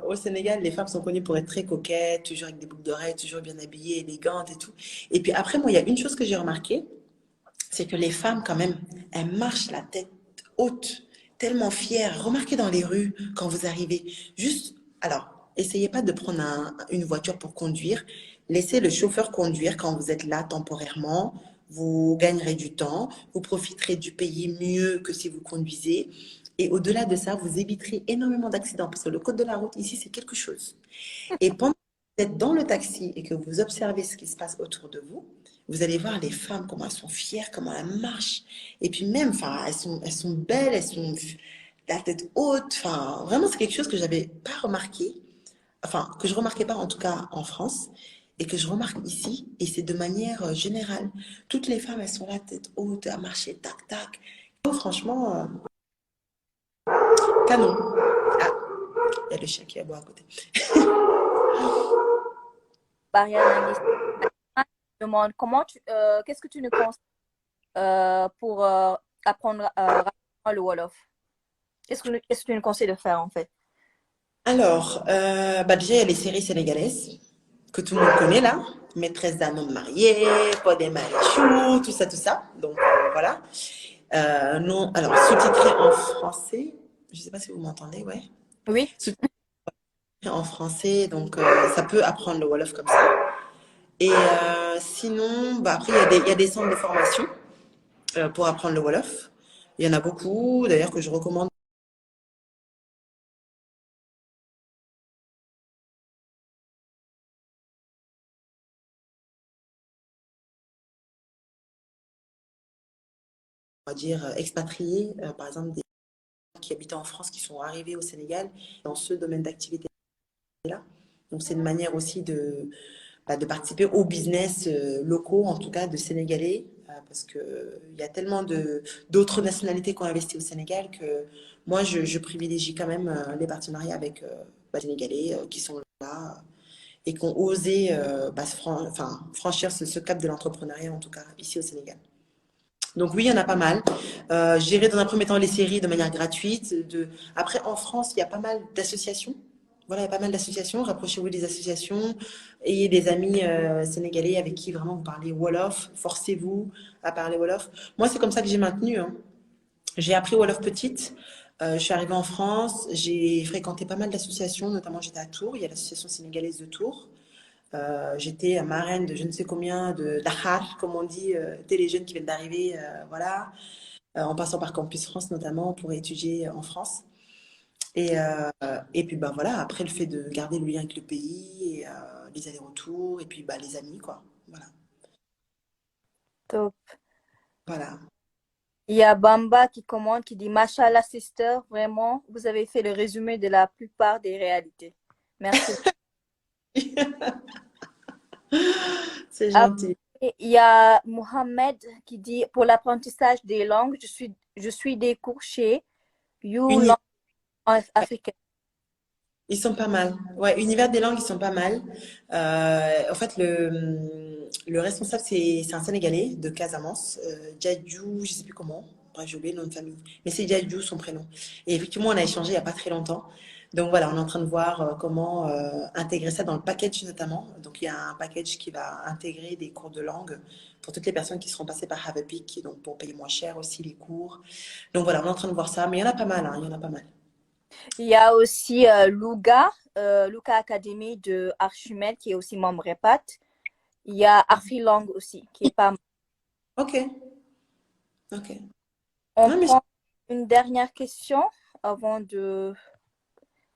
B: au Sénégal, les femmes sont connues pour être très coquettes, toujours avec des boucles d'oreilles, toujours bien habillées, élégantes et tout. Et puis après, moi, il y a une chose que j'ai remarqué, c'est que les femmes, quand même, elles marchent la tête haute, tellement fières. Remarquez dans les rues, quand vous arrivez, juste, alors, essayez pas de prendre une voiture pour conduire. Laissez le chauffeur conduire quand vous êtes là temporairement. Vous gagnerez du temps, vous profiterez du pays mieux que si vous conduisez. Et au-delà de ça, vous éviterez énormément d'accidents parce que le code de la route ici, c'est quelque chose. Et pendant que vous êtes dans le taxi et que vous observez ce qui se passe autour de vous, vous allez voir les femmes, comment elles sont fières, comment elles marchent. Et puis même, enfin, elles sont belles, elles sont la tête haute. Enfin, vraiment, c'est quelque chose que j'avais pas remarqué. Enfin, que je remarquais pas en tout cas en France et que je remarque ici. Et c'est de manière générale. Toutes les femmes, elles sont la tête haute, à marcher tac tac. Oh, franchement, canon. Ah, il y a le chien qui aboie à côté.
A: Marianne, je demande qu'est-ce que tu nous conseilles pour apprendre rapidement le Wolof? Qu'est-ce que tu nous conseilles de faire en fait?
B: Alors, déjà, il y a les séries sénégalaises que tout le monde connaît là. Maîtresse d'un homme marié, Pod et Marichou, tout ça, tout ça. Donc, voilà. Non, alors, sous-titré en français. Je ne sais pas si vous m'entendez, ouais.
A: Oui.
B: Sous-titré en français, donc ça peut apprendre le Wolof comme ça. Et sinon, après, il y a des centres de formation pour apprendre le Wolof. Il y en a beaucoup, d'ailleurs, que je recommande. On va dire expatriés, par exemple qui habitaient en France qui sont arrivés au Sénégal dans ce domaine d'activité-là. Donc, c'est une manière aussi de participer aux business locaux, en tout cas de Sénégalais, parce qu'il y a tellement d'autres nationalités qui ont investi au Sénégal que moi, je privilégie quand même les partenariats avec les Sénégalais qui sont là et qui ont osé franchir ce cap de l'entrepreneuriat, en tout cas ici au Sénégal. Donc oui, il y en a pas mal. Je dirais dans un premier temps les séries de manière gratuite. Après, en France, il y a pas mal d'associations. Voilà, il y a pas mal d'associations. Rapprochez-vous des associations. Ayez des amis sénégalais avec qui vraiment vous parlez Wolof. Forcez-vous à parler Wolof. Moi, c'est comme ça que j'ai maintenu, hein. J'ai appris Wolof petite. Je suis arrivée en France. J'ai fréquenté pas mal d'associations. Notamment, j'étais à Tours. Il y a l'association sénégalaise de Tours. J'étais marraine de je ne sais combien de Dakar, comme on dit, les jeunes qui viennent d'arriver, voilà, en passant par Campus France notamment pour étudier en France. Et puis bah voilà, après le fait de garder le lien avec le pays, et, les allers-retours, et puis bah les amis, quoi. Voilà.
A: Top.
B: Voilà.
A: Il y a Bamba qui commente, qui dit Mashallah sister, vraiment, vous avez fait le résumé de la plupart des réalités. Merci.
B: C'est gentil.
A: Après, il y a Mohamed qui dit pour l'apprentissage des langues, je suis des cours chez You
B: Uni-
A: Langue Africaine.
B: Ils sont pas mal. Ouais, Univers des langues, ils sont pas mal. En fait, le responsable, c'est un Sénégalais de Casamance, Diadjou, je sais plus comment. Bref, j'ai oublié le nom de famille. Mais c'est Diadjou, son prénom. Et effectivement, on a échangé il n'y a pas très longtemps. Donc voilà, on est en train de voir comment intégrer ça dans le package notamment. Donc il y a un package qui va intégrer des cours de langue pour toutes les personnes qui seront passées par Have a Peak, donc pour payer moins cher aussi les cours. Donc voilà, on est en train de voir ça. Mais il y en a pas mal, hein, il y en a pas mal.
A: Il y a aussi Luca Academy de Archimède qui est aussi membre REPAT. Il y a Arfilang aussi qui est pas mal.
B: Ok, ok.
A: On
B: Non, mais
A: prend une dernière question avant de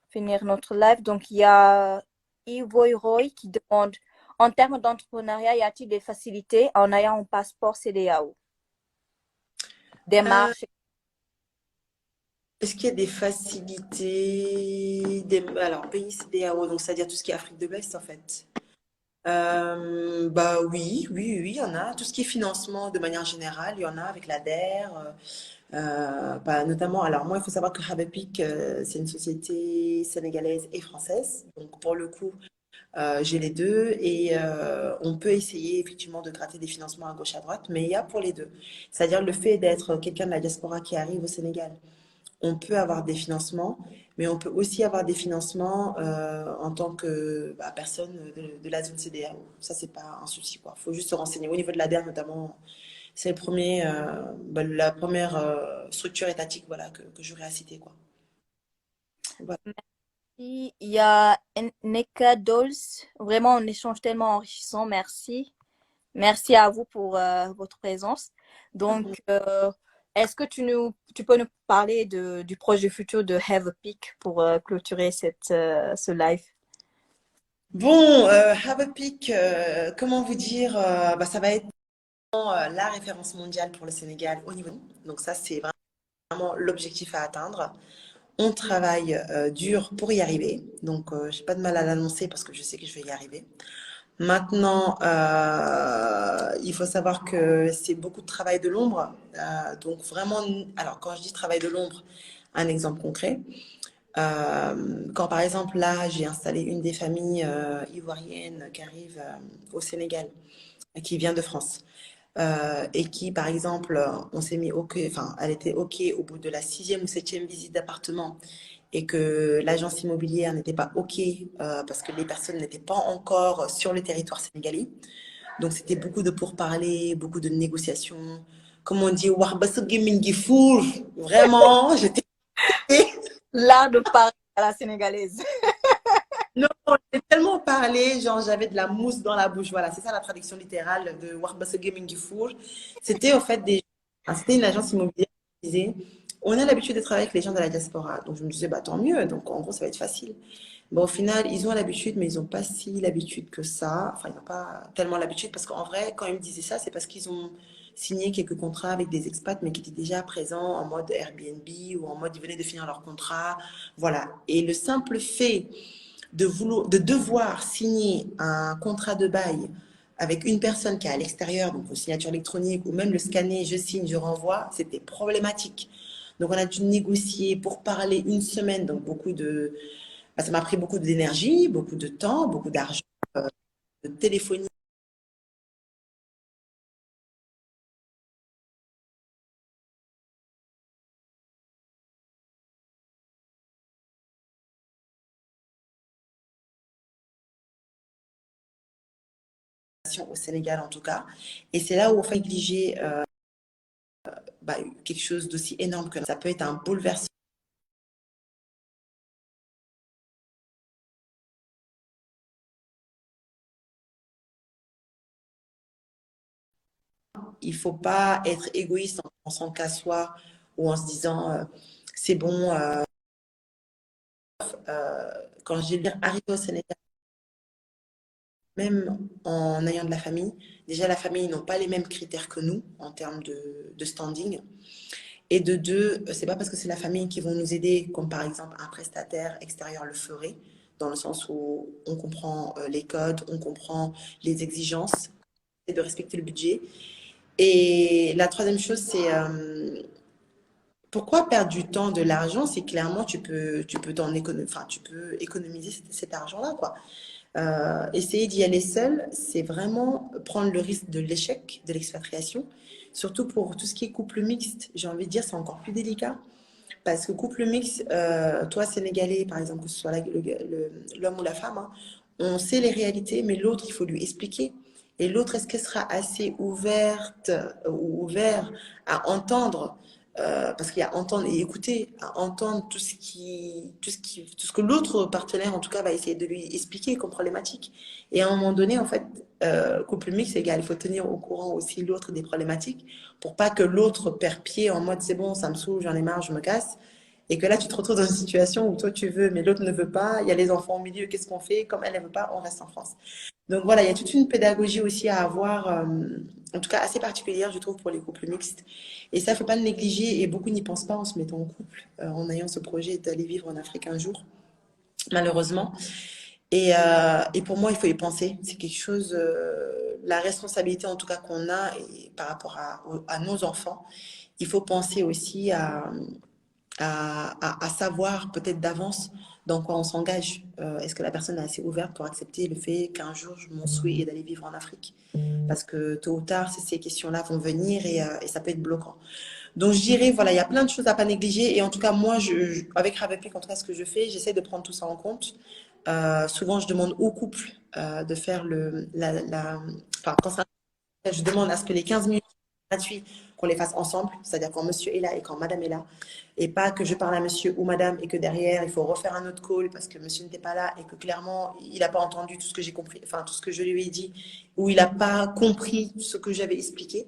A: finir notre live. Donc, il y a Ivoy Roy qui demande en termes d'entrepreneuriat, y a-t-il des facilités en ayant un passeport CEDEAO? Démarche.
B: est-ce qu'il y a des facilités alors, pays CEDEAO, donc c'est-à-dire tout ce qui est Afrique de l'Ouest en fait. Bah oui, il y en a. Tout ce qui est financement de manière générale, il y en a avec l'ADER. Bah, notamment, alors moi, il faut savoir que Habepic, c'est une société sénégalaise et française. Donc pour le coup, j'ai les deux et on peut essayer effectivement de gratter des financements à gauche à droite, mais il y a pour les deux. C'est-à-dire le fait d'être quelqu'un de la diaspora qui arrive au Sénégal, on peut avoir des financements, mais on peut aussi avoir des financements en tant que personne de la zone CEDEAO. Ça, c'est pas un souci, quoi. Il faut juste se renseigner. Au niveau de l'ADER, notamment, c'est la première structure étatique voilà, que j'aurais à citer, quoi. Voilà.
A: Il y a Neka Dolls. Vraiment, un échange tellement enrichissant. Merci. Merci à vous pour votre présence. Donc, est-ce que tu peux nous parler du projet futur de Have a Peak pour clôturer ce live?
B: Bon, Have a Peak, comment vous dire, ça va être la référence mondiale pour le Sénégal au niveau. Donc ça, c'est vraiment l'objectif à atteindre. On travaille dur pour y arriver. Donc, j'ai pas de mal à l'annoncer parce que je sais que je vais y arriver. Maintenant, il faut savoir que c'est beaucoup de travail de l'ombre. Donc vraiment, alors quand je dis travail de l'ombre, un exemple concret. Quand par exemple là, j'ai installé une des familles ivoiriennes qui arrive au Sénégal, qui vient de France. Et qui, par exemple, on s'est mis OK, enfin, elle était OK au bout de la 6e ou 7e visite d'appartement et que l'agence immobilière n'était pas OK parce que les personnes n'étaient pas encore sur le territoire sénégalais. Donc, c'était beaucoup de pourparlers, beaucoup de négociations. Comme on dit, vraiment, j'étais.
A: L'art de parler à la sénégalaise.
B: Non, j'ai tellement parlé, genre j'avais de la mousse dans la bouche. Voilà, c'est ça la traduction littérale de Warbasa Gaming Four. C'était au fait c'était une agence immobilière qui disait on a l'habitude de travailler avec les gens de la diaspora. Donc je me disais, bah tant mieux. Donc en gros, ça va être facile. Bon, au final, ils ont l'habitude, mais ils n'ont pas si l'habitude que ça. Enfin, ils n'ont pas tellement l'habitude parce qu'en vrai, quand ils me disaient ça, c'est parce qu'ils ont signé quelques contrats avec des expats, mais qui étaient déjà présents en mode Airbnb ou en mode ils venaient de finir leur contrat. Voilà. Et le simple fait de devoir signer un contrat de bail avec une personne qui est à l'extérieur, donc aux signatures électroniques, ou même le scanner, je signe, je renvoie, c'était problématique. Donc, on a dû négocier pour parler une semaine, donc ça m'a pris beaucoup d'énergie, beaucoup de temps, beaucoup d'argent, de téléphonie au Sénégal en tout cas. Et c'est là où on fait négliger quelque chose d'aussi énorme que ça peut être un bouleversement. Il ne faut pas être égoïste en pensant qu'à soi ou en se disant c'est bon. Quand j'ai bien arrivé au Sénégal, même en ayant de la famille, déjà la famille, ils n'ont pas les mêmes critères que nous en termes de standing. Et de deux, c'est pas parce que c'est la famille qui vont nous aider, comme par exemple un prestataire extérieur le ferait, dans le sens où on comprend les codes, on comprend les exigences et de respecter le budget. Et la troisième chose, c'est pourquoi perdre du temps, de l'argent, si clairement tu peux économiser cet argent-là, quoi. Essayer d'y aller seul, c'est vraiment prendre le risque de l'échec de l'expatriation. Surtout pour tout ce qui est couple mixte, j'ai envie de dire, c'est encore plus délicat. Parce que couple mixte, toi sénégalais, par exemple, que ce soit l'homme ou la femme, hein, on sait les réalités, mais l'autre, il faut lui expliquer. Et l'autre, est-ce qu'elle sera assez ouverte ou ouvert à entendre, parce qu'il y a entendre et écouter, à entendre tout ce que l'autre partenaire, en tout cas, va essayer de lui expliquer comme problématique. Et à un moment donné, en fait, couple mixte, c'est égal, il faut tenir au courant aussi l'autre des problématiques pour pas que l'autre perd pied en mode c'est bon, ça me saoule, j'en ai marre, je me casse. Et que là, tu te retrouves dans une situation où toi tu veux, mais l'autre ne veut pas. Il y a les enfants au milieu, qu'est-ce qu'on fait? Comme elle ne veut pas, on reste en France. Donc voilà, il y a toute une pédagogie aussi à avoir, en tout cas assez particulière, je trouve, pour les couples mixtes. Et ça, il ne faut pas le négliger. Et beaucoup n'y pensent pas en se mettant en couple, en ayant ce projet d'aller vivre en Afrique un jour, malheureusement. Et pour moi, il faut y penser. C'est quelque chose, la responsabilité en tout cas qu'on a et par rapport à nos enfants. Il faut penser aussi à savoir peut-être d'avance dans quoi on s'engage. Est-ce que la personne est assez ouverte pour accepter le fait qu'un jour, mon souhait est d'aller vivre en Afrique? Parce que tôt ou tard, ces questions-là vont venir et ça peut être bloquant. Donc, je dirais, voilà, il y a plein de choses à pas négliger. Et en tout cas, moi, avec Ravepic, en tout cas, ce que je fais, j'essaie de prendre tout ça en compte. Souvent, je demande au couple de faire enfin, je demande à ce que les 15 minutes gratuits, qu'on les fasse ensemble, c'est-à-dire quand monsieur est là et quand madame est là, et pas que je parle à monsieur ou madame et que derrière, il faut refaire un autre call parce que monsieur n'était pas là et que clairement, il n'a pas entendu tout ce que j'ai compris, enfin, tout ce que je lui ai dit, ou il n'a pas compris ce que j'avais expliqué.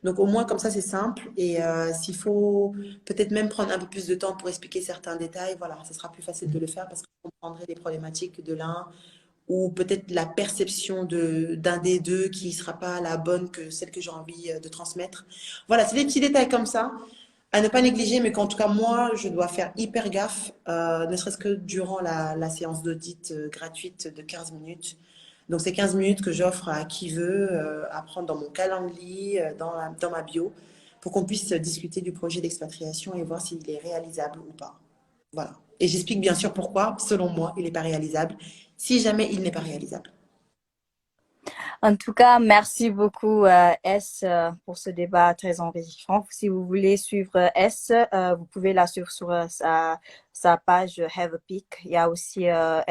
B: Donc au moins comme ça c'est simple et s'il faut peut-être même prendre un peu plus de temps pour expliquer certains détails, voilà, ce sera plus facile de le faire parce que je comprendrai les problématiques de l'un ou peut-être la perception d'un des deux qui ne sera pas la bonne que celle que j'ai envie de transmettre. Voilà, c'est des petits détails comme ça à ne pas négliger, mais qu'en tout cas moi je dois faire hyper gaffe, ne serait-ce que durant la séance d'audit gratuite de 15 minutes. Donc, c'est 15 minutes que j'offre à qui veut, à prendre dans mon calendrier, dans ma bio, pour qu'on puisse discuter du projet d'expatriation et voir s'il est réalisable ou pas. Voilà. Et j'explique bien sûr pourquoi, selon moi, il n'est pas réalisable, si jamais il n'est pas réalisable.
A: En tout cas, merci beaucoup S pour ce débat très enrichissant. Si vous voulez suivre S, vous pouvez la suivre sur sa page Have a Peek. Elle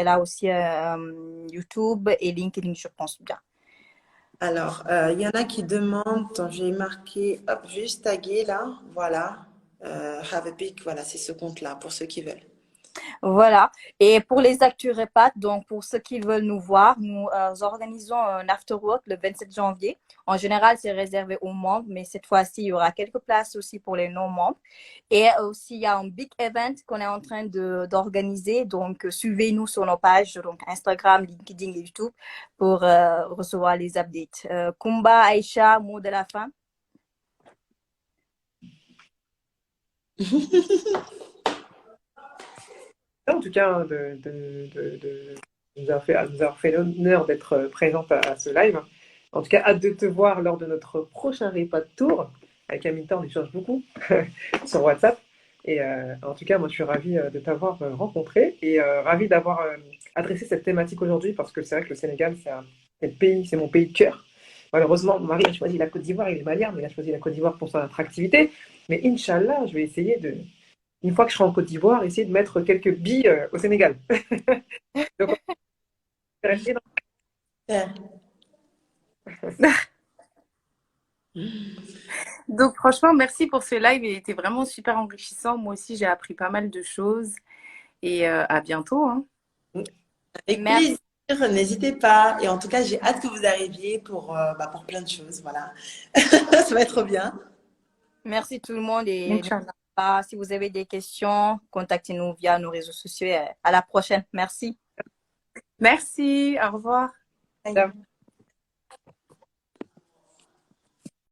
A: a aussi YouTube et LinkedIn, je pense bien.
B: Alors, il y en a qui demandent, attends, j'ai marqué, hop, je vais juste taguer là, voilà, Have a Peek, voilà, c'est ce compte-là pour ceux qui veulent.
A: Voilà. Et pour les Actus Repat, donc pour ceux qui veulent nous voir, nous organisons un afterwork le 27 janvier. En général, c'est réservé aux membres, mais cette fois-ci, il y aura quelques places aussi pour les non-membres. Et aussi, il y a un big event qu'on est en train d'organiser. Donc, suivez-nous sur nos pages, donc Instagram, LinkedIn et YouTube pour recevoir les updates. Kumba, Aïcha, mot de la fin.
C: En tout cas, nous avoir fait l'honneur d'être présente à ce live. En tout cas, hâte de te voir lors de notre prochain repas de tour. Avec Aminta, on échange beaucoup sur WhatsApp. Et en tout cas, moi, je suis ravie de t'avoir rencontré et ravie d'avoir adressé cette thématique aujourd'hui parce que c'est vrai que le Sénégal, c'est le pays, c'est mon pays de cœur. Malheureusement, mon mari a choisi la Côte d'Ivoire, il est malien, mais il a choisi la Côte d'Ivoire pour son attractivité. Mais Inch'Allah, je vais essayer une fois que je serai en Côte d'Ivoire, essayer de mettre quelques billes au Sénégal. Donc, on va rester dans...
D: Donc, franchement, merci pour ce live. Il était vraiment super enrichissant. Moi aussi, j'ai appris pas mal de choses. Et à bientôt, hein.
B: Avec
A: Merci.
B: plaisir, n'hésitez pas. Et en tout cas, j'ai hâte que vous arriviez pour plein de choses. Voilà. Ça va être bien.
A: Merci tout le monde et
D: Inch'Allah.
A: si vous avez des questions, contactez-nous via nos réseaux sociaux. À la prochaine. Merci.
D: Merci. Au revoir.
B: Bye.